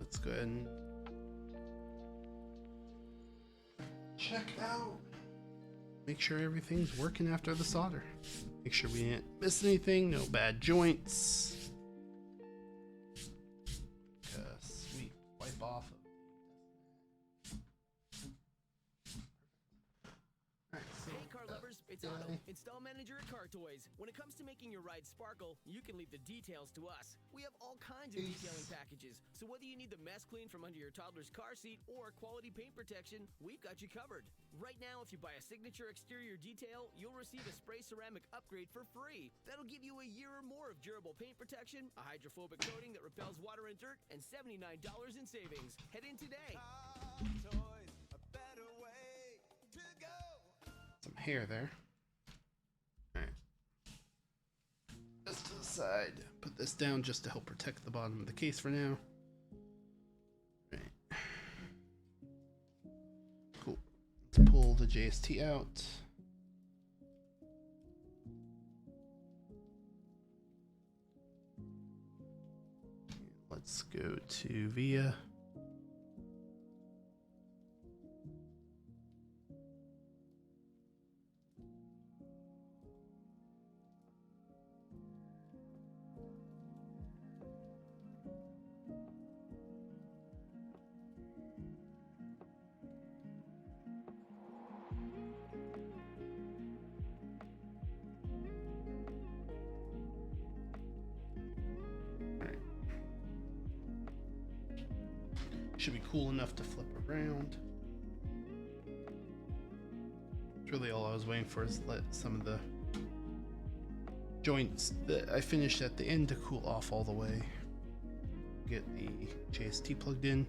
Let's go ahead and check out. Make sure everything's working after the solder. Make sure we didn't miss anything. No bad joints. Sweet. Wipe off. Hey car lovers, it's Otto, install manager at Car Toys. When it comes to making your ride sparkle, you can leave the details to us. We have all kinds of detailing packages, so whether you need the mess clean from under your toddler's car seat or quality paint protection, we've got you covered. Right now, if you buy a signature exterior detail, you'll receive a spray ceramic upgrade for free. That'll give you a year or more of durable paint protection, a hydrophobic coating that repels water and dirt, and $79 in savings. Head in today. Toys, a better way to go. Some hair there. Alright. Just to the side. Put this down just to help protect the bottom of the case for now. Right. Cool. Let's pull the JST out. Let's go to VIA. Should be cool enough to flip around. Really all I was waiting for is let some of the joints that I finished at the end to cool off all the way. Get the JST plugged in.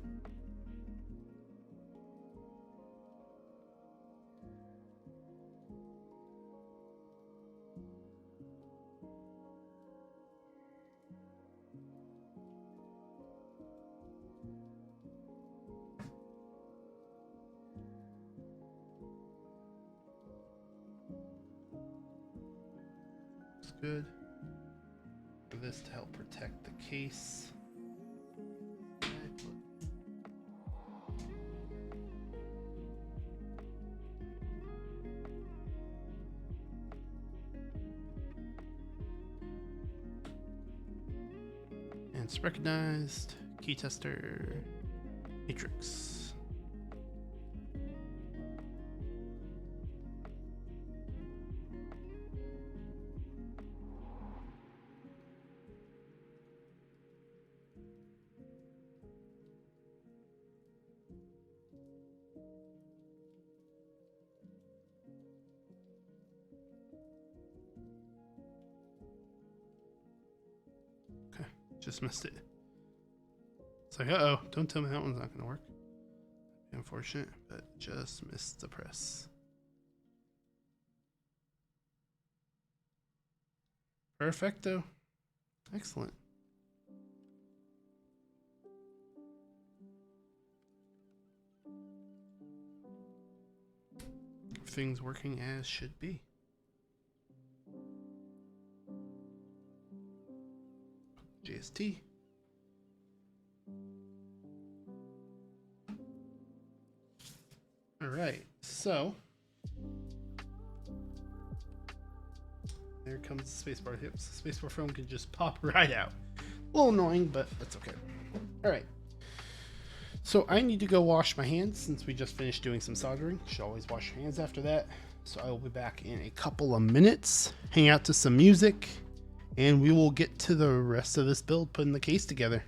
Good. For this to help protect the case. And it's recognized. Key tester. Matrix. Just missed it. It's like, uh-oh, don't tell me that one's not gonna work. Unfortunate, but just missed the press. Perfecto. Excellent. Everything's working as should be. JST. All right, so there comes the spacebar hips. Spacebar film can just pop right out. A little annoying, but that's okay. All right, so I need to go wash my hands since we just finished doing some soldering. Should always wash your hands after that. So I will be back in a couple of minutes, hang out to some music, and we will get to the rest of this build, putting the case together.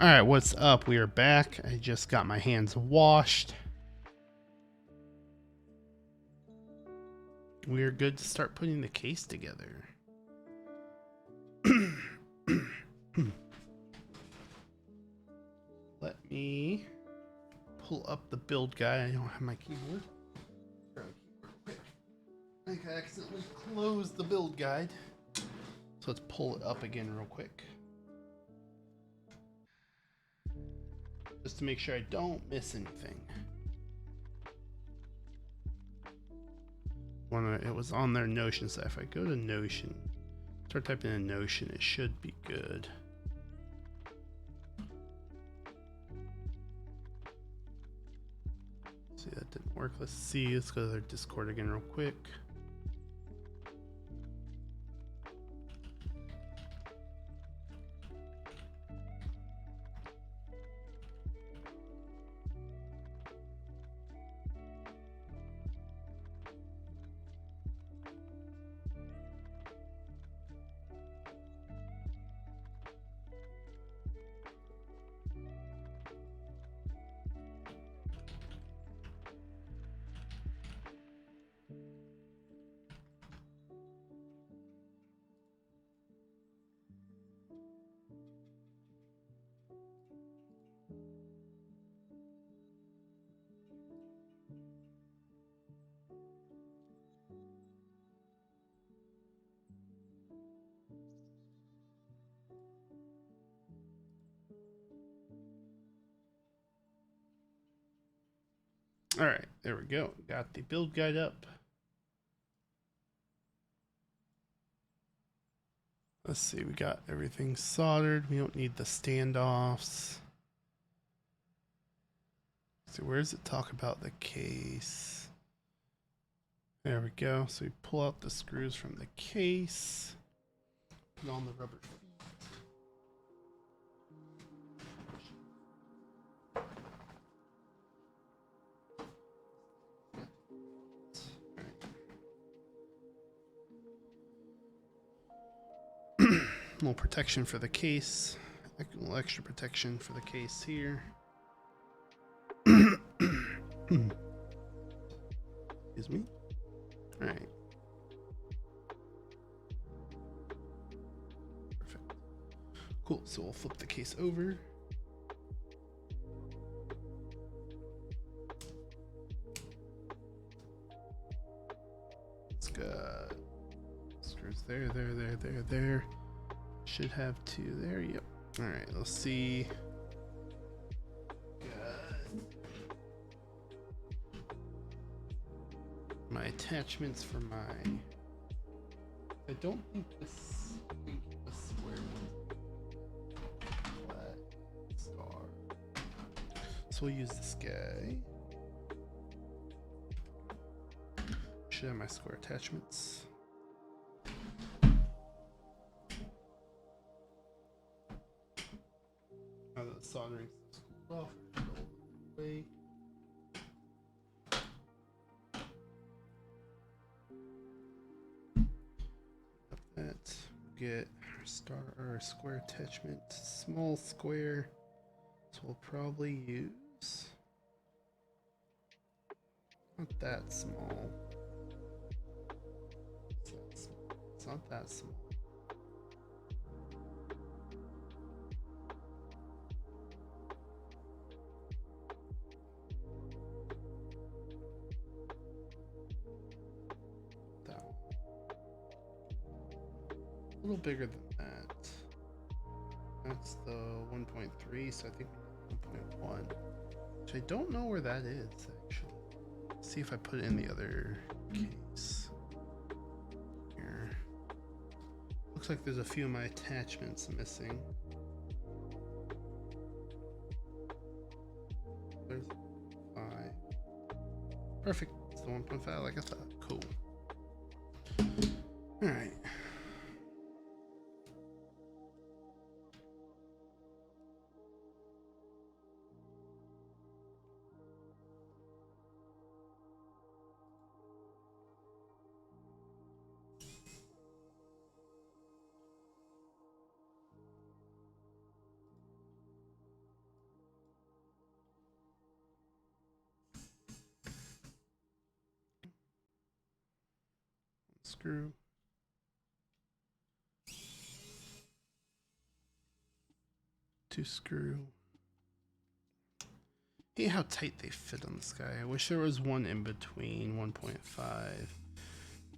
All right, what's up? We are back. I just got my hands washed. we're good to start putting the case together. Let me pull up the build guide. I don't have my keyboard. Grab a keyboard quick. I think I accidentally closed the build guide. So let's pull it up again real quick. Just to make sure I don't miss anything. It was on their Notion, so if I go to Notion, start typing in Notion, it should be good. See, that didn't work. Let's see. Let's go to their Discord again real quick. All right, there we go. Got the build guide up. Let's see, we got everything soldered. We don't need the standoffs. So where does it talk about the case? There we go. So we pull out the screws from the case. Put on the rubber feet. A little protection for the case, a little extra protection for the case here. Excuse me. All right. Perfect. Cool. So we'll flip the case over. It's got screws there, there. Should have two there. Yep. All right. Let's see. Got my attachments for my. I don't think this. Square flat star. So we'll use this guy. Should have my square attachments. Now that the soldering is cooled off, away. Up that, get our star or square attachment, small square. So we'll probably use not that small. It's not that small. A little bigger than that. That's the 1.3, so I think 1.1. Which I don't know where that is, actually. Let's see if I put it in the other case. Here. Looks like there's a few of my attachments missing. There's 5. Perfect. It's the 1.5 like I thought. Cool. Alright. screw. Two screw. Hate how tight they fit on this guy. I wish there was one in between 1.5,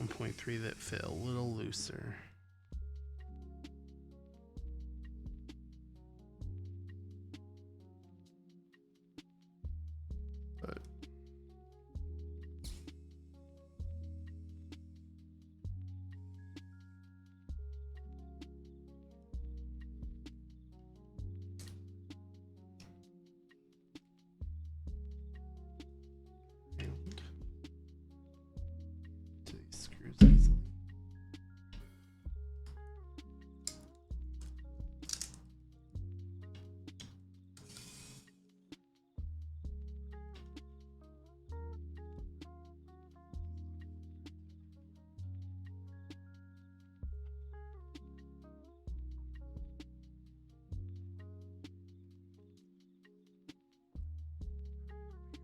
1.3 that fit a little looser. But to these screws easily.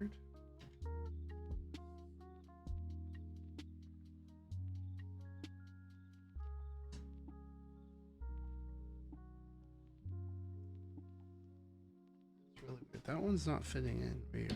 Weird. It's really weird. That one's not fitting in. Weird.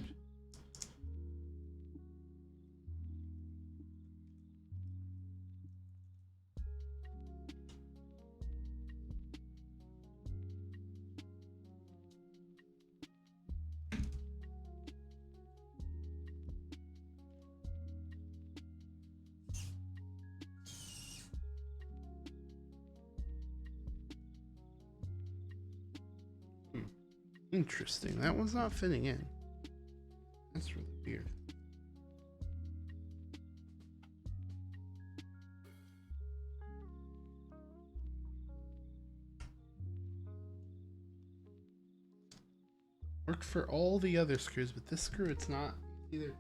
Interesting. That one's not fitting in. That's really weird. Worked for all the other screws, but this screw it's not either.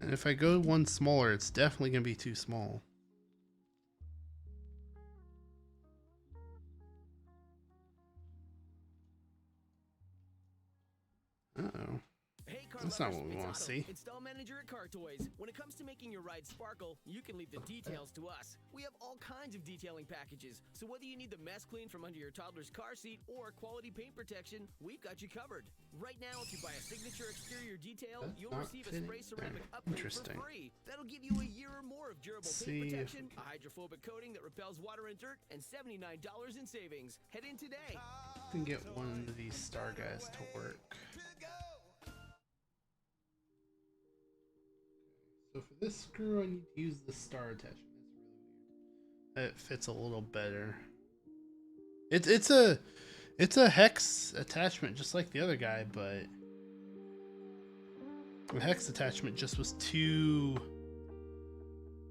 And if I go one smaller, it's definitely going to be too small. Uh-oh. Hey, car That's not lovers, what we it's want to Otto, see. Install manager at Car Toys. When it comes to making your ride sparkle, you can leave the details to us. We have all kinds of detailing packages, so whether you need the mess clean from under your toddler's car seat or quality paint protection, we've got you covered. Right now, if you buy a signature exterior detail, That's you'll not receive a fitting spray ceramic there. upgrade Interesting. for free. That'll give you a year or more of durable See paint if protection, a hydrophobic coating that repels water and dirt, and $79 in savings. Head in today. Can get one of these star guys to work. So for this screw, I need to use the star attachment. That's really weird. It fits a little better. It's a hex attachment, just like the other guy, but the hex attachment just was too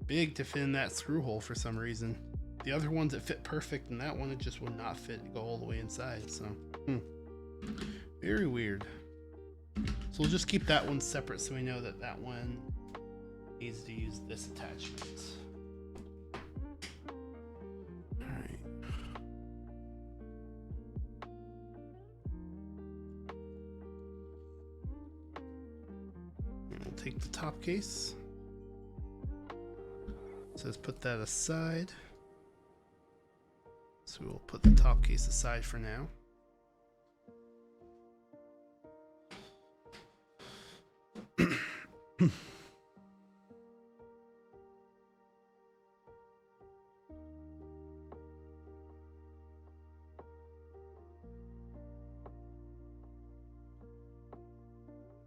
big to fit in that screw hole for some reason. The other ones it fit perfect, and that one it just would not fit and go all the way inside. So, very weird. So we'll just keep that one separate, so we know that that one needs to use this attachment. Alright. We'll take the top case. It says put that aside. So we'll put the top case aside for now.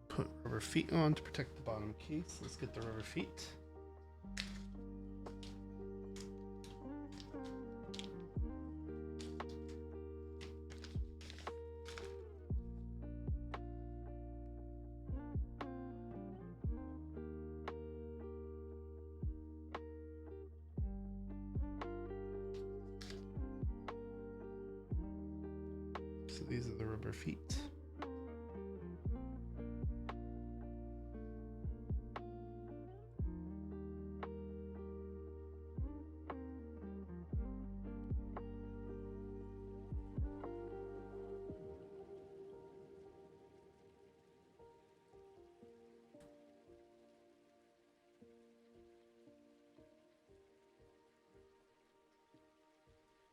Put rubber feet on to protect the bottom case. Let's get the rubber feet. So these are the rubber feet.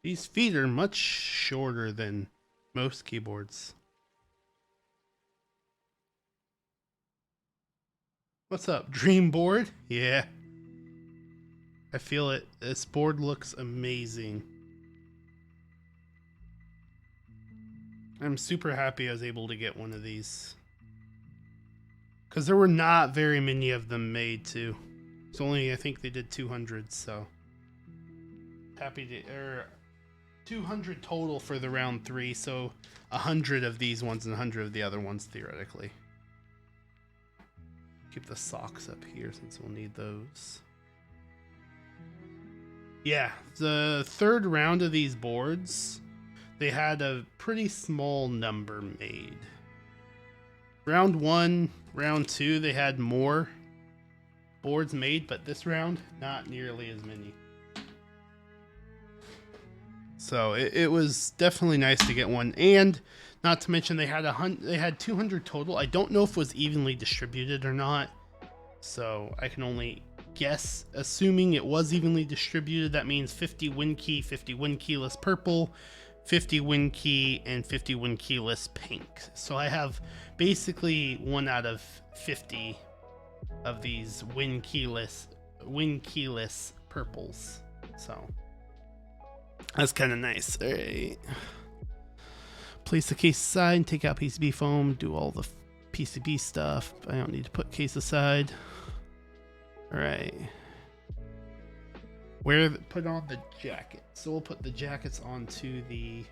These feet are much shorter than most keyboards. What's up, dream board? Yeah. I feel it. This board looks amazing. I'm super happy I was able to get one of these. Because there were not very many of them made too. It's only, I think they did 200, so. Happy to, 200 total for the round 3, so 100 of these ones and 100 of the other ones theoretically. Keep the socks up here since we'll need those. Yeah, the third round of these boards, they had a pretty small number made. Round 1, round 2, they had more boards made, but this round, not nearly as many. So it was definitely nice to get one, and not to mention they had 200 total. I don't know if it was evenly distributed or not, so I can only guess. Assuming it was evenly distributed, that means 50 win key, 50 win keyless purple, 50 win key, and 50 win keyless pink. So I have basically 1 out of 50 of these win keyless purples. So that's kind of nice. All right. Place the case aside, take out PCB foam, do all the PCB stuff. I don't need to put case aside. All right. Put on the jacket. So we'll put the jackets onto the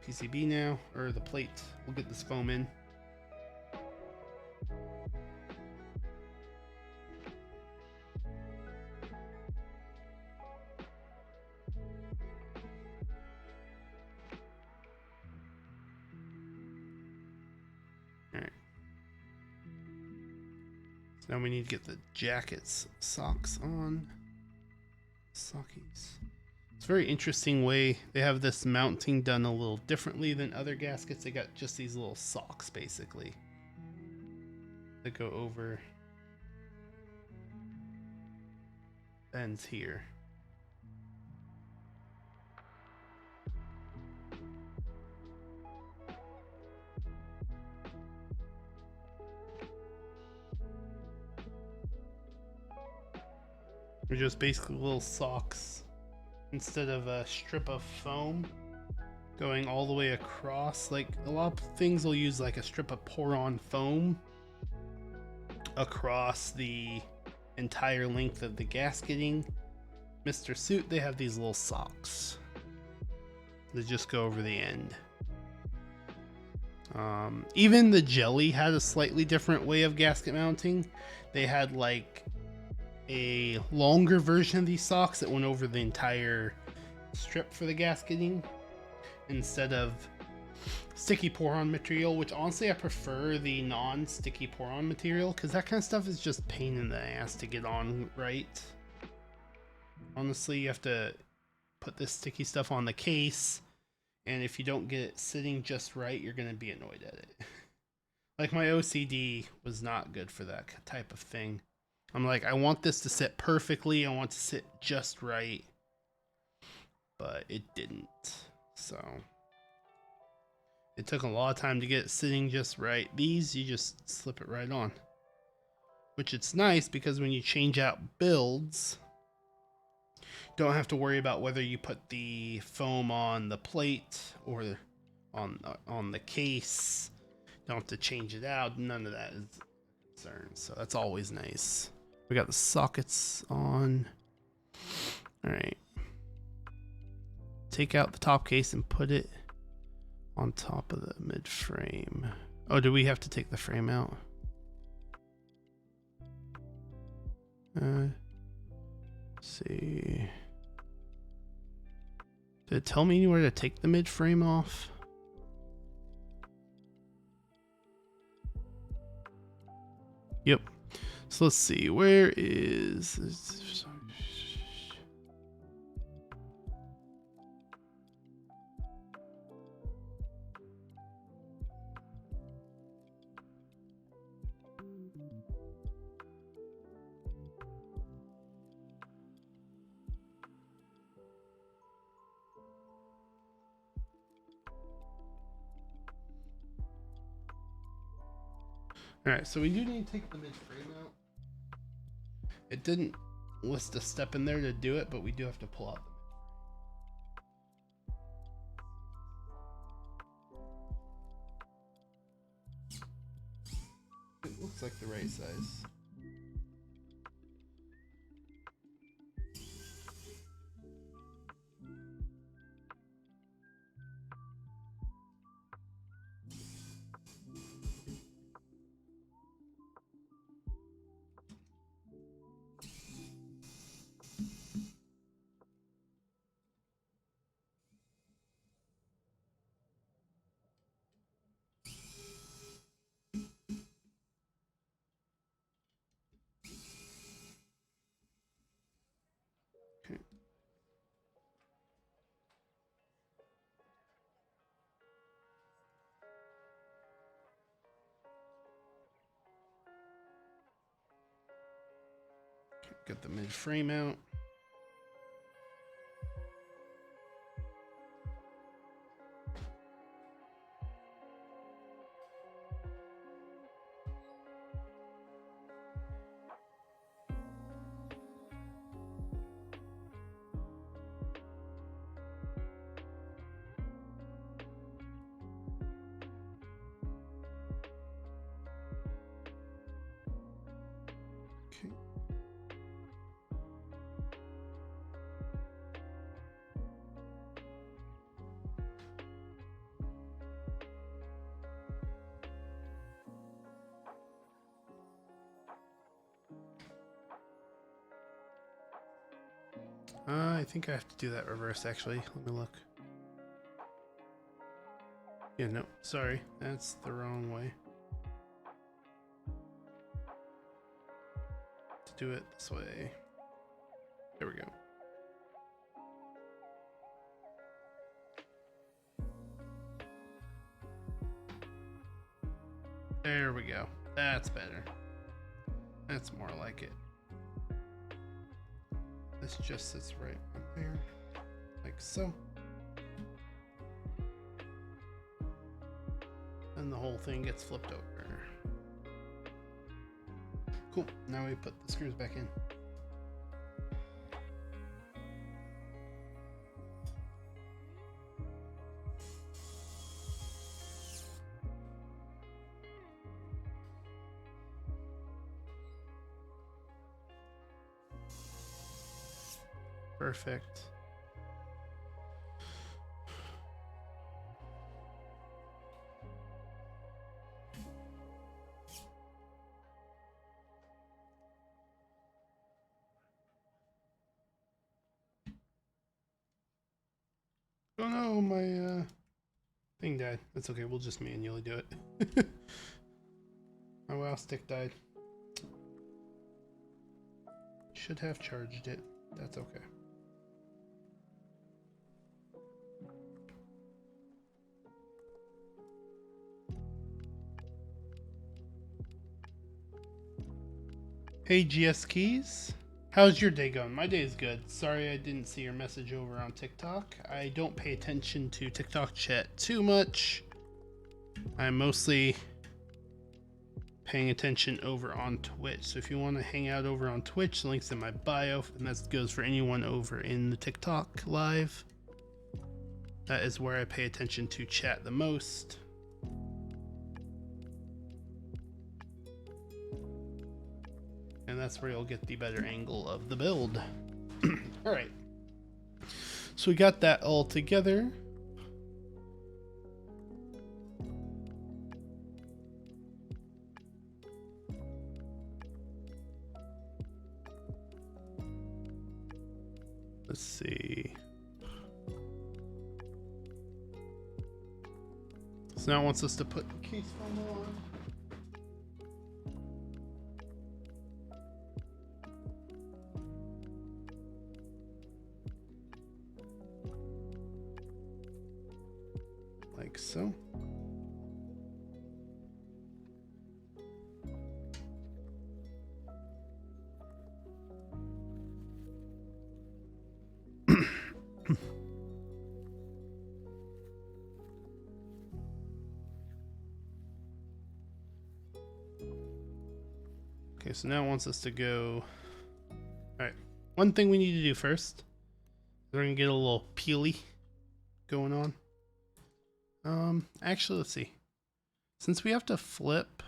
PCB now, or the plate. We'll get this foam in. Now we need to get the jackets socks on. Sockies. It's a very interesting way. They have this mounting done a little differently than other gaskets. They got just these little socks basically that go over ends here. They're just basically little socks instead of a strip of foam going all the way across. Like a lot of things will use like a strip of pour-on foam across the entire length of the gasketing. Mr. Suit, they have these little socks that just go over the end. Even the Jelly had a slightly different way of gasket mounting. They had like a longer version of these socks that went over the entire strip for the gasketing instead of sticky pour-on material, which honestly I prefer the non-sticky pour-on material because that kind of stuff is just pain in the ass to get on right. Honestly, you have to put this sticky stuff on the case, and if you don't get it sitting just right, you're going to be annoyed at it. Like my OCD was not good for that type of thing. I'm like, I want this to sit perfectly. I want to sit just right. But it didn't. So it took a lot of time to get it sitting just right. These, you just slip it right on. Which it's nice because when you change out builds, you don't have to worry about whether you put the foam on the plate or on the case. You don't have to change it out. None of that is a concern. So that's always nice. We got the sockets on. All right. Take out the top case and put it on top of the mid frame. Oh, do we have to take the frame out? Let's see. Did it tell me anywhere to take the mid frame off? Yep. So let's see, where is this? Alright, so we do need to take the mid-frame out. It didn't list a step in there to do it, but we do have to pull out the It looks like the right size. Get the mid frame out. Okay. I think I have to do that reverse actually. Let me look. Yeah, no, sorry. That's the wrong way. To do it this way. There we go. There we go. That's better. That's more like it. This just sits right up there, like so. And the whole thing gets flipped over. Cool, now we put the screws back in. Perfect. Oh no, my thing died. That's okay, we'll just manually do it. My WoW stick died. Should have charged it. That's okay. Hey GS Keys, how's your day going? My day is good. Sorry I didn't see your message over on TikTok. I don't pay attention to TikTok chat too much. I'm mostly paying attention over on Twitch. So if you want to hang out over on Twitch, the link's in my bio, and that goes for anyone over in the TikTok live. That is where I pay attention to chat the most. And that's where you'll get the better angle of the build. All right. So we got that all together. Let's see. So now it wants us to put the case foam on. Like so. Okay, so now it wants us to go. Alright, one thing we need to do first. We're gonna get a little peely going on. Actually, let's see. Since we have to flip.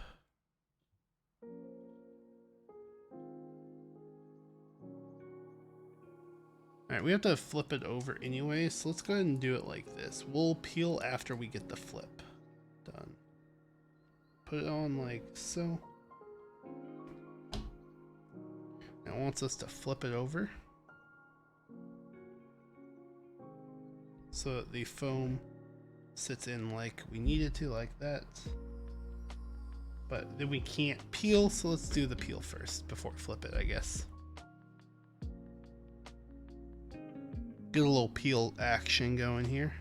Alright, we have to flip it over anyway, so let's go ahead and do it like this. We'll peel after we get the flip done. Put it on like so. Now it wants us to flip it over so that the foam sits in like we need it to, like that. But then we can't peel, so let's do the peel first before we flip it, I guess. Get a little peel action going here.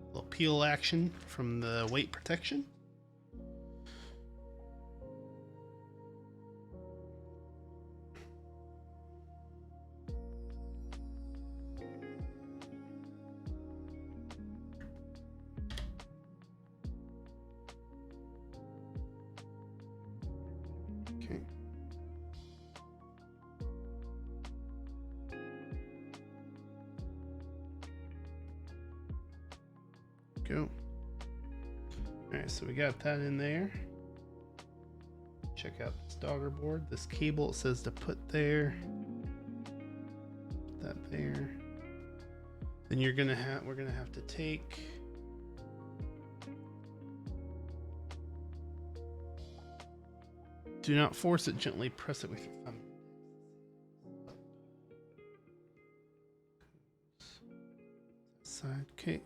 Little peel action from the weight protection. Go. Alright, so we got that in there. Check out this daughter board. This cable it says to put there. Put that there. Then we're gonna have to take do not force it, gently press it with your thumb. Side, okay.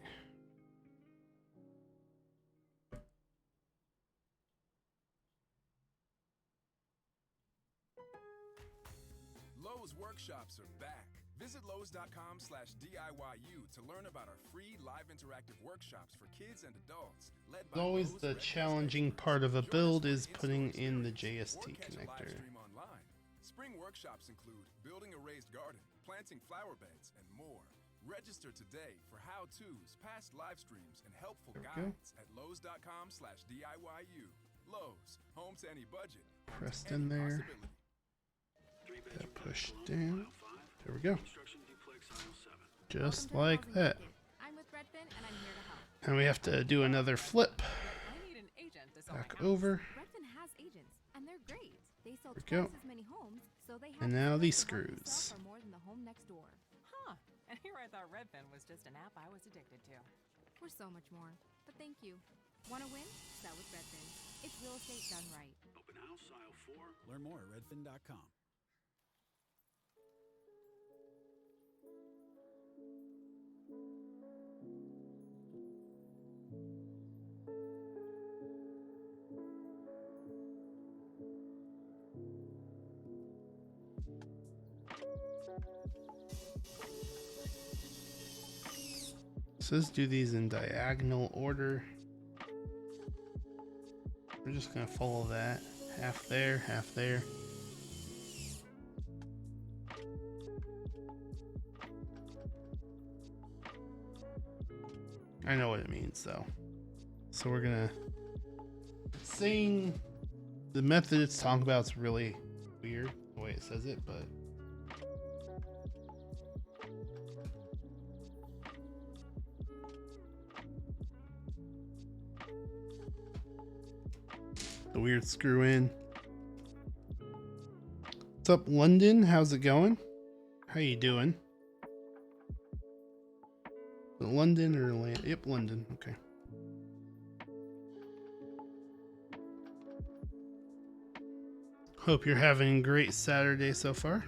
Lowe's workshops are back. Visit Lowes.com/DIYU to learn about our free live interactive workshops for kids and adults. Led by Always Lowe's the Red challenging Experts. part of a Join us build for is putting in-store in the experience JST or catch a live connector. stream online. Spring workshops include building a raised garden, planting flower beds, and more. Register today for how-tos, past live streams, and helpful There we go. guides at Lowes.com/DIYU. Lowe's, home to any budget. Pressed any in there. possibility. That pushed down. There we go. Just like that. I'm with Redfin and I'm here to help. And we have to do another flip. I need an agent to sell Back my house. over. Redfin has agents and they're great. They sell There we go. twice as many homes, so they have And now these to help you screws. sell for more than the home next door. Huh. And here I thought Redfin was just an app I was addicted to. We're so much more. But thank you. Want to win? Sell with Redfin. It's real estate done right. Open house, aisle 4. Learn more at redfin.com. So let's do these in diagonal order. We're just gonna follow that. Half there, half there. I know what it means though. So we're gonna saying the method it's talking about is really weird the way it says it, but the weird screw in. What's up, London? How's it going? How you doing? Is it London or Yep, London. Okay. Hope you're having a great Saturday so far.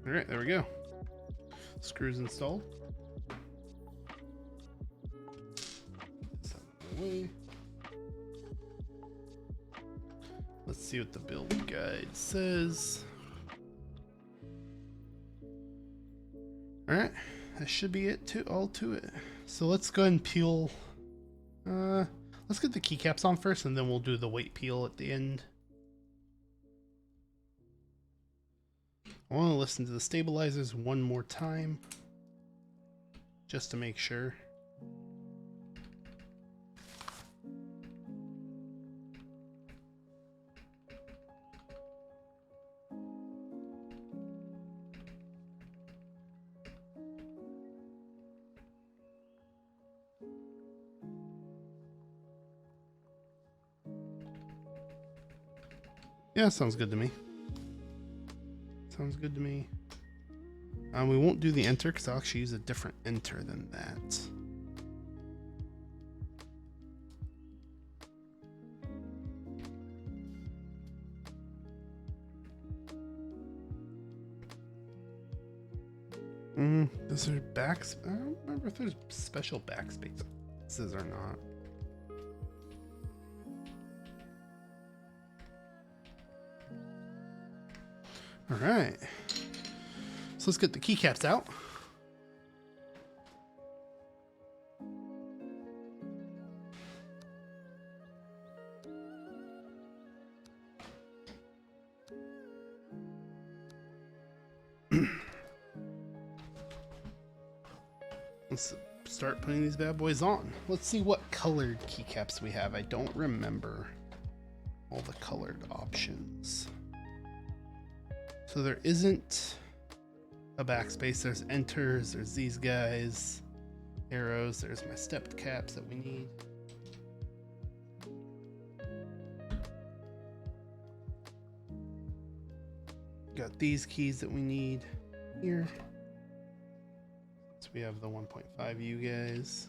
All right, there we go. Screws installed. This out of the way. Let's see what the build guide says. All right, that should be it all to it. So let's go ahead and peel. Let's get the keycaps on first, and then we'll do the weight peel at the end. I want to listen to the stabilizers one more time, just to make sure. Yeah, sounds good to me. Sounds good to me. We won't do the enter because I'll actually use a different enter than that. Is there backs? I don't remember if there's special backspaces or not. All right, so let's get the keycaps out. Let's start putting these bad boys on. Let's see what colored keycaps we have. I don't remember all the colored options. So there isn't a backspace. There's enters, there's these guys, arrows, there's my stepped caps that we need. Got these keys that we need here. So we have the 1.5U guys.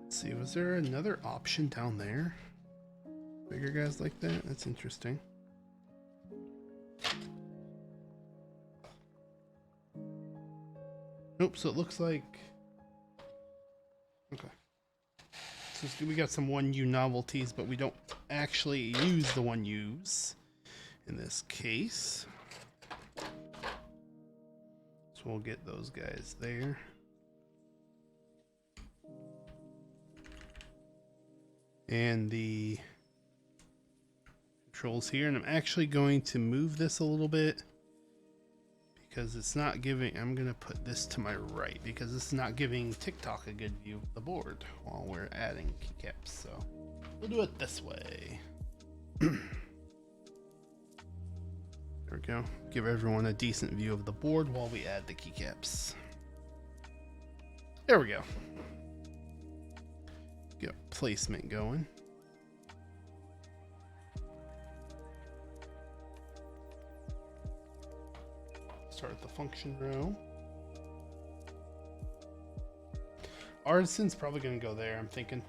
Let's see, was there another option down there? Bigger guys like that? That's interesting. Nope, so it looks like... Okay. So we got some 1U novelties, but we don't actually use the 1Us in this case. So we'll get those guys there. And the controls here, and I'm actually going to move this a little bit because it's not giving, I'm gonna put this to my right because this is not giving TikTok a good view of the board while we're adding keycaps, so we'll do it this way. There we go. Give everyone a decent view of the board while we add the keycaps. There we go. Get placement going. Start with the function row. Artisan's probably going to go there, I'm thinking.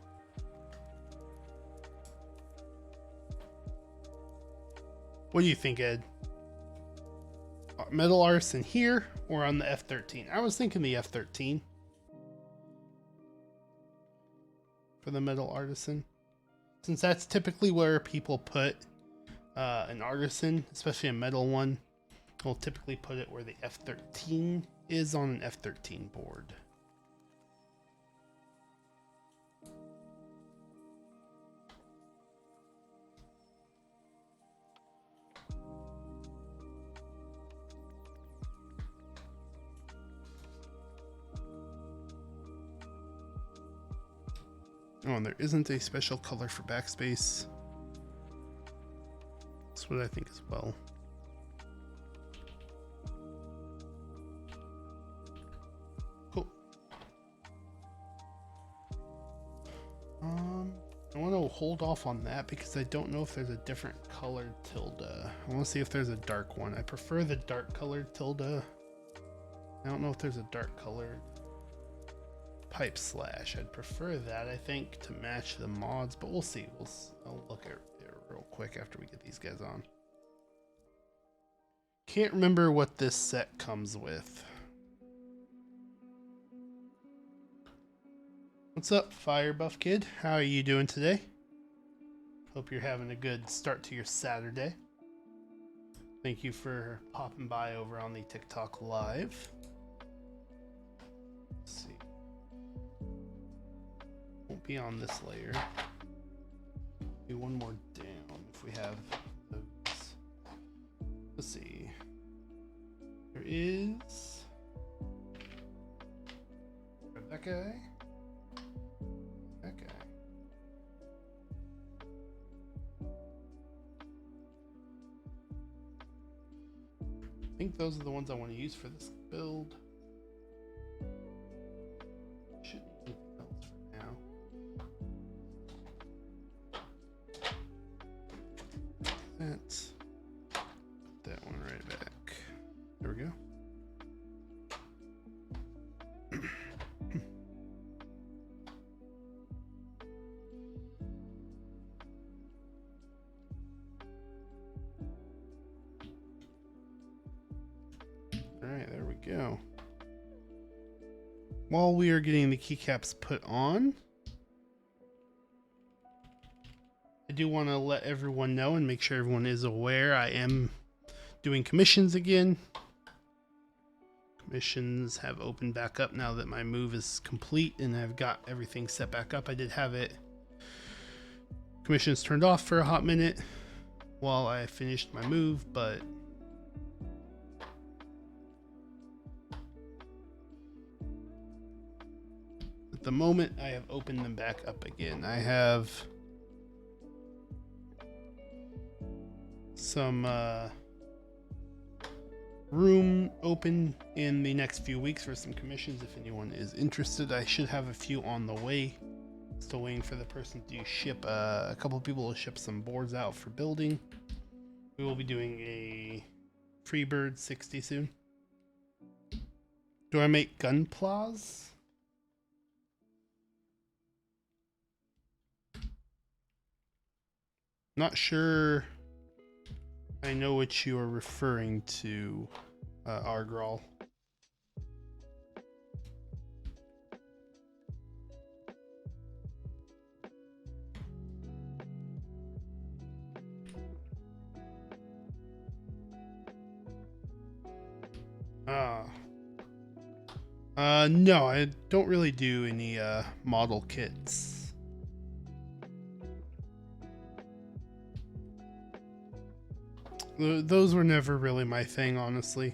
What do you think, Ed? Metal Artisan here or on the F13? I was thinking the F13. For the Metal Artisan, since that's typically where people put an artisan, especially a metal one. We'll typically put it where the F13 is on an F13 board. Oh, and there isn't a special color for backspace. That's what I think as well. Cool. I want to hold off on that because I don't know if there's a different colored tilde. I want to see if there's a dark one. I prefer the dark colored tilde. I don't know if there's a dark colored. pipe slash. I'd prefer that, I think, to match the mods, but we'll see. I'll look at it real quick after we get these guys on. Can't remember what this set comes with. What's up, Fire Buff Kid? How are you doing today? Hope you're having a good start to your Saturday. Thank you for popping by over on the TikTok Live. Let's see. Won't be on this layer. Be one more down if we have those. Let's see. There is that guy. That guy. I think those are the ones I want to use for this build. Shouldn't need anything else for now. Put that one right back. There we go. Alright, there we go. While we are getting the keycaps put on, I do want to let everyone know and make sure everyone is aware I am doing commissions again. Commissions have opened back up now that my move is complete and I've got everything set back up. I did have commissions turned off for a hot minute while I finished my move, but at the moment I have opened them back up again. I have some room open in the next few weeks for some commissions if anyone is interested. I should have a few on the way. Still waiting for the person to ship a couple of people to ship some boards out for building. We will be doing a Freebird 60 soon. Do I make gunplas? Not sure I know what you are referring to, Argral. No, I don't really do any model kits. Those were never really my thing, honestly.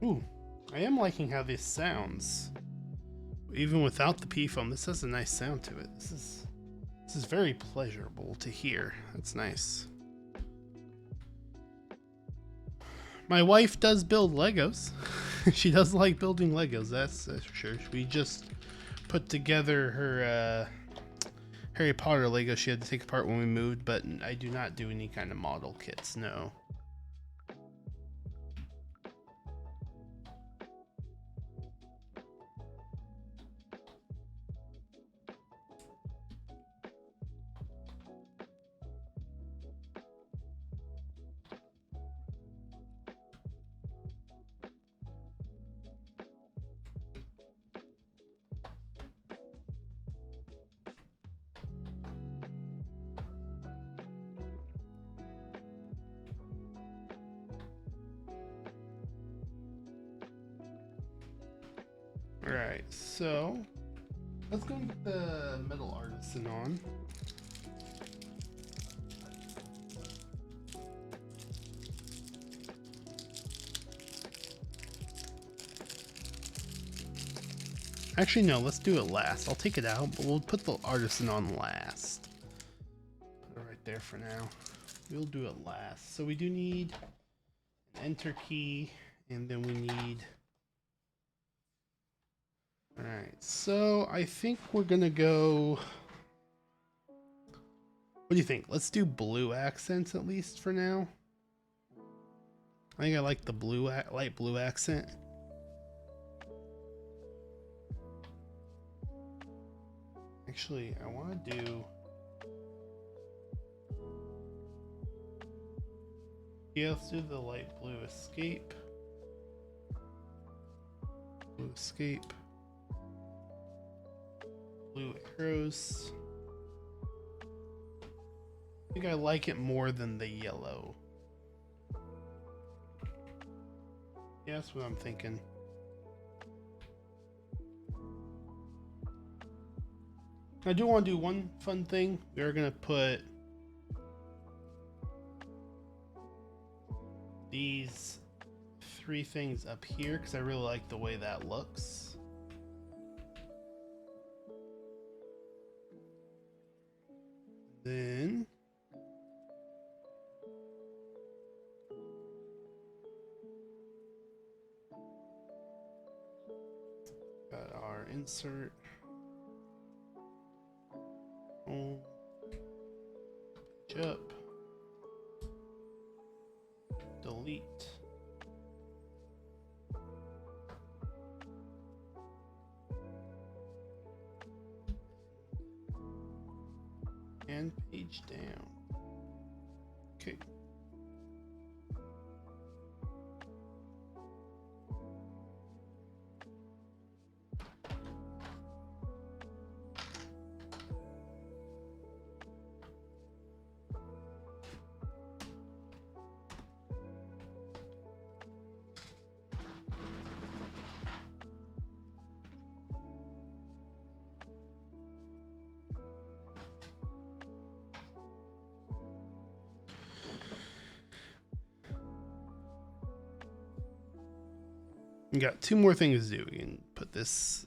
Ooh, I am liking how this sounds. Even without the P foam, this has a nice sound to it. This is very pleasurable to hear. That's nice. My wife does build Legos. She does like building Legos, that's for sure. We just put together her Harry Potter Lego she had to take apart when we moved, but I do not do any kind of model kits, no. Alright, so let's go and get the metal artisan on. Actually, no, let's do it last. I'll take it out, but we'll put the artisan on last. it there for now. We'll do it last. So we do need an enter key, and then we need... Alright, so I think we're gonna go... What do you think? Let's do blue accents at least for now. I think I like the light blue accent. Actually, I want to do... Yeah, let's do the light blue escape. Blue escape. Blue arrows. I think I like it more than the yellow. Yeah, that's what I'm thinking. I do want to do one fun thing. We are going to put these 3 things up here because I really like the way that looks. Then got our insert. Page up. Delete. And page down. Okay. We got 2 more things to do. We can put this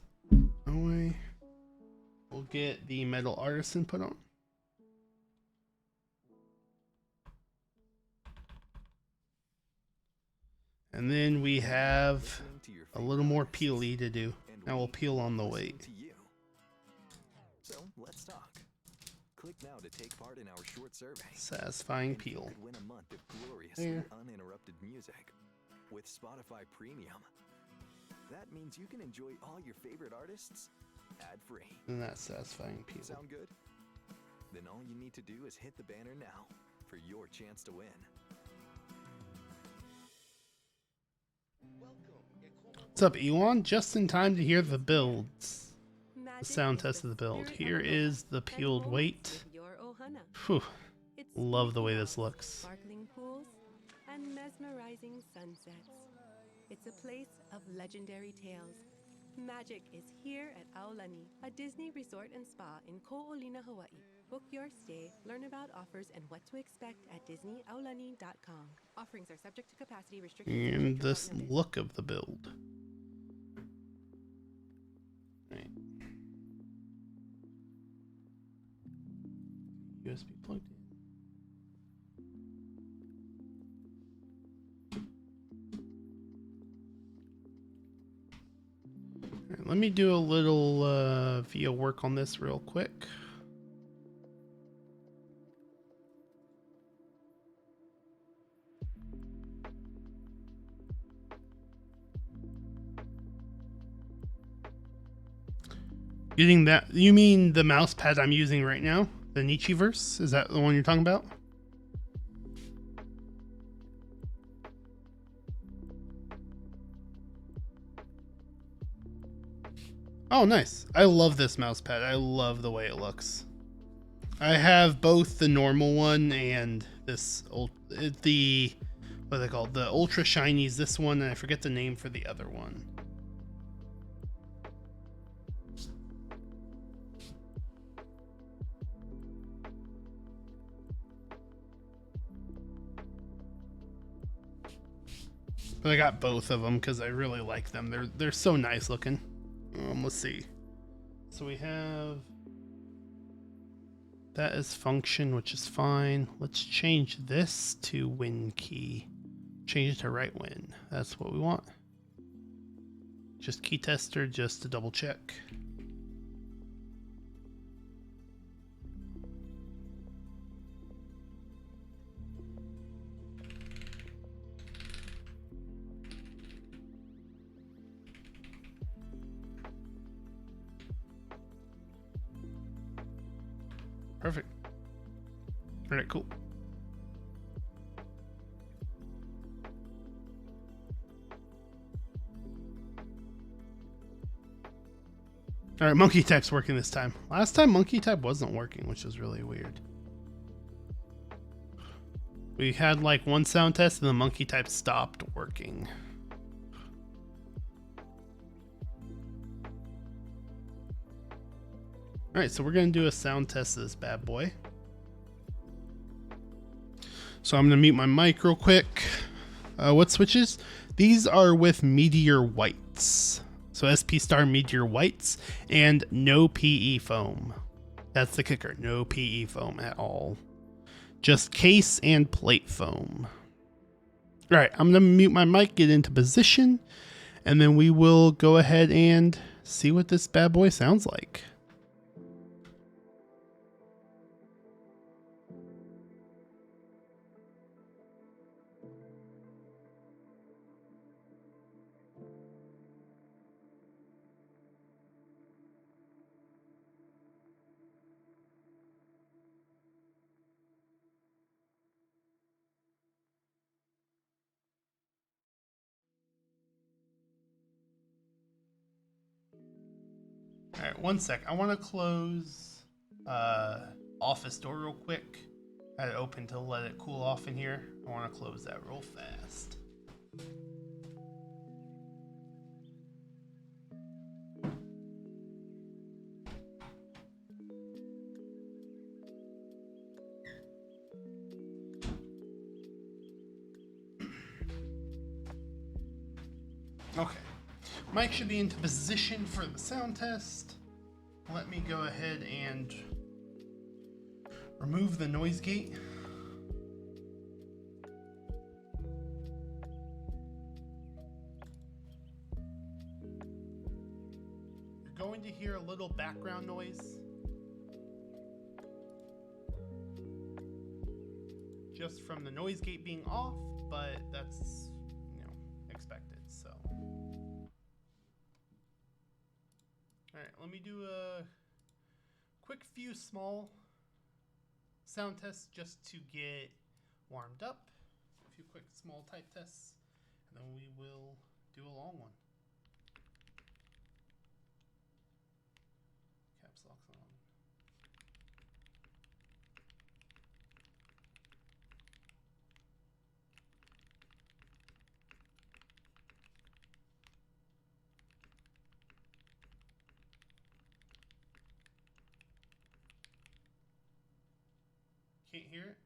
away. We'll get the metal artisan put on. And then we have a little more peely to do. Now we'll peel on the weight. So let's talk. Click now to take part in our short survey. Satisfying peel. You could win a month of gloriously uninterrupted music with Spotify Premium. That means you can enjoy all your favorite artists ad-free. And that's satisfying peel. Sound good? Then all you need to do is hit the banner now for your chance to win. What's up, Elon? Just in time to hear the builds. The sound test of the build. Here is the peeled weight. Whew. Love the way this looks. Sparkling pools and mesmerizing sunsets. It's a place of legendary tales. Magic is here at Aulani, a Disney resort and spa in Ko'olina, Hawaii. Book your stay, learn about offers and what to expect at DisneyAulani.com. Offerings are subject to capacity restrictions. And this look of the build. Right. USB plugged in. Right, let me do a little VIA work on this real quick. Using that, you mean the mouse pad I'm using right now? The Nichiverse? Is that the one you're talking about? Oh, nice. I love this mouse pad. I love the way it looks. I have both the normal one and this, what are they called? The Ultra Shinies, this one, and I forget the name for the other one. But I got both of them because I really like them. They're so nice looking. Let's see. So we have that is function, which is fine. Let's change this to win key. Change it to right win. That's what we want. Just key tester, just to double check. Perfect. All right, cool. All right, monkey type's working this time. Last time monkey type wasn't working, which was really weird. We had like one sound test and the monkey type stopped working. All right, so we're gonna do a sound test of this bad boy. So I'm gonna mute my mic real quick. What switches? These are with Meteor Whites. So SP Star Meteor Whites and no PE foam. That's the kicker. No PE foam at all. Just case and plate foam. All right, I'm gonna mute my mic, get into position, and then we will go ahead and see what this bad boy sounds like. All right, one sec. I want to close office door real quick. I had it open to let it cool off in here. I want to close that real fast. Okay. Mic should be into position for the sound test. Let me go ahead and remove the noise gate. You're going to hear a little background noise. Just from the noise gate being off, but that's, expected, so. Alright, let me do a quick few small sound tests just to get warmed up. A few quick small type tests, and then we will do a long one. Caps lock's on. Can't hear it?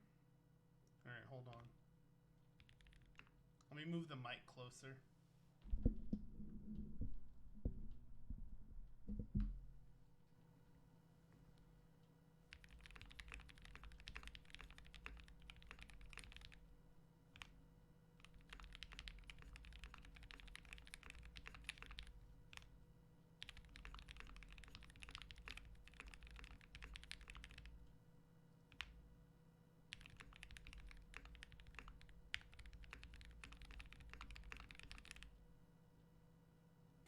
Alright, hold on. Let me move the mic closer.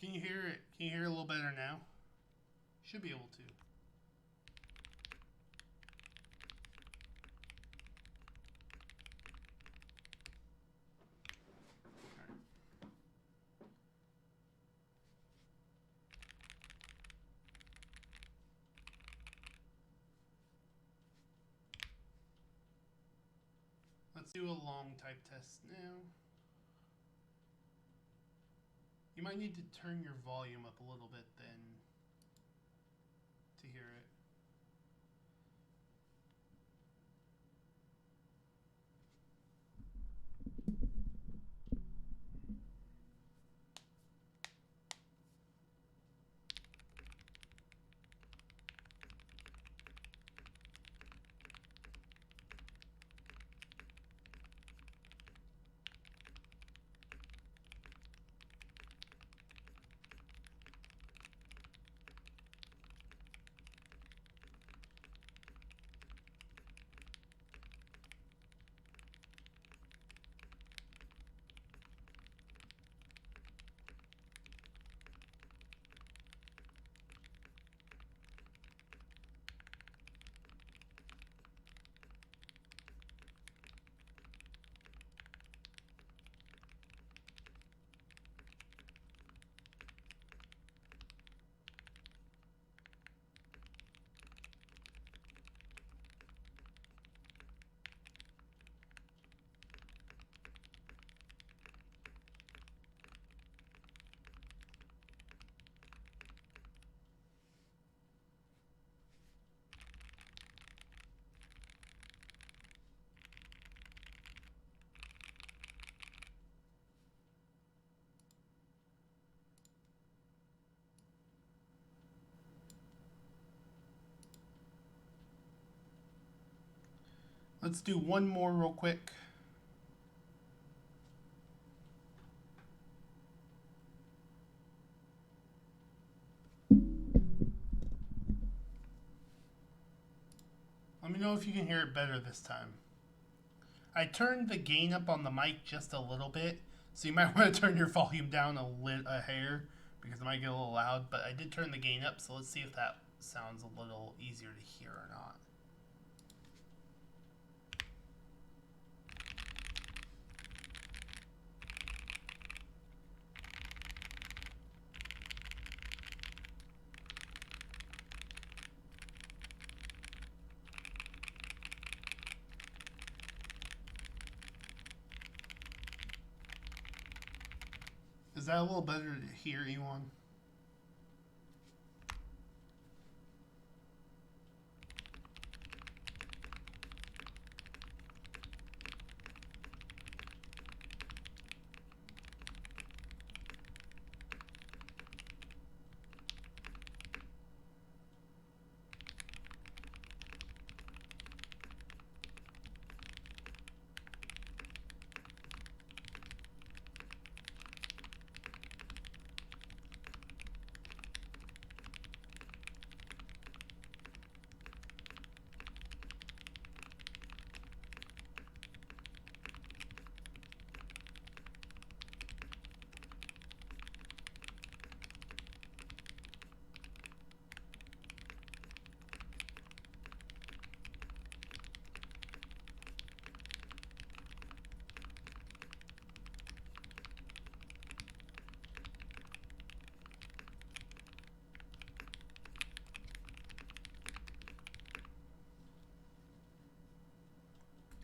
Can you hear it? Can you hear it a little better now? Should be able to. Let's do a long type test now. You might need to turn your volume up a little bit then to hear it. Let's do one more real quick. Let me know if you can hear it better this time. I turned the gain up on the mic just a little bit, so you might want to turn your volume down a hair because it might get a little loud, but I did turn the gain up, so let's see if that sounds a little easier to hear or not. Is that a little better to hear, Ewan?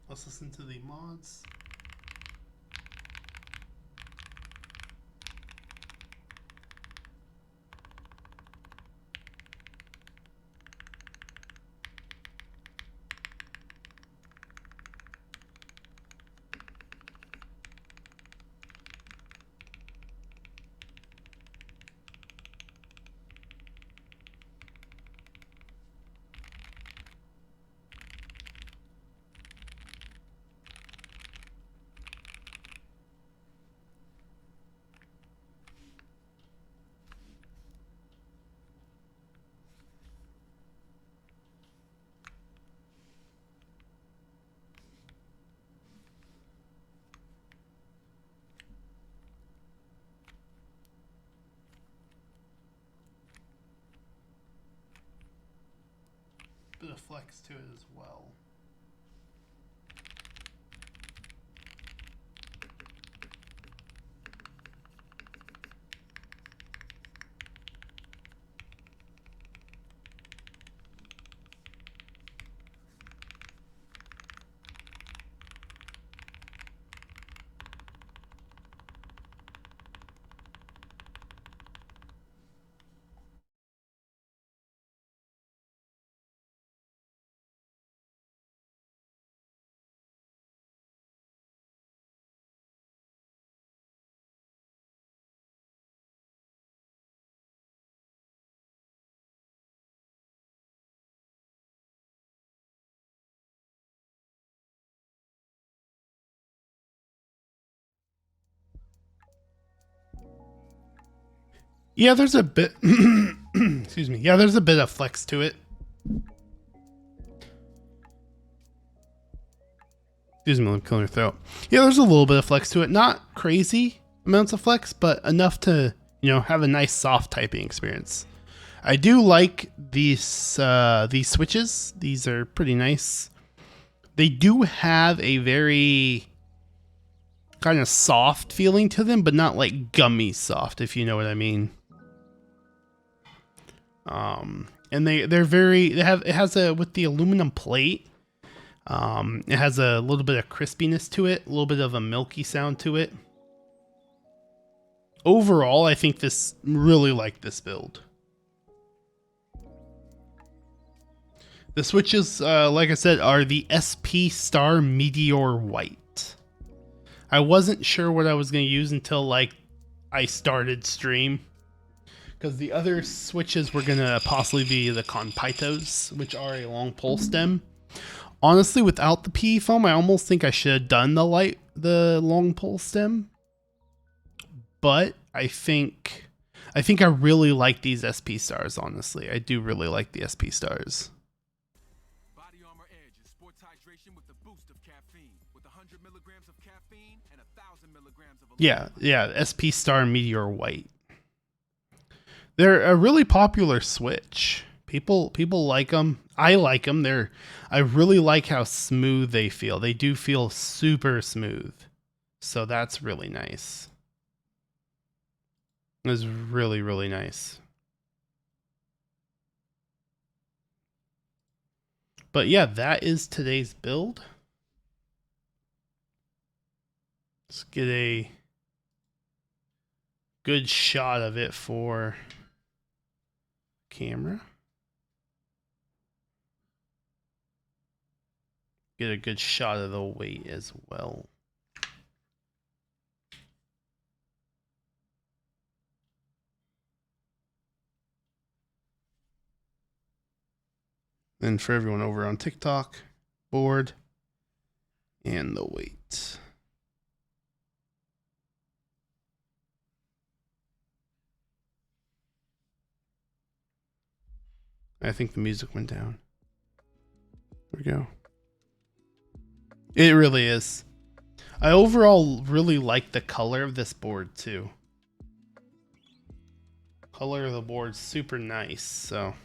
Let's listen to the mods. Bit of flex to it as well. Yeah, there's a bit excuse me. Yeah, there's a bit of flex to it. Excuse me, I'm killing your throat. Yeah, there's a little bit of flex to it. Not crazy amounts of flex, but enough to, you know, have a nice soft typing experience. I do like these switches. These are pretty nice. They do have a very kind of soft feeling to them, but not like gummy soft, if you know what I mean. And it has a, with the aluminum plate, it has a little bit of crispiness to it, a little bit of a milky sound to it. Overall, I think really like this build. The switches, like I said, are the SP Star Meteor White. I wasn't sure what I was going to use until like I started stream, because the other switches were going to possibly be the Conpitos, which are a long pole stem. Honestly, without the PE foam, I almost think I should have done the long pull stem. But I think I really like these SP stars, honestly. I do really like the SP stars. Body Armor Edge is sports hydration with the boost of caffeine, with 100 milligrams of caffeine and 1,000 milligrams of Yeah, SP Star and Meteor White. They're a really popular switch. People like them. I like them. I really like how smooth they feel. They do feel super smooth. So that's really nice. It's really, really nice. But yeah, that is today's build. Let's get a good shot of it for camera. Get a good shot of the weight as well. And for everyone over on TikTok, board and the weight. I think the music went down. There we go. It really is. I overall really like the color of this board too. Color of the board's super nice, so.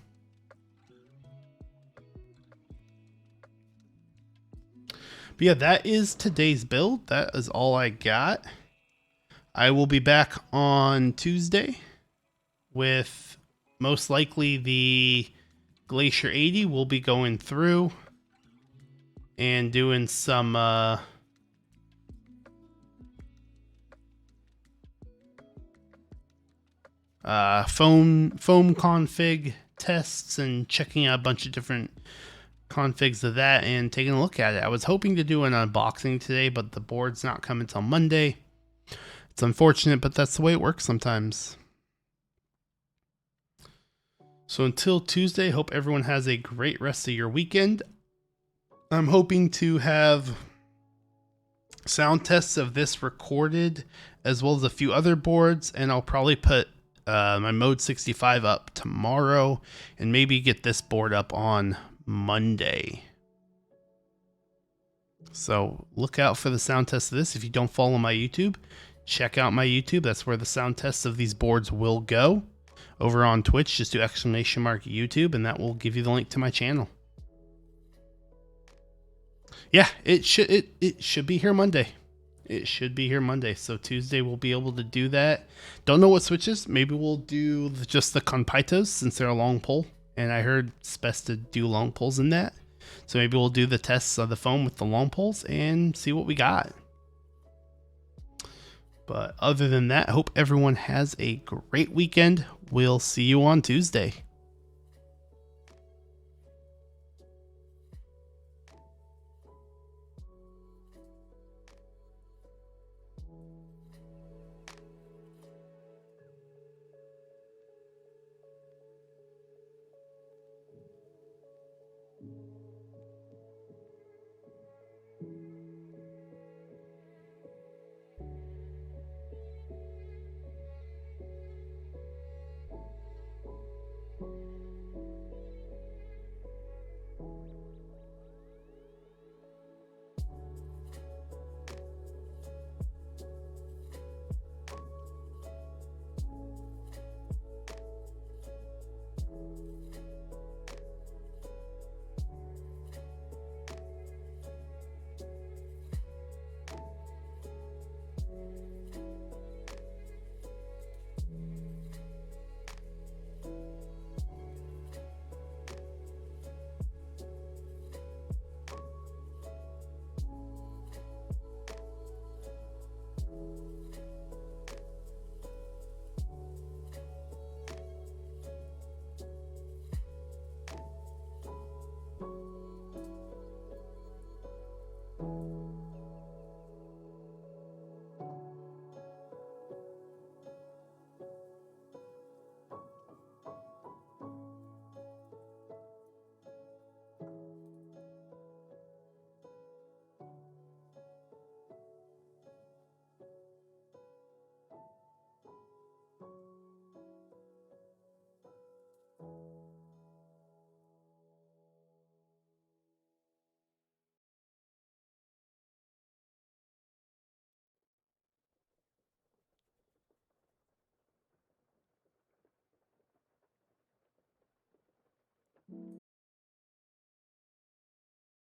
But yeah, that is today's build. That is all I got. I will be back on Tuesday with most likely the Glacier 80. We'll be going through and doing some foam config tests and checking out a bunch of different configs of that and taking a look at it. I was hoping to do an unboxing today, but the board's not coming until Monday. It's unfortunate, but that's the way it works sometimes. So until Tuesday, hope everyone has a great rest of your weekend. I'm hoping to have sound tests of this recorded as well as a few other boards, and I'll probably put my Mode 65 up tomorrow and maybe get this board up on Monday. So look out for the sound test of this. If you don't follow my YouTube, check out my YouTube. That's where the sound tests of these boards will go. Over on Twitch, just do !YouTube and that will give you the link to my channel. Yeah, it should be here Monday. It should be here Monday. So Tuesday we'll be able to do that. Don't know what switches. Maybe we'll do just the Conpitos since they're a long pull. And I heard it's best to do long pulls in that. So maybe we'll do the tests of the foam with the long pulls and see what we got. But other than that, I hope everyone has a great weekend. We'll see you on Tuesday.